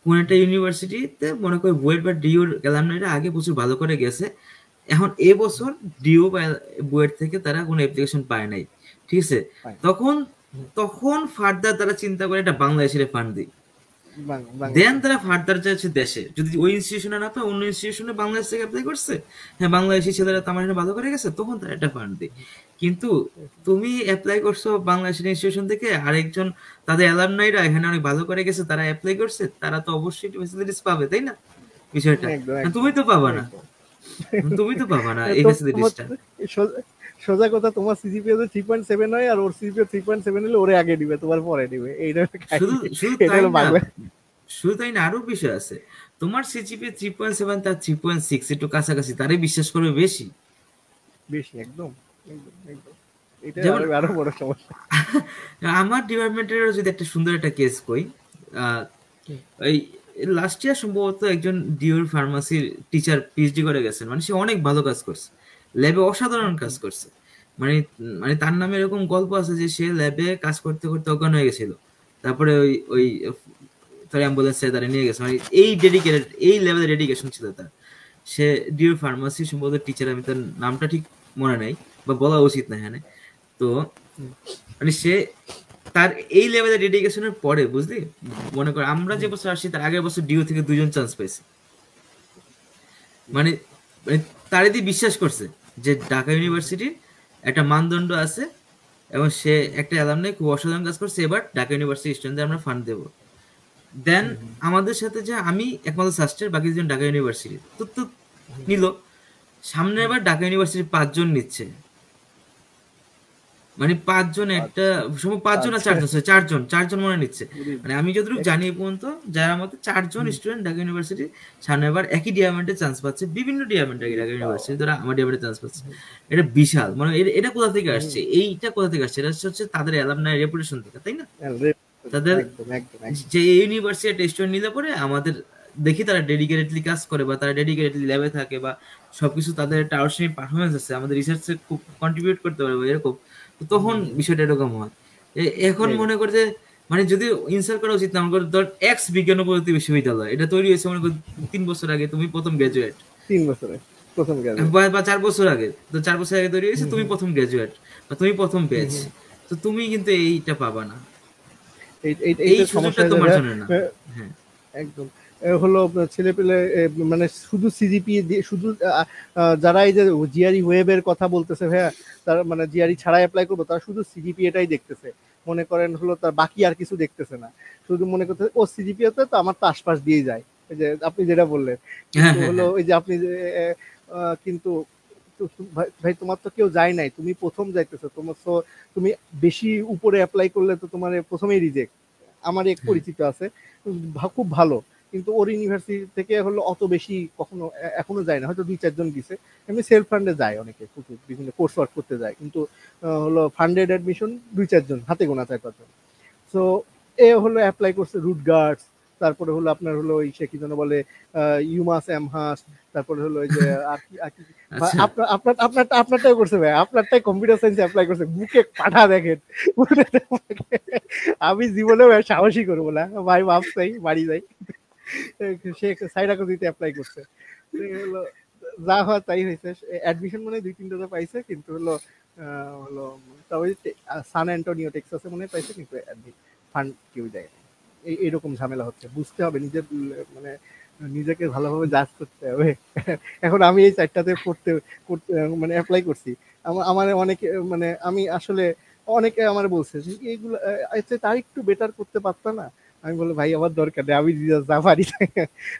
কোন একটা ইউনিভার্সিটিতে মনে করে বুয়েট বা ডিউর অ্যালামনাইরা আগে প্রচুর ভালো করে গেছে, এখন এবছর ডিউ বা বুয়েট থেকে তারা কোনো অ্যাপ্লিকেশন পায় নাই, ঠিক আছে, তখন তখন ফার্দার তারা চিন্তা করে এটা বাংলাদেশের ফান্ড দিই, দেন তারা ফার্দার যাচ্ছে দেশে, যদি ওই ইনস্টিটিউশনে না পায় অন্য ইনস্টিটিউশনে বাংলাদেশ থেকে অ্যাপ্লাই করছে, হ্যাঁ বাংলাদেশি ছেলেরা তো আমার এখানে ভালো করে গেছে, তখন তারা একটা ফান্ড দিই। কিন্তু তুমি অ্যাপ্লাই করছো বাংলাদেশের ইনস্টিটিউশন থেকে, আরেকজন তাদের অ্যালামনাইরা এখানে অনেক ভালো করে গেছে তারা অ্যাপ্লাই করছে, তারা তো অবশ্যই ফ্যাসিলিটিস পাবে, তাই না বিষয়টা? তুমি তো পাবা না, তুমি তো পাবা না এই ফ্যাসিলিটিসটা। সোজা কথা, তোমার সিজিপিএ তো 3.7 হয় আর ওর সিজিপিএ 3.7 হলে ওরে আগে দিবে, তোমার পরে দিবে, এইটা শুধু শুধু তাই না, শুধু তাই না, আরো বিষয় আছে। তোমার সিজিপিএ 3.7 তার 3.6 একটু কাছাকাছি, তারই বিশ্বাস করবে বেশি বেশি, একদম একদম একদম। এটা যেমন আরো বড় সমস্যা। আমার ডিপার্টমেন্টের যদি একটা সুন্দর একটা কেস কই, এই লাস্ট ইয়ার সম্ভবত একজন ডিওর ফার্মাসির টিচার পিএইচডি করে গেছেন, মানে সে অনেক ভালো কাজ করছে, ল্যাবে অসাধারণ কাজ করছে, মানে মানে তার নামে এরকম গল্প আছে যে সে ল্যাবে কাজ করতে করতে অজ্ঞান হয়ে গেছিল, তারপরে ওই ওই তার অ্যাম্বুলেন্সে তারা নিয়ে গেছে, মানে এই ডেডিকেটেড, এই লেভেলের ডেডিকেশন ছিল তার। সে ডিওর ফার্মাসি সম্ভবত টিচার, আমি তার নামটা ঠিক মনে নাই বা বলা উচিত না এখানে। তো মানে সে তার এই লেভেলের ডেডিকেশনের পরে বুঝলি, মনে কর আমরা যে বছর আসছি তার আগের বছর ডিও থেকে 2জন চান্স পেয়েছে, মানে মানে তার এদি বিশ্বাস করছে যে ঢাকা ইউনিভার্সিটির একটা মানদণ্ড আছে এবং সে একটা অ্যালামনাই খুব অসাধারণ কাজ করছে, এবার ঢাকা ইউনিভার্সিটি স্টুডেন্টদের আমরা ফান্ড দেবো। দেন আমাদের সাথে যে আমি একমাত্র সাস্টের, বাকি দুজন ঢাকা ইউনিভার্সিটি তো তো নিল, সামনে এবার ঢাকা ইউনিভার্সিটি 5জন নিচ্ছে, মানে 5জন একটা সময় 5জন আর 4জন, চারজন চারজন মনে নিচ্ছে, মানে আমি যতটুকু জানি পর্যন্ত যারা মতে 4জন স্টুডেন্ট ঢাকা ইউনিভার্সিটি সামনে এবার একই ডিপার্টমেন্টে চান্স পাচ্ছে, বিভিন্ন ডিপার্টমেন্টে ঢাকা ইউনিভার্সিটি ধরা আমার ডিপার্টমেন্টে চান্স পাচ্ছে। এটা বিশাল, মানে এটা কোথা থেকে আসছে, এইটা কোথা থেকে আসছে, এটা হচ্ছে তাদের অ্যালামনাই রেপুটেশন থেকে, তাই না? তাদের যে ইউনিভার্সিটি স্টুডেন্ট নিলে পরে আমাদের দেখি তারা ডেডিকেটেডলি কাজ করে বা তারা ডেডিকেটেডলি ল্যাবে থাকে বা সবকিছু তাদের একটা আউটস্ট্যান্ডিং পারফরমেন্স আছে, আমাদের রিসার্চে খুব কন্ট্রিবিউট করতে পারবে এরকম, তখন বিষয়টা এরকম হয়। এখন মনে করে যে মানে যদি ইনসাল্ট করা উচিত না, মনে করো ধর এক্স বিজ্ঞান ও প্রযুক্তি বিশ্ববিদ্যালয়, এটা তৈরি হয়েছে মনে করো 3 বছর আগে, তুমি প্রথম গ্রাজুয়েট, 3 বছরে প্রথম গ্রাজুয়েট বা 4 বছর আগে, তো 4 বছর আগে তৈরি হয়েছে, তুমি প্রথম গ্রাজুয়েট বা তুমি প্রথম ব্যাচ, তো তুমি কিন্তু এইটা পাবা না, এই সুযোগটা তোমার জন্য না। হ্যাঁ একদম হলো ছেলেপেলে মানে শুধু সিজিপি দিয়ে শুধু যারা এই যে জিআরই ওয়েবের কথা বলতেছে ভাইয়া, তারা মানে জিআরই ছাড়া অ্যাপ্লাই করবো, তারা শুধু সিজিপিএটাই দেখতেছে, মনে করেন হলো তার বাকি আর কিছু দেখতেছে না, শুধু মনে করতেছে ও সিজিপিএতে তো আমার তো আশপাশ দিয়ে যায়, এই যে আপনি যেটা বললেন, কিন্তু হলো ওই যে আপনি কিন্তু ভাই তোমার তো কেউ যায় নাই, তুমি প্রথম যাইতেছো, তোমার তো তুমি বেশি উপরে অ্যাপ্লাই করলে তো তোমার প্রথমেই রিজেক্ট। আমার এক পরিচিত আছে খুব ভালো, কিন্তু ওর ইউনিভার্সিটি থেকে হলো অত বেশি কখনো এখনো যায় না, হয়তো 2-4 জন গেছে, এমনি সেলফ ফান্ডে যায় অনেকে, বিভিন্ন কোর্স ওয়ার্ক করতে যায়, কিন্তু হলো ফান্ডেড অ্যাডমিশন 2-4 জন, হাতে গোনা 4-5 জন। সো এ হলো অ্যাপ্লাই করছে রুট গার্ডস, তারপরে হলো আপনার হলো সে কি যেন বলে ইউমাস এমহাস, তারপরে হলো ওই যে আর কি আপনারটাই করছে ভাই, আপনারটাই কম্পিউটার সায়েন্স অ্যাপ্লাই করছে, বুকে পাঠা দেখেন। আমি জীবনে সাহসী করবো না ভাই, ভাবছাই বাড়ি যাই, সে সাইরাকোজিতে অ্যাপ্লাই করছে, হলো যা হয় তাই হয়েছে, অ্যাডমিশন মানে 2-3টা পাইছে, কিন্তু হলো হলো তবে সান অ্যান্টোনিও টেক্সাসে মনে পাইছে, কিন্তু ফান্ড কেউ দেয় না, এইরকম ঝামেলা হচ্ছে, বুঝতে হবে নিজের মানে নিজেকে ভালোভাবে জাজ করতে হবে। এখন আমি এই 4টাতে পড়তে মানে অ্যাপ্লাই করছি, আমার অনেকে মানে আমি আসলে অনেকে আমার বলছে যে এইগুলো তার একটু বেটার করতে পারতো না, আমি বলি ভাই আমার দরকার নেই, আমি যা পারি।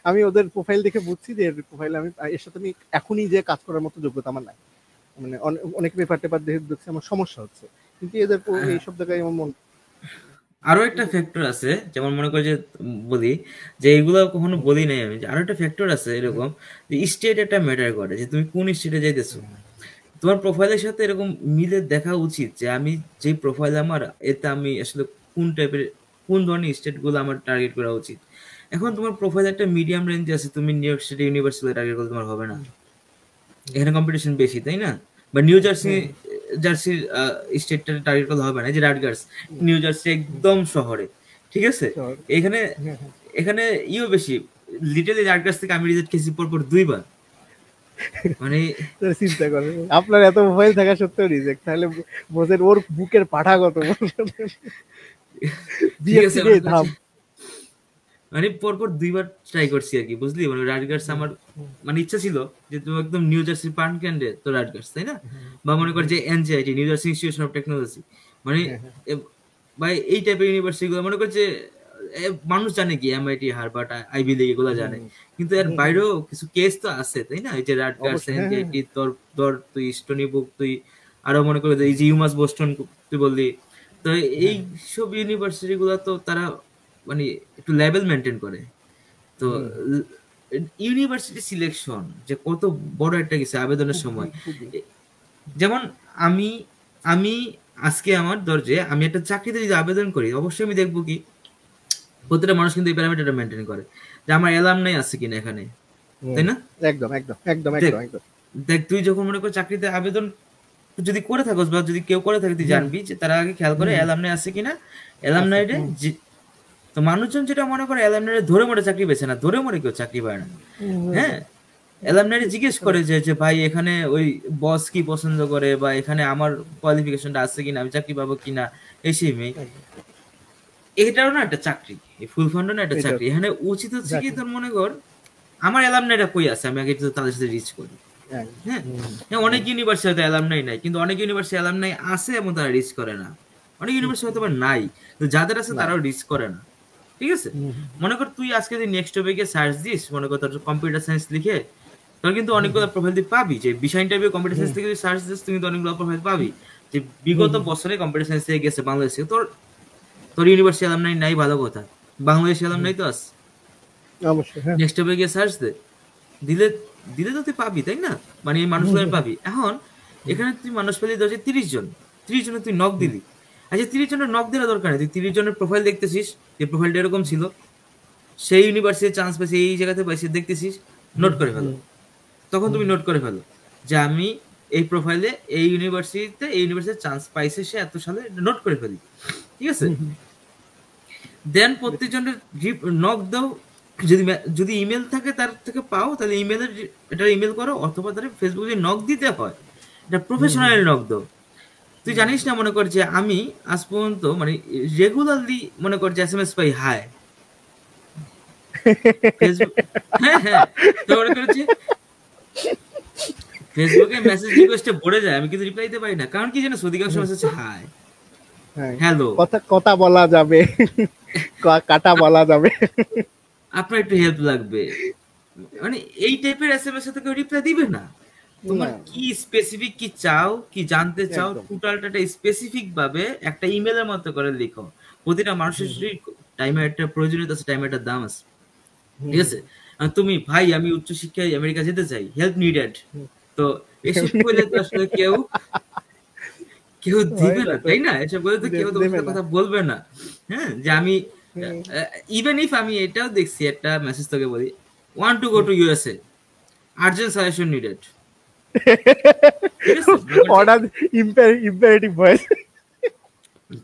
আমি ওদের প্রোফাইল দেখে বুঝছি যে এর প্রোফাইল আমি এর সাথে আমি এখনই যে কাজ করার মতো যোগ্যতা আমার নাই, মানে অনেক পেপার টেপার দেখছি আমার সমস্যা হচ্ছে, কিন্তু এদের এইসব জায়গায় আমার মন। আরো একটা ফ্যাক্টর আছে, যেমন মনে করি যে বলি যে এগুলো কখনো বলি নাই আমি, আরো একটা ফ্যাক্টর আছে এরকম যে স্টেট একটা ম্যাটার করে, যে তুমি কোন স্টেটে যাইতেছো, তোমার প্রোফাইলের সাথে এরকম মিলে দেখা উচিত যে আমি যে প্রোফাইল আমার, এতে আমি আসলে কোন টাইপের কোন ধরনের স্টেট গুলো আমার টার্গেট করা উচিত। এখন তোমার প্রোফাইল একটা মিডিয়াম রেঞ্জে আছে, তুমি new York city university target করলে তোমার হবে না, এখানে কম্পিটিশন বেশি, তাই না? বা নিউ জার্সি, হ্যাঁ জার্সির স্টেটটা টার্গেট করলে হবে না। এই যে রাটগার্স, নিউ জার্সি একদম শহরে, ঠিক আছে। শহর। এখানে হ্যাঁ হ্যাঁ এখানে ইও বেশি, লিটলি রাটগার্স থেকে আমি রিজেক্ট খেয়েছি পরপর 2 বার, মানে তাহলে চিন্তা করে আপনার এত মোবাইল থাকা সত্ত্বেও রিজেক্ট, তাহলে বোঝেন ওর বুকের পাঠা কত ঠিক আছে বিএফসি মনে দিয়ে করছি, ধাম। মানে পরপর 2 বার ট্রাই করছি আর কি, বুঝলি। মানে রাটগার্স আমার মানে ইচ্ছা ছিল যে তুমি একদম নিউ জার্সির পান ক্যান্ডে তো রাটগার্স, তাই না? বা মনে কর যে NJIT, New Jersey institution of technology, মানে হ্যাঁ হ্যাঁ বা এই টাইপের ইউনিভার্সিটি গুলো মনে কর যে মানুষ জানে কি এমআইটি, হার্ভার্ড, আইভি লিগ এগুলো জানে, কিন্তু এর বাইরেও কিছু কেস তো আছে, তাই না? এই যে রাটগার্স, অবশ্যই। হ্যাঁ হ্যাঁ এনজেআইটি, তোর তোর তুই স্টোনি বুক, তুই আরো মনে করে যে এই যে ইউমাস বোস্টন তুই বললি, তো এই হ্যাঁ সব ইউনিভার্সিটি গুলো তো তারা মানে একটু লেভেল মেনটেন করে। তো হুম হুম। ইউনিভার্সিটি সিলেকশন যে কত বড় একটা কিছু আবেদনের খুবই সময়। খুবই যেমন আমি আমি আজকে আমার দরজে আমি একটা চাকরিতে যদি আবেদন করি, অবশ্যই আমি দেখবো কি প্রতিটা মানুষ কিন্তু এই প্যারামিটারটা মেনটেন করে যে আমার অ্যালামনাই আছে কিনা এখানে, হুম, তাই না? একদম একদম একদম দেখ একদম একদম। দেখ তুই যখন মনে কর চাকরিতে আবেদন যদি করে থাকোস বা যদি কেউ করে থাকে, তুই হুম জানবি যে তারা আগে খেয়াল করে হুম অ্যালামনাই আছে কিনা। আছে অ্যালামনাইডে হুম তো মানুষজন যেটা মনে করে অ্যালামনাইডে ধরে মরে চাকরি পেছে না, ধরে মরে কেউ চাকরি পায় না। হ্যাঁ, অ্যালামনাইডে জিজ্ঞেস করে যে যে ভাই এখানে ওই বস কি পছন্দ করে, বা এখানে আমার কোয়ালিফিকেশনটা আছে কিনা, আমি চাকরি পাবো কিনা, এই সেই মেয়ে। একদম। এটাও না একটা চাকরি, এই ফুল ফান্ডও না একটা এটা চাকরি। এখানে উচিত হচ্ছে কি চাকরি তোর মনে কর আমার অ্যালামনাইটা কই আছে, আমি আগে একটু তাদের সাথে রিচ করি। একদম। হ্যাঁ, হুম হ্যাঁ, অনেক ইউনিভার্সিটি হয়তো অ্যালামনাই নাই, কিন্তু অনেক ইউনিভার্সিটি অ্যালামনাই আছে এবং তারা রিচ করে না। অনেক ইউনিভার্সিটি হয়তো বা নাই, তো যাদের আছে নাই। তারাও রিচ করে না। ঠিক আছে, হুম মনে কর তুই আজকে যদি নেক্সট টপিকে সার্চ দিস, মনে কর তোর কম্পিউটার সায়েন্স লিখে, তোর কিন্তু অনেকগুলো প্রোফাইল তুই পাবি। যে বিষয় ইন্টারভিউ কম্পিউটার সায়েন্স হুম থেকে যদি সার্চ দিস, তুই কিন্তু অনেকগুলো প্রোফাইল পাবি যে হুম বিগত হুম, বছরে কম্পিউটার সায়েন্স থেকে গেছে বাংলাদেশে। তোর তোর ইউনিভার্সিটি অ্যালামনাই নাই, ভালো কথা, বাংলাদেশ হুম, অ্যালামনাই তো আছে। অবশ্যই হ্যাঁ। নেক্সট টপিকে গিয়ে সার্চ দে, দিলে দিলে তো তুই পাবি, তাই না? মানে এই হুম মানুষগুলো হুম পাবি। এখন এখানে তুই মানুষ পেলি ধর 30 জন, 30 জনে তুই নক হুম দিলি। আচ্ছা, 30 জনের নক দেওয়ার দরকার নেই, তুই 30 জনের প্রোফাইল দেখতেছিস, যে প্রোফাইলটা এরকম ছিল, সেই ইউনিভার্সিটি চান্স পাইছে, এই জায়গাতে পাইছে, দেখতেছিস, নোট হুম করে ফেলো। হুম তখন হুম তুমি নোট করে ফেলো যে আমি এই প্রোফাইলে এই ইউনিভার্সিটিতে এই ইউনিভার্সিটিতে চান্স পাইছে সে এত সালে, নোট করে ফেলি। ঠিক আছে, হুম হুম। দেন প্রত্যেকজনের নক দাও। যদি যদি ইমেল থাকে তার থেকে পাও, তাহলে ইমেলের এটা ইমেল করো, অথবা তার ফেসবুকে যদি নক দিতে হয়, এটা হুম হুম প্রফেশনাল নক দাও। তুই জানিস না, মনে কর যে আমি আজ পর্যন্ত মানে রেগুলারলি মনে কর যে এসএমএস পাই হাই ফেসবুক। হ্যাঁ হ্যাঁ, তো মনে করেছি ফেসবুকে মেসেজ রিকোয়েস্টে ভরে যায়, আমি কিন্তু রিপ্লাই দিতে পারি না, কারণ কি জানো, অধিকাংশ মেসেজ হাই, হ্যাঁ, হ্যালো, কথা কথা বলা যাবে, কাটা বলা যাবে। আপনার একটু হেল্প লাগবে, মানে এই টাইপের এসএমএস এ তো কেউ রিপ্লাই দিবে না। তোমার না কি স্পেসিফিক কি চাও, কি জানতে চাও, একদম। টোটালটা স্পেসিফিক ভাবে একটা ইমেলের মতো করে লিখো। প্রতিটা মানুষের টাইমের একটা প্রয়োজনীয়তা আছে, টাইমের একটা দাম আছে। হুম ঠিক হুম আছে, আর তুমি ভাই আমি উচ্চশিক্ষায় আমেরিকা যেতে চাই, হেল্প নিডেড, হুম। তো এসব বলে তো আসলে কেউ কেউ হয় দিবে না না, তো, তাই না? এসব বলে তো কেউ তোমার দেবে সাথে না। কথা বলবে না। হ্যাঁ, যে আমি হুম, ইভেন ইফ আমি এটাও দেখছি, একটা মেসেজ তোকে বলি, want to go to USA, urgent suggestion needed. ঠিক আছে, মনে করছে, অর্ডার ইম্পারেটিভ ভয়েস।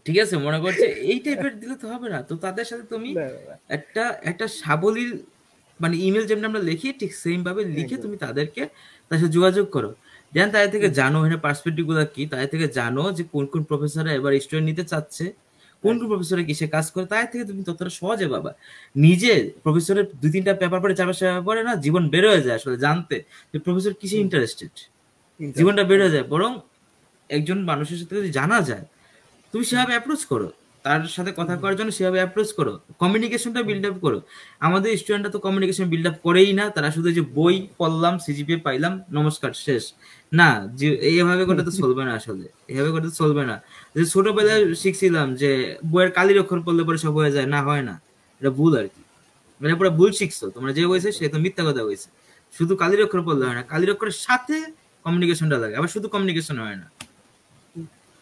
ঠিক আছে, মনে করছে এই টাইপের দিলে তো হবে না, তো তাদের সাথে তুমি না না না, একটা একটা সাবলীল মানে ইমেল যেমন আমরা লিখি, ঠিক সেম ভাবে লিখে একদম। তুমি তাদেরকে তার সাথে যোগাযোগ করো। দেন তাদের থেকে জানো এখানে পার্সপেক্টিভ গুলো কি, তাদের থেকে জানো যে কোন কোন প্রফেসররা এবার স্টুডেন্ট নিতে চাচ্ছে, কোন কোন একদম। প্রফেসরে কিসে কাজ করে, তাদের থেকে তুমি ততটা সহজে পাবা। নিজে প্রফেসরের 2-3টা পেপার পড়ে, 4-5টা পেপার পড়ে না, জীবন বের হয়ে যায় আসলে জানতে যে প্রফেসর কিসে হুম, ইন্টারেস্টেড, জীবনটা ইন্টারেস্টেড বের হয়ে একদম। যায়। বরং একজন মানুষের সাথে যদি জানা যায়, তুমি সেভাবে অ্যাপ্রোচ করো, তার সাথে কথা হুম, করার জন্য সেভাবে অ্যাপ্রোচ করো, কমিউনিকেশনটা হুম, বিল্ড আপ করো। আমাদের স্টুডেন্টরা তো কমিউনিকেশন বিল্ড আপ করেই না, তারা শুধু যে বই পড়লাম, সিজিপিএ পাইলাম, নমস্কার, শেষ। না, যে এইভাবে করলে তো চলবে না, আসলে এইভাবে করলে তো চলবে না। যে ছোটবেলায় শিখছিলাম যে বইয়ের কালির অক্ষর পড়লে পরে সব হয়ে যায়, না হয় না, এটা ভুল আর কি। মানে পুরো ভুল শিখছো তোমরা, যে হয়েছে সে তো মিথ্যা কথা হয়েছে। শুধু কালির অক্ষর পড়লে হয় না, কালির অক্ষরের সাথে কমিউনিকেশনটা লাগে, আবার শুধু কমিউনিকেশন হয় না,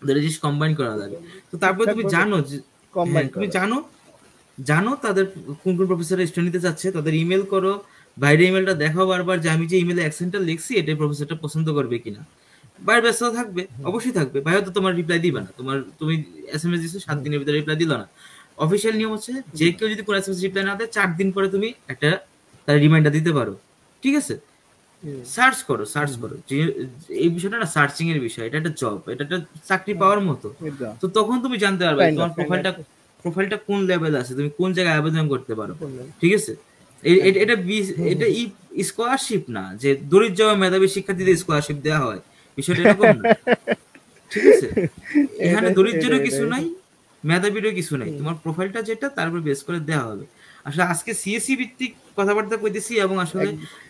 দুটো জিনিস কম্বাইন করা লাগে। তো তারপরে ঠিকঠাক তুমি ভাবে জানো যে, হ্যাঁ কম্বাইন তুমি করা। জানো, জানো তাদের কোন কোন প্রফেসর স্টুডেন্ট নিতে চাচ্ছে, তাদের ইমেল করো, বাইরে ইমেলটা দেখাও বারবার যে আমি যে ইমেলে অ্যাকসেন্টটা লিখছি এটা প্রফেসরটা পছন্দ করবে কিনা। বাইরে ব্যস্ত থাকবে, অবশ্যই থাকবে, ভাই হয়তো তোমার রিপ্লাই দিবে না, তুমি এসএমএস দিছো 7 দিনের ভিতরে রিপ্লাই দিল না, অফিসিয়াল নিয়ম হচ্ছে যে কেউ যদি কোনো এসএমএস রিপ্লাই না দেয় 4 দিন পরে তুমি একটা তার রিমাইন্ডার দিতে পারো, ঠিক আছে? সার্চ করো এই বিষয়টা না সার্চিং এর বিষয়, এটা একটা জব, এটা একটা চাকরি পাওয়ার মতো। তো তখন তুমি জানতে পারবে তোমার প্রোফাইলটা কোন লেভেল আছে, তুমি কোন জায়গায় আবেদন করতে পারো, ঠিক আছে? এটা এটা স্কলারশিপ না যে দরিদ্র মেধাবী শিক্ষার্থীদের স্কলারশিপ দেওয়া হয়, বিষয়টা এরকম না, ঠিক আছে? এখানে দরিদ্রেরও কিছু নাই, মেধাবীরও কিছু নাই, তোমার প্রোফাইলটা যেটা তার উপর বেস করে দেওয়া হবে। আসলে আজকে সিএসসি ভিত্তিক কথাবার্তা কইতেছি, এবং আসলে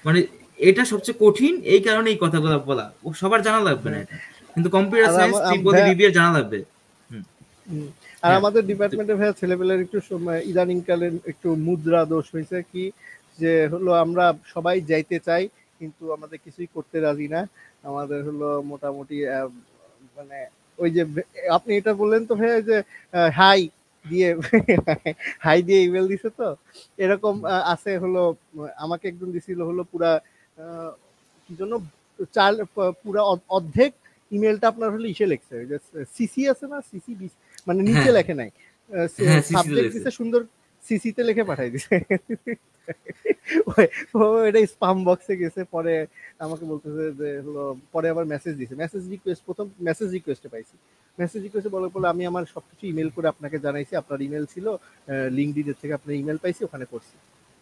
মানে এটা সবচেয়ে কঠিন এই কারণে এই কথাগুলো বলা, সবার জানা লাগবে না এটা, কিন্তু কম্পিউটার সায়েন্স ত্রিপদী বিবিএর জানা লাগবে। আর আমাদের ডিপার্টমেন্টে ভাইয়া ছেলেপেলের একটু ইদানিং কালে একটু মুদ্রা দোষ হয়েছে কি, যে হলো আমরা সবাই যাইতে চাই কিন্তু আমাদের কিছুই করতে রাজি না। আমাদের হলো মোটামুটি মানে ওই যে আপনি এটা বললেন তো ভাইয়া যে হাই দিয়ে হাই দিয়ে ইমেল দিছে, তো এরকম আছে হলো, আমাকে একজন দিছিল হলো পুরা কি জন্য পুরা অর্ধেক ইমেলটা আপনার হলো ইসে লেখছে, সিসি আছে না, সিসি মানে নিচে লেখে নাই, সাবজেক্ট দিছে সুন্দর, সিসিতে লিখে পাঠাই দিছে। এটা স্পাম বক্সে গেছে, পরে আমাকে বলতেছে যে হলো, পরে আবার মেসেজ দিছে, মেসেজ রিকোয়েস্ট, প্রথম মেসেজ রিকোয়েস্টে পাইছি, মেসেজ রিকোয়েস্টে বলার পরে আমি আমার সবকিছু ইমেল করে আপনাকে জানাইছি, আপনার ইমেল ছিল লিঙ্কডইনের থেকে আপনার ইমেল পাইছি, ওখানে করছি।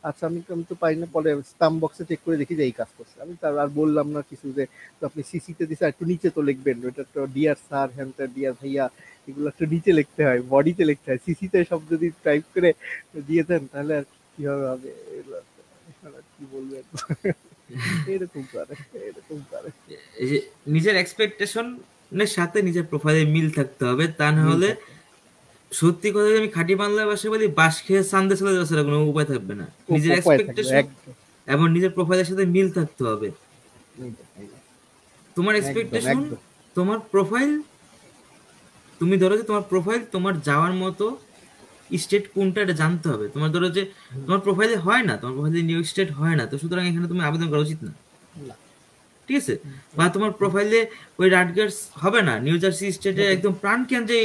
আচ্ছা, আমি তো পাই না, পরে স্পাম বক্সে চেক করে দেখি যে এই কাজ করছে। আমি তার আর বললাম না কিছু, যে তো আপনি সিসিতে দিছে, একটু নিচে তো লিখবেন, ওইটা তো ডিয়ার স্যার, হ্যান ডিয়ার ভাইয়া, এগুলো একটু নিচে লিখতে হয়, বডিতে লিখতে হয়, সিসিতে সব যদি টাইপ করে দিয়ে দেন তাহলে আর কিভাবে হবে, কি বলবেন। এরকম করে এই যে নিজের এক্সপেকটেশনের সাথে নিজের প্রোফাইলে মিল থাকতে হবে, তা না হলে সত্যি কথা আমি খাঁটি বাংলা ভাষায় বলি, বাস খেয়ে সান্দে চলে যাচ্ছে, কোনো উপায় থাকবে না। নিজের এক্সপেকটেশন এবং নিজের প্রোফাইলের সাথে মিল থাকতে হবে। তোমার এক্সপেকটেশন, তোমার প্রোফাইল, তুমি ধরো যে তোমার প্রোফাইল তোমার যাওয়ার মতো স্টেট কোনটা এটা জানতে হবে। তোমার ধরো যে তোমার প্রোফাইলে হয় না, তোমার প্রোফাইলে নিউ ইয়র্ক স্টেট হয় না, তো সুতরাং এখানে তুমি আবেদন করা উচিত না, ঠিক আছে? বা তোমার প্রোফাইলে ওই রাটগার্স হবে না, নিউ জার্সি স্টেটে একদম প্রাণ কেন্দ্রে,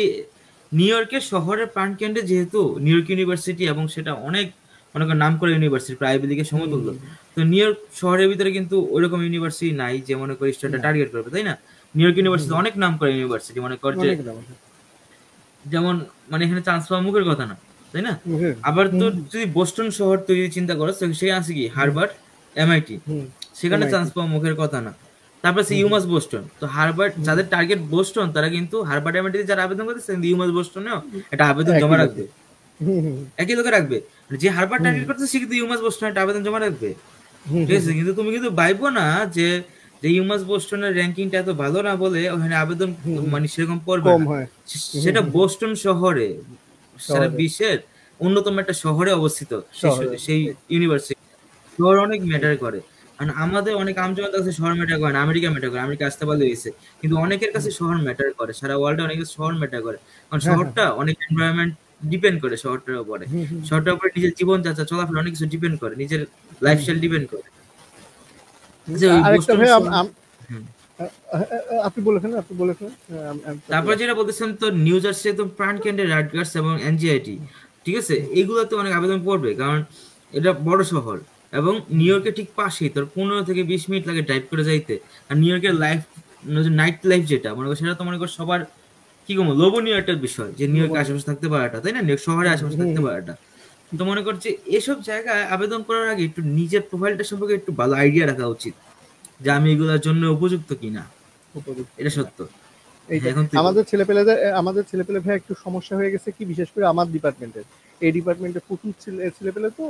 নিউ ইয়র্কের শহরের প্রাণ কেন্দ্রে, যেহেতু নিউ ইয়র্ক ইউনিভার্সিটি এবং সেটা অনেক মনে করেন নাম করে ইউনিভার্সিটি, প্রায় আইভি লিগের সমতুল্য, তো নিউ ইয়র্ক শহরের ভিতরে কিন্তু ওইরকম ইউনিভার্সিটি নাই যে মনে করি স্টেটটা টার্গেট করবে, তাই না? নিউ ইয়র্ক ইউনিভার্সিটি অনেক নাম করে ইউনিভার্সিটি, মনে কর যে যেমন মানে এখানে চান্স পাওয়া মুখের কথা না, তাই না? আবার তো যদি বোস্টন শহর তুই চিন্তা করো, সেখানে আছে কি হার্ভার্ড, এমআইটি, সেখানে চান্স পাওয়া মুখের কথা না। তারপর সে ইউমাস বোস্টন, তো হার্ভার্ড যাদের টার্গেট বোস্টন, তারা কিন্তু হার্ভার্ড এমআইটি যারা আবেদন করতেছে ইউমাস বোস্টনেও একটা আবেদন জমা রাখবে, একই লোকে রাখবে। যে হার্ভার্ড টার্গেট করতেছে সে কিন্তু ইউমাস বোস্টনে একটা আবেদন জমা রাখবে, ঠিক আছে? কিন্তু তুমি কিন্তু ভাইবো না যে ইউমাস বোস্টনের র্যাঙ্কিংটা এত ভালো না বলে ওখানে আবেদন মানে সেরকম পড়বে না। সেটা বোস্টন শহরে, সারা বিশ্বের অন্যতম একটা শহরে অবস্থিত সেই ইউনিভার্সিটি, শহর অনেক ম্যাটার করে। কারণ আমাদের অনেক আমজনতার কাছে শহর ম্যাটার করে না, আমেরিকা ম্যাটার করে, আমেরিকা আসতে পারলে হয়েছে, কিন্তু অনেকের কাছে শহর ম্যাটার করে, সারা ওয়ার্ল্ডে অনেকের শহর ম্যাটার করে, কারণ শহরটা অনেক এনভায়রনমেন্ট ডিপেন্ড করে শহরটার উপরে, শহরটার উপরে নিজের জীবনযাত্রা চলাফেরা অনেক কিছু ডিপেন্ড করে, নিজের লাইফস্টাইল ডিপেন্ড করে। তারপর যেটা বলতেছেন, তো নিউ জার্সি একদম প্রাণ কেন্দ্রে রাটগার্স এবং এনজিআইটি, ঠিক আছে, এগুলোতে অনেক আবেদন পড়বে, কারণ এটা বড় শহর এবং নিউ ইয়র্কের ঠিক পাশেই, তোর 15 থেকে 20 মিনিট লাগে ড্রাইভ করে যাইতে। আর নিউ ইয়র্কের লাইফ, নাইট লাইফ যেটা মনে কর, সেটা তো মনে কর সবার কি কম লোভনীয় একটা বিষয়, যে নিউ ইয়র্কের আশেপাশে থাকতে পারাটা, তাই না? নিউ ইয়র্ক শহরের আশেপাশে থাকতে পারাটা, তো মনে করছে এসব জায়গায় আবেদন করার আগে একটু নিজের প্রোফাইলটা সম্পর্কে একটু ভালো আইডিয়া রাখা উচিত, যে আমি এগুলোর জন্য উপযুক্ত কিনা, এটা সত্য। আমাদের ছেলেপেলে ভাই একটু সমস্যা হয়ে গেছে কি, বিশেষ করে আমার ডিপার্টমেন্টের, এই ডিপার্টমেন্টে প্রচুর ছেলেপেলে, তো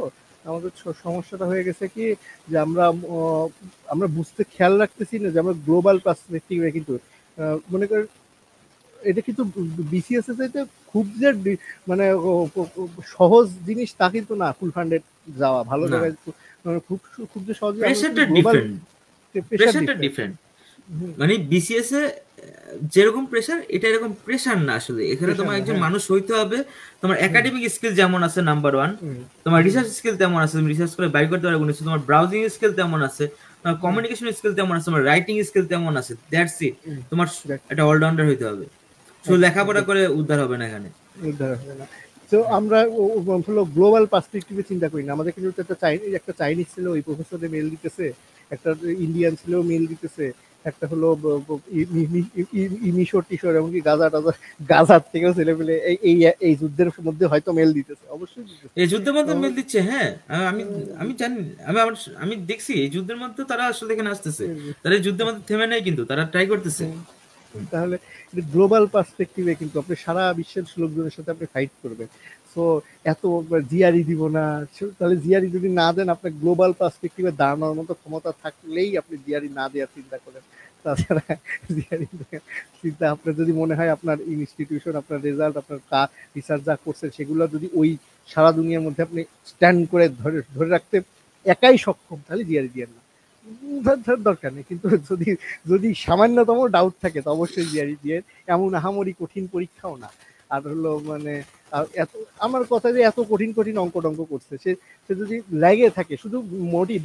আমাদের সমস্যাটা হয়ে গেছে কি, যে আমরা বুঝতে খেয়াল রাখতেছি না যে আমরা গ্লোবাল পার্সপেক্টিভে কিন্তু মনে করেন এটা কিন্তু বিসিএস এ চাইতে খুব যে মানে সহজ জিনিস তা কিন্তু না, ফুল ফান্ডেড যাওয়া ভালো জায়গায় খুব খুব যে সহজ, প্রেসারটা ডিফারেন্ট। মানে বিসিএস এ যেরকম প্রেশার, এটা এরকম প্রেশার না আসলে। এখানে তোমার একজন মানুষ হইতে হবে, তোমার একাডেমিক স্কিল যেমন আছে নাম্বার ওয়ান, তোমার রিসার্চ স্কিল তেমন আছে, তুমি রিসার্চ করে বাইর করতে পারবে, তোমার ব্রাউজিং স্কিল তেমন আছে, তোমার কমিউনিকেশন স্কিল তেমন আছে, তোমার রাইটিং স্কিল তেমন আছে, দ্যাটস ইট। তোমার একটা অলরাউন্ডার হইতে হবে, শুধু লেখাপড়া করে উদ্ধার হবে না এখানে। উদ্ধার হবে না। তো আমরা হলো গ্লোবাল পার্সপেক্টিভে চিন্তা করি না। আমাদের কিন্তু একটা চাইনিজ ছিল, ওই প্রফেসরে মেল দিতেছে, একটা ইন্ডিয়ান ছিল মেল দিতেছে, একটা হলো মিশর টিশর, এমনকি গাজার থেকেও ছেলে পেলে এই যুদ্ধের মধ্যে হয়তো মেল দিতেছে, অবশ্যই এই যুদ্ধের মধ্যে মেল দিচ্ছে। হ্যাঁ, আমি আমি জানি, আমি দেখছি এই যুদ্ধের মধ্যে তারা আসলে এখানে আসতেছে, তারা এই যুদ্ধের মধ্যে থেমে নেই, কিন্তু তারা ট্রাই করতেছে। তাহলে গ্লোবাল পার্সপেক্টিভে কিন্তু আপনি সারা বিশ্বের লোকজনের সাথে আপনি ফাইট করবেন। সো এত জিআরই দিব না, তাহলে জিআরই যদি না দেন, আপনার গ্লোবাল পার্সপেক্টিভে দাঁড়ানোর মতো ক্ষমতা থাকলেই আপনি জিআরই না দেওয়ার চিন্তা করেন। তাছাড়া জিআরই চিন্তা, আপনার যদি মনে হয় আপনার ইনস্টিটিউশন, আপনার রেজাল্ট, আপনার রিসার্চ যা করছেন সেগুলো যদি ওই সারা দুনিয়ার মধ্যে আপনি স্ট্যান্ড করে ধরে রাখতে একাই সক্ষম, তাহলে জিআরই দিয়ে না, দরকার নেই। কিন্তু যদি যদি সামান্যতম ডাউট থাকে তো অবশ্যই জিআরই দিয়ে। এমন আহামরি কঠিন পরীক্ষাও না। আর হলো মানে এত, আমার কথা যে এত কঠিন কঠিন অঙ্ক টঙ্ক করছে, সে যদি লেগে থাকে, শুধু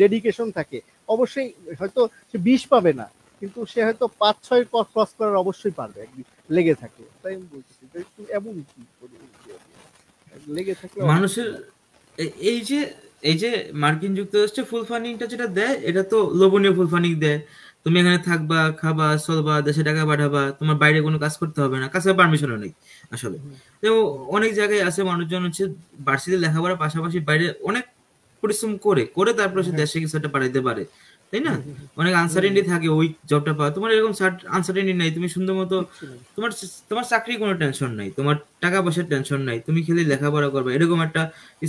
ডেডিকেশন থাকে, অবশ্যই হয়তো সে 20 পাবে না, কিন্তু সে হয়তো 5-6 ক্রস করার অবশ্যই পারবে, একদিন লেগে থাকে। তাই আমি বলতেছি এমন কি লেগে থাকলে মানুষের এই যে এই যে মার্কিন যুক্তরাষ্ট্রে ফুল ফান্ডিংটা যেটা দেয়, এটা তো লোভনীয় ফুল ফান্ডিং দেয়। তুমি এখানে থাকবা, খাবা, চলবা, দেশে টাকা পাঠাবা, তোমার বাইরে কোনো কাজ করতে হবে না, কাছে পারমিশনও নেই আসলে। তো অনেক জায়গায় আছে মানুষজন হচ্ছে ভার্সিটি লেখাপড়ার পাশাপাশি বাইরে অনেক পরিশ্রম করে করে তারপরে সে দেশে কিছু একটা পাঠাইতে পারে, তাই না? অনেক আনসার্টেনিটি থাকে ওই জবটা পাওয়া, তোমার এরকম আনসার্টেনিটি নাই, তুমি সুন্দর মতো, তোমার তোমার চাকরির কোনো টেনশন নাই, তোমার টাকা পয়সার টেনশন নাই, তুমি খালি লেখাপড়া করবে, এরকম একটা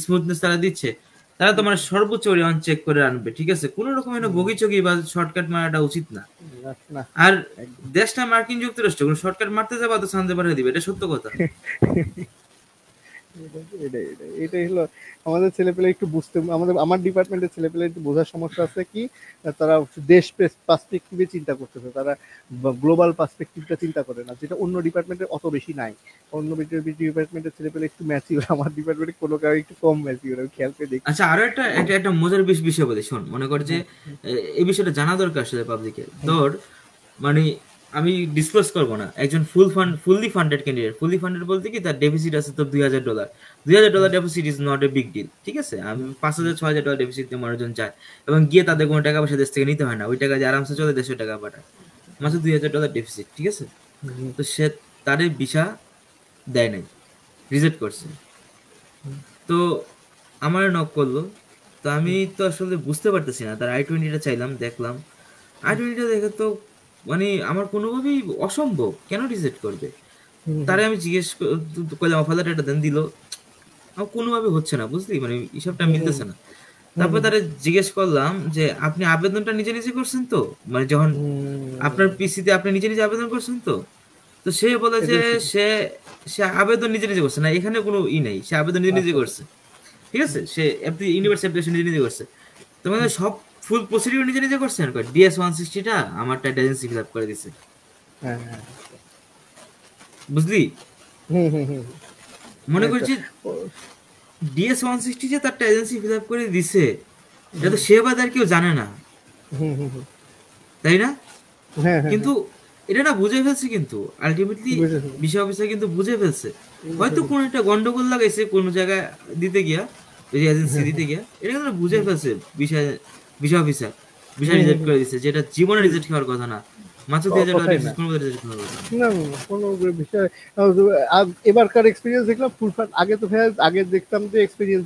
স্মুথনেস তারা দিচ্ছে। তারা তোমার সর্বোচ্চ ওরিয়ন চেক করে আনবে, ঠিক আছে? কোনো রকম বগিচগি বা শর্টকাট মারাটা উচিত না। আর দেশটা মার্কিন যুক্তরাষ্ট্র, কোনো শর্টকাট মারতে যাবা তো সানজে পাঠিয়ে দিবে, এটা সত্য কথা। এটাই হলো আমাদের ছেলেপেলে একটু বুঝতে, আমার ডিপার্টমেন্টের ছেলেপেলে একটু বোঝার সমস্যা আছে কি, তারা দেশ পার্সপেক্টিভে চিন্তা করতেছে, তারা গ্লোবাল পার্সপেক্টিভটা চিন্তা করে না, যেটা অন্য ডিপার্টমেন্টের অত বেশি নাই। অন্য ডিপার্টমেন্টের ছেলেপেলে একটু ম্যাচিওর, আমার ডিপার্টমেন্টে কোনো কারণে একটু কম ম্যাচিওর, আমি খেয়াল করে দেখি। আচ্ছা, আরো একটা মজার বিষয় বলি, শোন। মনে কর যে এই বিষয়টা জানা দরকার আসলে পাবলিকে। তোর মানে আমি ডিসক্লোজ করবো না, একজন fully funded candidate, fully funded বলতে কি, তার ডেফিসিট আছে তোর $2,000। $2,000 deficit is not a big deal, ঠিক আছে? আমি $5,000-6,000 ডেফিসিট দিয়ে মানুষজন যায়, এবং গিয়ে তাদের কোনো টাকা পয়সা দেশ থেকে নিতে হয় না, ওই টাকা দিয়ে আরামসে চলে, দেশের টাকা পাঠায়, মাত্র $2,000 ডেফিসিট, ঠিক আছে? তো সে তার ভিসা দেয় নাই, রিজেক্ট করছে। তো আমার নক করলো, তো আমি তো আসলে বুঝতে পারতেছি না, তার I-20টা চাইলাম, দেখলাম I-20টা দেখে তো মানে আমার কোনোভাবেই অসম্ভব, কেন রিজেক্ট করবে? তারে আমি জিজ্ঞেস করলাম অফার লেটারটা দেন, দিল, আমার কোনোভাবে হচ্ছে না, বুঝলি? মানে হিসাবটা মিলতেছে না। তারপর তারে জিজ্ঞেস করলাম যে আপনি আবেদনটা নিজে নিজে করছেন তো, মানে যখন আপনার পিসিতে আপনি নিজে নিজে আবেদন করছেন তো? তো সে বলে যে সে সে আবেদন নিজে নিজে করছে না, এখানে কোনো নেই, সে আবেদন নিজে নিজে করছে, ঠিক আছে? সে ইউনিভার্স অ্যাপ্লিকেশন নিজে নিজে করছে। তোমাদের সব ফুল প্রসিডিউর নিজে নিজে করছেন, DS-160টা আমারটা এজেন্সি ফিল আপ করে দিছে, বুঝলি? মনে করছি DS-160 যে তারটা এজেন্সি ফিল আপ করে দিছে, এটা তো সে বাদ আর কেউ জানে না, তাই না? কিন্তু এটা না বুঝে ফেলছে, কিন্তু আলটিমেটলি বিষয় অফিসার কিন্তু বুঝে ফেলছে, হয়তো কোন একটা গন্ডগোল লাগাইছে কোন জায়গায় দিতে গিয়া, ওই এজেন্সি দিতে গিয়া, এটা কিন্তু বুঝে ফেলছে বিষয় অফিসার, বিষয় রিজেক্ট করে দিচ্ছে, যেটা জীবনে রিজেক্ট হওয়ার কথা না, মাত্র $2,000 কোনো রিজেক্ট হওয়ার কথা না, কোনো বিষয়। এবারকার এক্সপিরিয়েন্স দেখলাম ফুল ফান্ড। আগে তো ভাই, আগে দেখতাম যে এক্সপিরিয়েন্স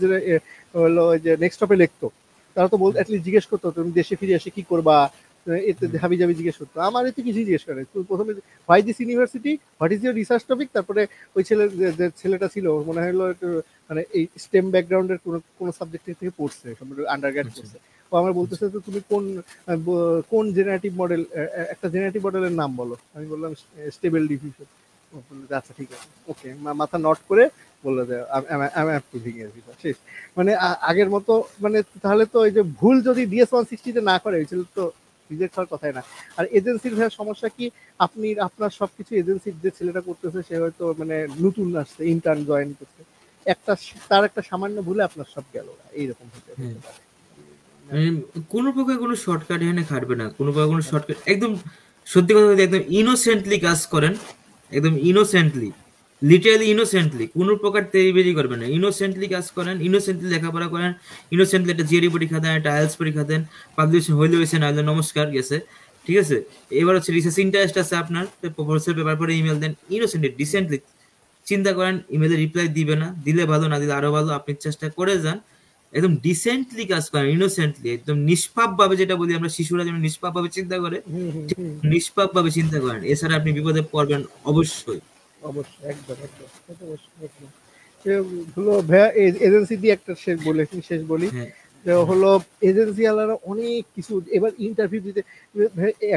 হলো যে নেক্সট স্টপে লিখতো, তারা তো বলতো অ্যাটলিস্ট জিজ্ঞেস করতো তুমি দেশে ফিরে এসে কি করবা, এতে হাবি জাবি জিজ্ঞেস করতো। আমার এতে কিছুই জিজ্ঞেস করে, তুই প্রথমে why this university, what is your research topic, তারপরে ওই যে ছেলেটা ছিল মনে হলো একটু মানে এই স্টেম ব্যাকগ্রাউন্ডের কোনো সাবজেক্টের থেকে পড়ছে, আন্ডার গ্র্যাড করছে। ও আমার বলতেছে তো তুমি কোন জেনারেটিভ মডেল, একটা জেনারেটিভ মডেলের নাম বলো। আমি বললাম স্টেবল ডিফিউশন। আচ্ছা ঠিক আছে, ওকে, মাথা নট করে বললো যে অ্যাপ্রুভিং এর ভিতর শেষ। মানে আগের মতো, মানে তাহলে তো ওই যে ভুল যদি DS-160 না করে, হয়েছিল তো রিজেক্ট হওয়ার কথাই না। আর এজেন্সির ভাইয়া সমস্যা কি, আপনি আপনার সবকিছু এজেন্সির যে ছেলেটা করতেছে সে হয়তো মানে নতুন আসছে, ইন্টার্ন জয়েন করছে, তার একটা সামান্য ভুলে আপনার সব গেল, এইরকম হতে হ্যাঁ, পারে। মানে কোনো প্রকার কোনো শর্টকাট এখানে খাটবে না, কোনো প্রকার কোনো শর্টকাট, একদম সত্যি কথা বলতে একদম ইনোসেন্টলি কাজ করেন, একদম ইনোসেন্টলি, লিটারালি ইনোসেন্টলি, কোনো প্রকার তেড়িবেড়ি করবেন না, ইনোসেন্টলি কাজ করেন, ইনোসেন্টলি লেখাপড়া করেন, ইনোসেন্টলি একটা জিআরই পরীক্ষা দেন, একটা আইএলটিএস পরীক্ষা দেন, পাবলিকেশন হইলে হয়েছে, নাহলে নমস্কার গেছে, ঠিক আছে। এবার হচ্ছে রিসার্চ ইন্টারেস্ট আছে আপনার, প্রফেসর পেপার পরে ইমেল দেন, ইনোসেন্টলি ডিসেন্টলি চিন্তা করেন, ইমেলে রিপ্লাই দিবে না, দিলে ভালো, না দিলে আরো ভালো, আপনি চেষ্টা করে যান, একদম ডিসেন্টলি কাজ করেন, ইনোসেন্টলি, একদম নিষ্পাপ ভাবে, যেটা বলি আমরা শিশুরা যেমন নিষ্পাপ ভাবে চিন্তা করে, হুম হুম হুম, নিষ্পাপ ভাবে চিন্তা করেন, এছাড়া আপনি বিপদে পড়বেন অবশ্যই। অবশ্যই, একদম একদম, এটা অবশ্যই, একদম। সে হলো ভাইয়া এজেন্সি দিয়ে একটা শেষ বলি, হ্যাঁ, যে হলো এজেন্সি ওয়ালারা অনেক কিছু এবার ইন্টারভিউ দিতে,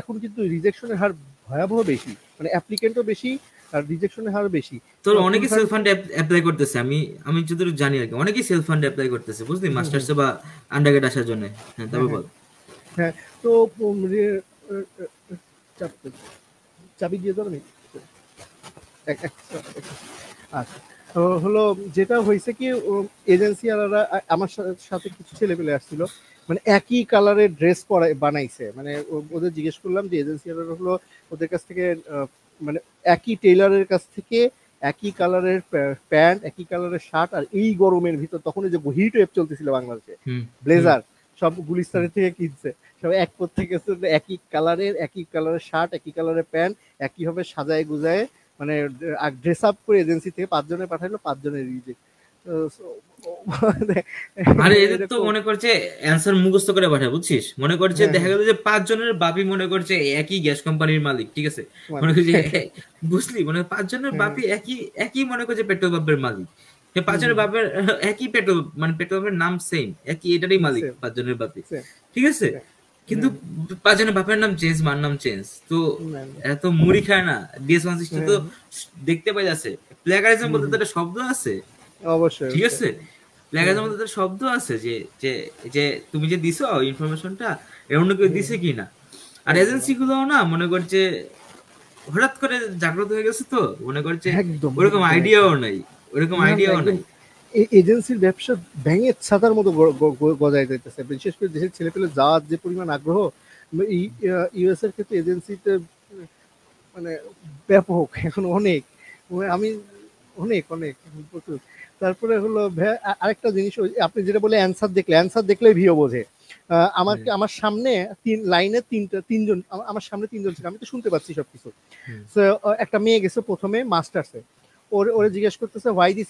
এখন কিন্তু রিজেকশনের হার ভয়াবহ বেশি, মানে অ্যাপ্লিকেন্টও বেশি আর রিজেকশনের হার বেশি। তোর ফুল অনেকে টাইম, সেলফ ফান্ড অ্যাপ্লাই করতেছে, আমি আমি যতটুকু জানি আর কি, অনেকেই সেলফ ফান্ড অ্যাপ্লাই করতেছে, বুঝলি, হুম হুম, মাস্টার্সে বা আন্ডারগ্রেড আসার জন্য। হ্যাঁ, হ্যাঁ তবে হ্যাঁ বল। হ্যাঁ। তো চাপ- চাবি দিয়ে দাও নি। আচ্ছা, তো হলো যেটা হয়েছে কি, এজেন্সি ওয়ালারা আমার সাথে কিছু ছেলে পেলে আসছিল, মানে একই কালারের ড্রেস বানাইছে, মানে ওদের জিজ্ঞেস করলাম যে এজেন্সি ওয়ালারা হলো ওদের কাছ থেকে মানে একই টেইলারের কাছ থেকে একই কালারের প্যান্ট, একই কালারের শার্ট, আর এই গরমের ভিতর তখন এই যে হিট ওয়েভ চলতেছিল বাংলাদেশে, হুম, হুম, ব্লেজার সব হুম। গুলিস্তানের থেকে কিনছে, সব এক থেকে একই কালারের শার্ট, একই কালারের প্যান্ট, একই ভাবে সাজায় গুজায়, মানে ড্রেস আপ করে এজেন্সি থেকে 5 জনের পাঠাইলো, 5 জনের রিজেক্ট। আরে এদের তো এরকম। মনে করছে অ্যান্সার মুখস্থ করে পাঠায়, বুঝছিস, মনে করছে, হ্যাঁ দেখা হ্যাঁ, গেল যে 5 জনের বাপি মনে করছে একই গ্যাস কোম্পানির মালিক, ঠিক আছে, মনে মানে করছে বুঝলি, মানে 5 জনের হ্যাঁ বাপি একই, একই মনে করছে পেট্রোল পাম্পের মালিক, সে হুম 5 জনের হুম বাপের মানে পেট্রোল পাম্পের নাম সেম, একই, এটারই মালিক সেম 5 জনের বাপি, সেম ঠিক আছে, সেম, কিন্তু হ্যাঁ 5 জনের বাপের নাম চেঞ্জ, মার নাম চেঞ্জ, তো হ্যাঁ এত মুড়ি খায় না, ডিএস 160 তো হ্যাঁ, দেখতে পাই যাচ্ছে। প্লেগারিজম হুম বলতে তো হুম, একটা শব্দ আছে, অবশ্যই ঠিক অবশ্যই, আছে, হ্যাঁ প্লেগারিজম হ্যাঁ, বলতে তো শব্দ আছে, যে যে যে তুমি যে দিছো ইনফরমেশনটা, এর অন্য কেউ হুম দিছে হুম, কি না। আর একদম এজেন্সি গুলো না মনে করছে হঠাৎ করে জাগ্রত হয়ে গেছে, তো মনে করছে একদম ওরকম একদম একদম, আইডিয়াও নাই, ওরকম না না আইডিয়াও একদম, নাই। এজেন্সির ব্যবসা ব্যাঙের ছাতার মতো গজায় যাইতেছে, বিশেষ করে দেশের ছেলেপেলে যাওয়ার যে পরিমাণ আগ্রহ, ইউএস এর ক্ষেত্রে এজেন্সিতে মানে ব্যাপক এখন অনেক, আমি অনেক অনেক প্রচুর। তারপরে হলো আরেকটা জিনিস, আপনি যেটা বলে অ্যান্সার দেখলে ভিও বোঝে। হ্যাঁ, আমার সামনে তিনজন, আমার সামনে তিনজন ছিল, আমি তো শুনতে পাচ্ছি সবকিছু। হুম, তো একটা মেয়ে গেছে প্রথমে মাস্টার্সে, ওরে হুম। জিজ্ঞেস করতেছে হোয়াই দিস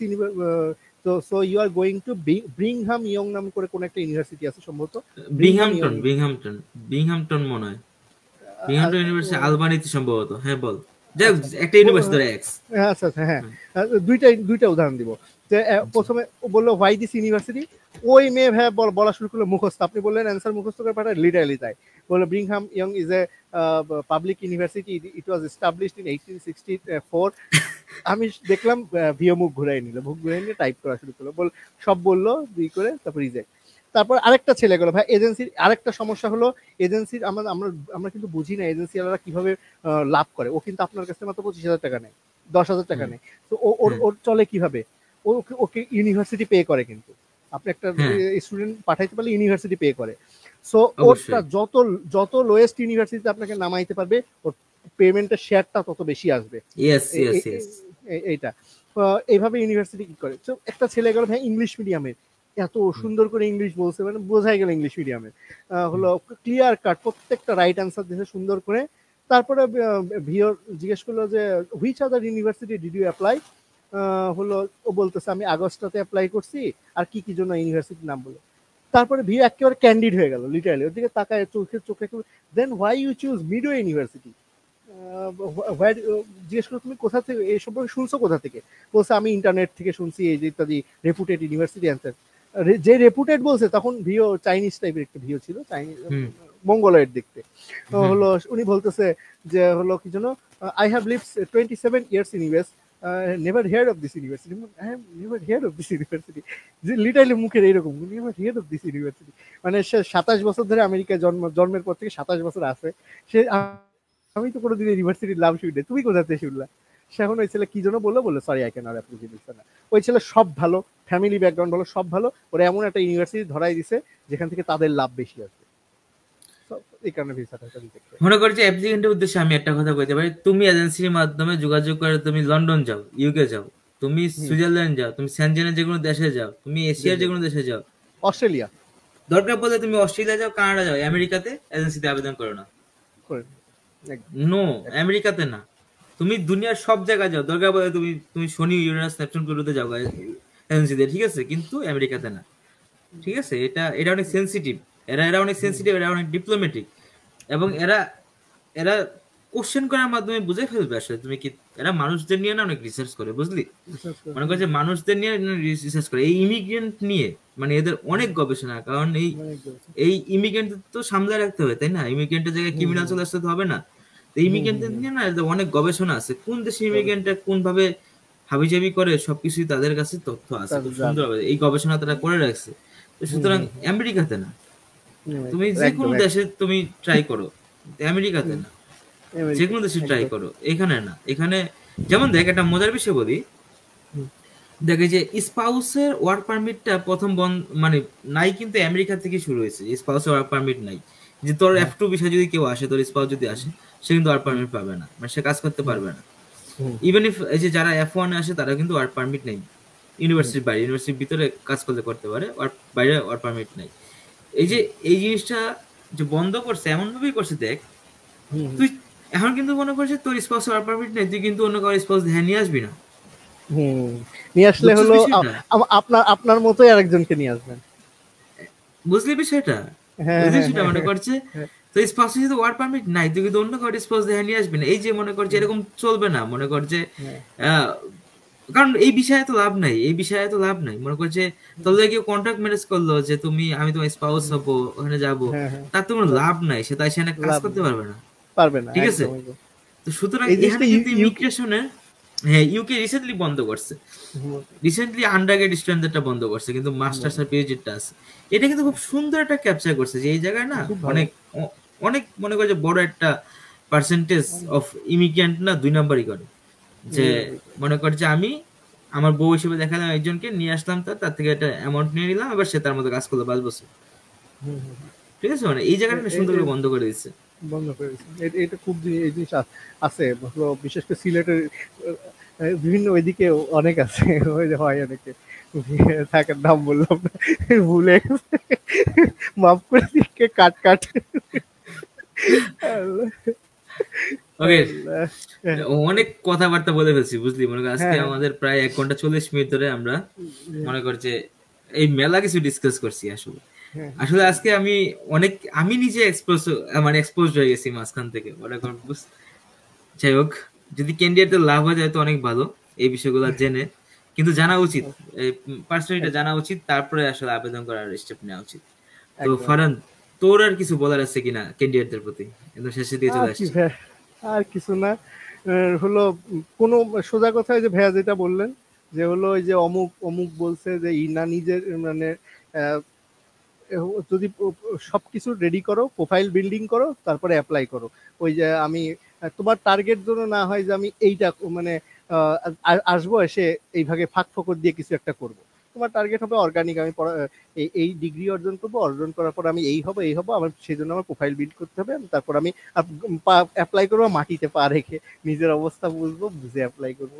তো so you are going to Brigham Young নাম করে কোন একটা ইউনিভার্সিটি আছে সম্ভবত, ব্রিংহাম ইয়ং। বিংহামটন মনে হয়, বিংহামটন ইউনিভার্সিটি আলবানিতে সম্ভবত, হ্যাঁ বল, যাই হোক, আচ্ছা, একটা ইউনিভার্সিটি ধরে এক্স। আচ্ছা আচ্ছা হ্যাঁ, দুইটা উদাহরণ দিব। যে আচ্ছা, প্রথমে ও বললো হোয়াই দিস ইউনিভার্সিটি, ওই মেয়ে ভাই বলা শুরু করলো মুখস্থ, আপনি বললেন অ্যান্সার মুখস্থ করে পাঠায়, লিটারালি তাই বললো, Birmingham young is a public university, it was established in 1864। আমি দেখলাম ভিও মুখ ঘুরাই নিয়ে টাইপ করা শুরু করলো, সব বললো করে, তারপর রিজেক্ট। তারপর আরেকটা ছেলে গেলো ভাই এজেন্সির, আরেকটা সমস্যা হলো এজেন্সির, আমরা আমরা আমরা কিন্তু বুঝি না এজেন্সি ওরা কিভাবে লাভ করে। ও কিন্তু আপনার কাছে মাত্র 25,000 টাকা নেয়, 10,000 টাকা হুম, নেয়। তো ওর হ্যাঁ, ওর চলে কিভাবে, ওকে ইউনিভার্সিটি পে করে, কিন্তু আপনি একটা হ্যাঁ, স্টুডেন্ট পাঠাইতে পারলে ইউনিভার্সিটি পে করে। সো ওরটা অবশ্যই, যত যত লোয়েস্ট ইউনিভার্সিটিতে আপনাকে নামাইতে পারবে, ওর পেমেন্টের শেয়ারটা তত বেশি আসবে। Yes, yes, yes. এইটা এইভাবে ইউনিভার্সিটি কি করে। তো একটা ছেলে গেল ভাই ইংলিশ মিডিয়ামের, এত সুন্দর করে ইংলিশ বলছে, মানে বোঝাই গেল ইংলিশ মিডিয়ামের, হলো ক্লিয়ার কাট প্রত্যেকটা রাইট অ্যান্সার দিয়েছে সুন্দর করে। তারপরে ভিওর জিজ্ঞেস করলো যে which other university did you apply, হলো ও বলতেছে আমি আগস্টাতে অ্যাপ্লাই করছি, আর কি কি জন্য ইউনিভার্সিটির নাম বলে। তারপরে ভিও একেবারে ক্যান্ডিড হয়ে গেল, লিটারালি ওর দিকে তাকায় চোখে চোখে, then why you choose Meadow university, জিজ্ঞেস করো তুমি কোথা থেকে এই সম্পর্কে শুনছো, কোথা থেকে, বলছে আমি ইন্টারনেট থেকে শুনছি, এই যে ইত্যাদি রেপুটেড ইউনিভার্সিটি অ্যান্সার। যে রেপুটেড বলছে তখন ভিও চাইনিজ টাইপের একটা ভিও ছিল, চাইনিজ হুম, মঙ্গলয়েড দেখতে। তো হুম, হলো উনি বলতেছে যে হলো কি জন্য, I have lived 27 years in US, never heard of this university, I have never heard of this university, যে লিটারালি মুখের এইরকম, never heard of this university. মানে সে 27 বছর ধরে আমেরিকায় জন্মের পর থেকে 27 বছর আছে সে, আমি তো কোনোদিন ইউনিভার্সিটির নাম শুনি নাই। তুমি কোথা থেকে শুনলা? সে এখন ওই ছেলে কি জন্য বললো, sorry I can not approve this না। ওই ছেলে সব ভালো, ফ্যামিলি ব্যাকগ্রাউন্ড ভালো, সব ভালো, ওরা এমন একটা ইউনিভার্সিটি ধরাই দিছে যেখান থেকে তাদের লাভ বেশি আছে। So, এই কারণে ভিসাটা রিজেক্ট হয়। মনে করছি অ্যাপ্লিকেন্টের উদ্দেশ্যে আমি একটা কথা বলতে পারি, তুমি এজেন্সির মাধ্যমে যোগাযোগ করে তুমি লন্ডন যাও, ইউকে যাও, তুমি হুম, সুইজারল্যান্ড যাও, তুমি সেনজেনের যে কোনো দেশে যাও, তুমি এশিয়ার যে কোনো দেশে যাও, অস্ট্রেলিয়া দরকার পড়লে তুমি অস্ট্রেলিয়া যাও, কানাডা যাও, আমেরিকাতে এজেন্সিতে আবেদন করো না। করে একদম নো, একদম। আমেরিকাতে না। তুমি দুনিয়ার সব জায়গায় যাও, দরকার পড়লে তুমি তুমি শনি ইউরেনাস নেপচুন গ্রহতে যাও এজেন্সিতে, ঠিক আছে, কিন্তু আমেরিকাতে না। ঠিক আছে, এটা এটা অনেক সেনসিটিভ, এরা অনেক হুম, সেনসিটিভ, এরা অনেক ডিপ্লোম্যাটিক, এবং এরা এরা কোশ্চেন করার মাধ্যমে বুঝে ফেলবে আসলে তুমি কি। এরা মানুষদের নিয়ে না অনেক রিসার্চ করে, বুঝলি, বিশ্বাস করে, মনে করছে মানুষদের নিয়ে রিসার্চ করে, এই ইমিগ্রেন্ট নিয়ে মানে এদের অনেক গবেষণা, কারণ এই অনেক বলছে। এই ইমিগ্রেন্ট তো সামলায় রাখতে হবে, তাই না, ইমিগ্রেন্টের জায়গায় হুম, ক্রিমিনাল হুম, চলে আসতে তো হবে না। তো হুম, হুম, ইমিগ্রেন্টদের হুম, নিয়ে না এদের অনেক গবেষণা আছে, কোন দেশে তবে ইমিগ্রেন্টরা কোন ভাবে হাবিজাবি করে সবকিছুই তাদের কাছে তথ্য আছে, তার খুব জান। সুন্দরভাবে এই গবেষণা তারা করে রাখছে। তো হুম, সুতরাং হুম, হুম, আমেরিকাতে না, হুম, তুমি যে একদম কোনো দেশে তুমি ট্রাই করো, আমেরিকাতে হুম, না, যে আমেরিকা কোনো দেশে ট্রাই একদম। করো, এখানে না। এখানে যেমন দেখ, একটা মজার বিষয় বলি, হুম, দেখে যে স্পাউসের ওয়ার্ক পারমিটটা প্রথম বন্ধ মানে নাই, কিন্তু আমেরিকা থেকে শুরু হয়েছে, স্পাউসের ওয়ার্ক পারমিট নাই। যে তোর হ্যাঁ, F2 ভিসা যদি কেউ আসে, তোর স্পাউস যদি আসে, সে কিন্তু ওয়ার্ক হুম, পারমিট পাবে না, মানে সে কাজ করতে হুম, পারবে না। হুম, ইভেন ইফ এই যে যারা F1 এ আসে, তারা কিন্তু ওয়ার্ক পারমিট নেই, হুম, ইউনিভার্সিটির বাইরে, ইউনিভার্সিটির ভিতরে কাজ করতে করতে পারে, বাইরে ওয়ার্ক পারমিট নাই। এই যে হুম, এই জিনিসটা যে বন্ধ করছে, এমন ভাবেই করছে দেখ, হুম, হুম, তুই এখন কিন্তু মনে করছিস তোর স্পাউস ওয়ার্ক পারমিট নেই, তুই কিন্তু অন্য কারো স্পাউস ধ্যান নিয়ে আসবি না। হুম। নিয়ে আসলে বুঝছিস হলো বিষয়টা? আপনার আপনার মতোই আরেকজনকে নিয়ে আসবেন। বুঝলি বিষয়টা? হ্যাঁ, বুঝলি হ্যাঁ, সেটা হ্যাঁ, মনে হ্যাঁ, করছে, হ্যাঁ, তো স্পাউসে যদি ওয়ার্ক পারমিট নাই, তুই কিন্তু অন্য কারো স্পাউস দেখে নিয়ে আসবি না। এই যে মনে করছে হুম, এরকম চলবে না, মনে করছে হ্যাঁ, আহ, কারণ এই বিষয়ে তো লাভ নাই, এই বিষয়ে তো লাভ নাই, মনে করছে তোর লাগে কেউ কন্ট্রাক্ট ম্যারেজ করলো যে তুমি আমি তোমার স্পাউস হুম, হবো, ওখানে যাবো, হ্যাঁ, হ্যাঁ, তার তো কোনো লাভ লাভ নাই, সে তাই সেখানে কাজ লাভ করতে নেই, পারবে না। পারবে না, ঠিক আছে, একদম একদম। তো সুতরাং এই জিনিসটা এখানে কিন্তু ইউকে। ইমিগ্রেশনের, হ্যাঁ, ইউকে রিসেন্টলি বন্ধ করছে, রিসেন্টলি আন্ডারগ্রেড স্টুডেন্টটা বন্ধ করছে, কিন্তু মাস্টার্স আর পিএইচডিটা আছে। এটা কিন্তু খুব সুন্দর একটা ক্যাপচার করছে যে এই জায়গায় না খুব ভালো। অনেক অনেক মনে করে যে বড় একটা পার্সেন্টেজ অফ ইমিগ্রেন্ট না 2 নাম্বারই করে, যে মনে কর যে আমি আমার বউ হিসেবে দেখালাম একজনকে, নিয়ে আসলাম, তার থেকে একটা অ্যামাউন্ট নিয়ে নিলাম, এবার সে তার মতো কাজ করলো 5 বছর। হুম, হুম, ঠিক আছে, মানে এই জায়গাটা না সুন্দর করে বন্ধ করে দিচ্ছে। বন্ধ করে দিয়েছে। এটা খুব এই জিনিস আছে, হলো বিশেষ করে সিলেটের বিভিন্ন ওইদিকে অনেক আছে। ওই যে হয় অনেকে থাকার নাম বললাম না, ভুলে গেছে, মাফ করে দিকে কাট কাট। আল্লাহ, ওকে, আল্লাহ। হ্যাঁ, অনেক কথাবার্তা বলে ফেলছি, বুঝলি, মনে কর আজকে হ্যাঁ, হ্যাঁ, আমাদের প্রায় 1 ঘন্টা 40 মিনিট ধরে আমরা হ্যাঁ, মনে করছে এই মেলা কিছু ডিসকাস করছি। আসলে হ্যাঁ, আসলে আজকে আমি অনেক, আমি নিজে এক্সপোজ মানে এক্সপোজ হয়ে গেছি মাঝখান থেকে, মনে কর যাই হোক, যদি ক্যান্ডিডেটের লাভ হয়ে যায় তো অনেক ভালো এই বিষয়গুলো জেনে, কিন্তু জানা উচিত, এই পার্সোনালিটা একদম জানা উচিত, তারপরে আসলে আবেদন করার স্টেপ নেওয়া উচিত। তো একদম। ফারহান, তোর আর কিছু বলার আছে কিনা ক্যান্ডিডেটদের প্রতি? একদম শেষের দিকে আর চলে কি আসছি। ভাই, আর কিছু না। হলো কোনো সোজা কথায় যে ভাইয়া যেটা বললেন, যে হলো ওই যে অমুক অমুক বলছে যে না নিজের মানে আহ, যদি সবকিছু রেডি করো, প্রোফাইল বিল্ডিং করো, তারপরে অ্যাপ্লাই করো। ওই যে আমি তোমার টার্গেট জন্য না হয় যে আমি এইটা মানে আহ, আসবো এসে এইভাবে ফাঁক ফোকর দিয়ে কিছু একটা করব। তোমার টার্গেট হবে অর্গানিক, আমি এই ডিগ্রি অর্জন করবো, অর্জন করার পর আমি এই হবো আমার, সেই জন্য আমার প্রোফাইল বিল্ড করতে হবে। তারপর আমি অ্যাপ্লাই করবো, মাটিতে পা রেখে নিজের অবস্থা বুঝবো, বুঝে অ্যাপ্লাই করবো।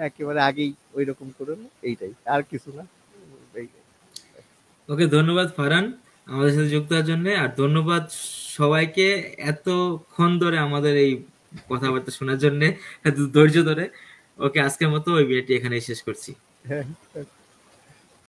একেবারে আগেই ওই রকম করে না, এইটাই আর কিছু না। এইটাই। ওকে, ধন্যবাদ ফারহান আমাদের সাথে যুক্ত হওয়ার জন্য, আর ধন্যবাদ সবাইকে এতক্ষণ ধরে আমাদের এই কথাবার্তা শোনার জন্য, এত ধৈর্য ধরে। ওকে, আজকের মতো ওই বিয়েটি এখানেই শেষ করছি। হ্যাঁ।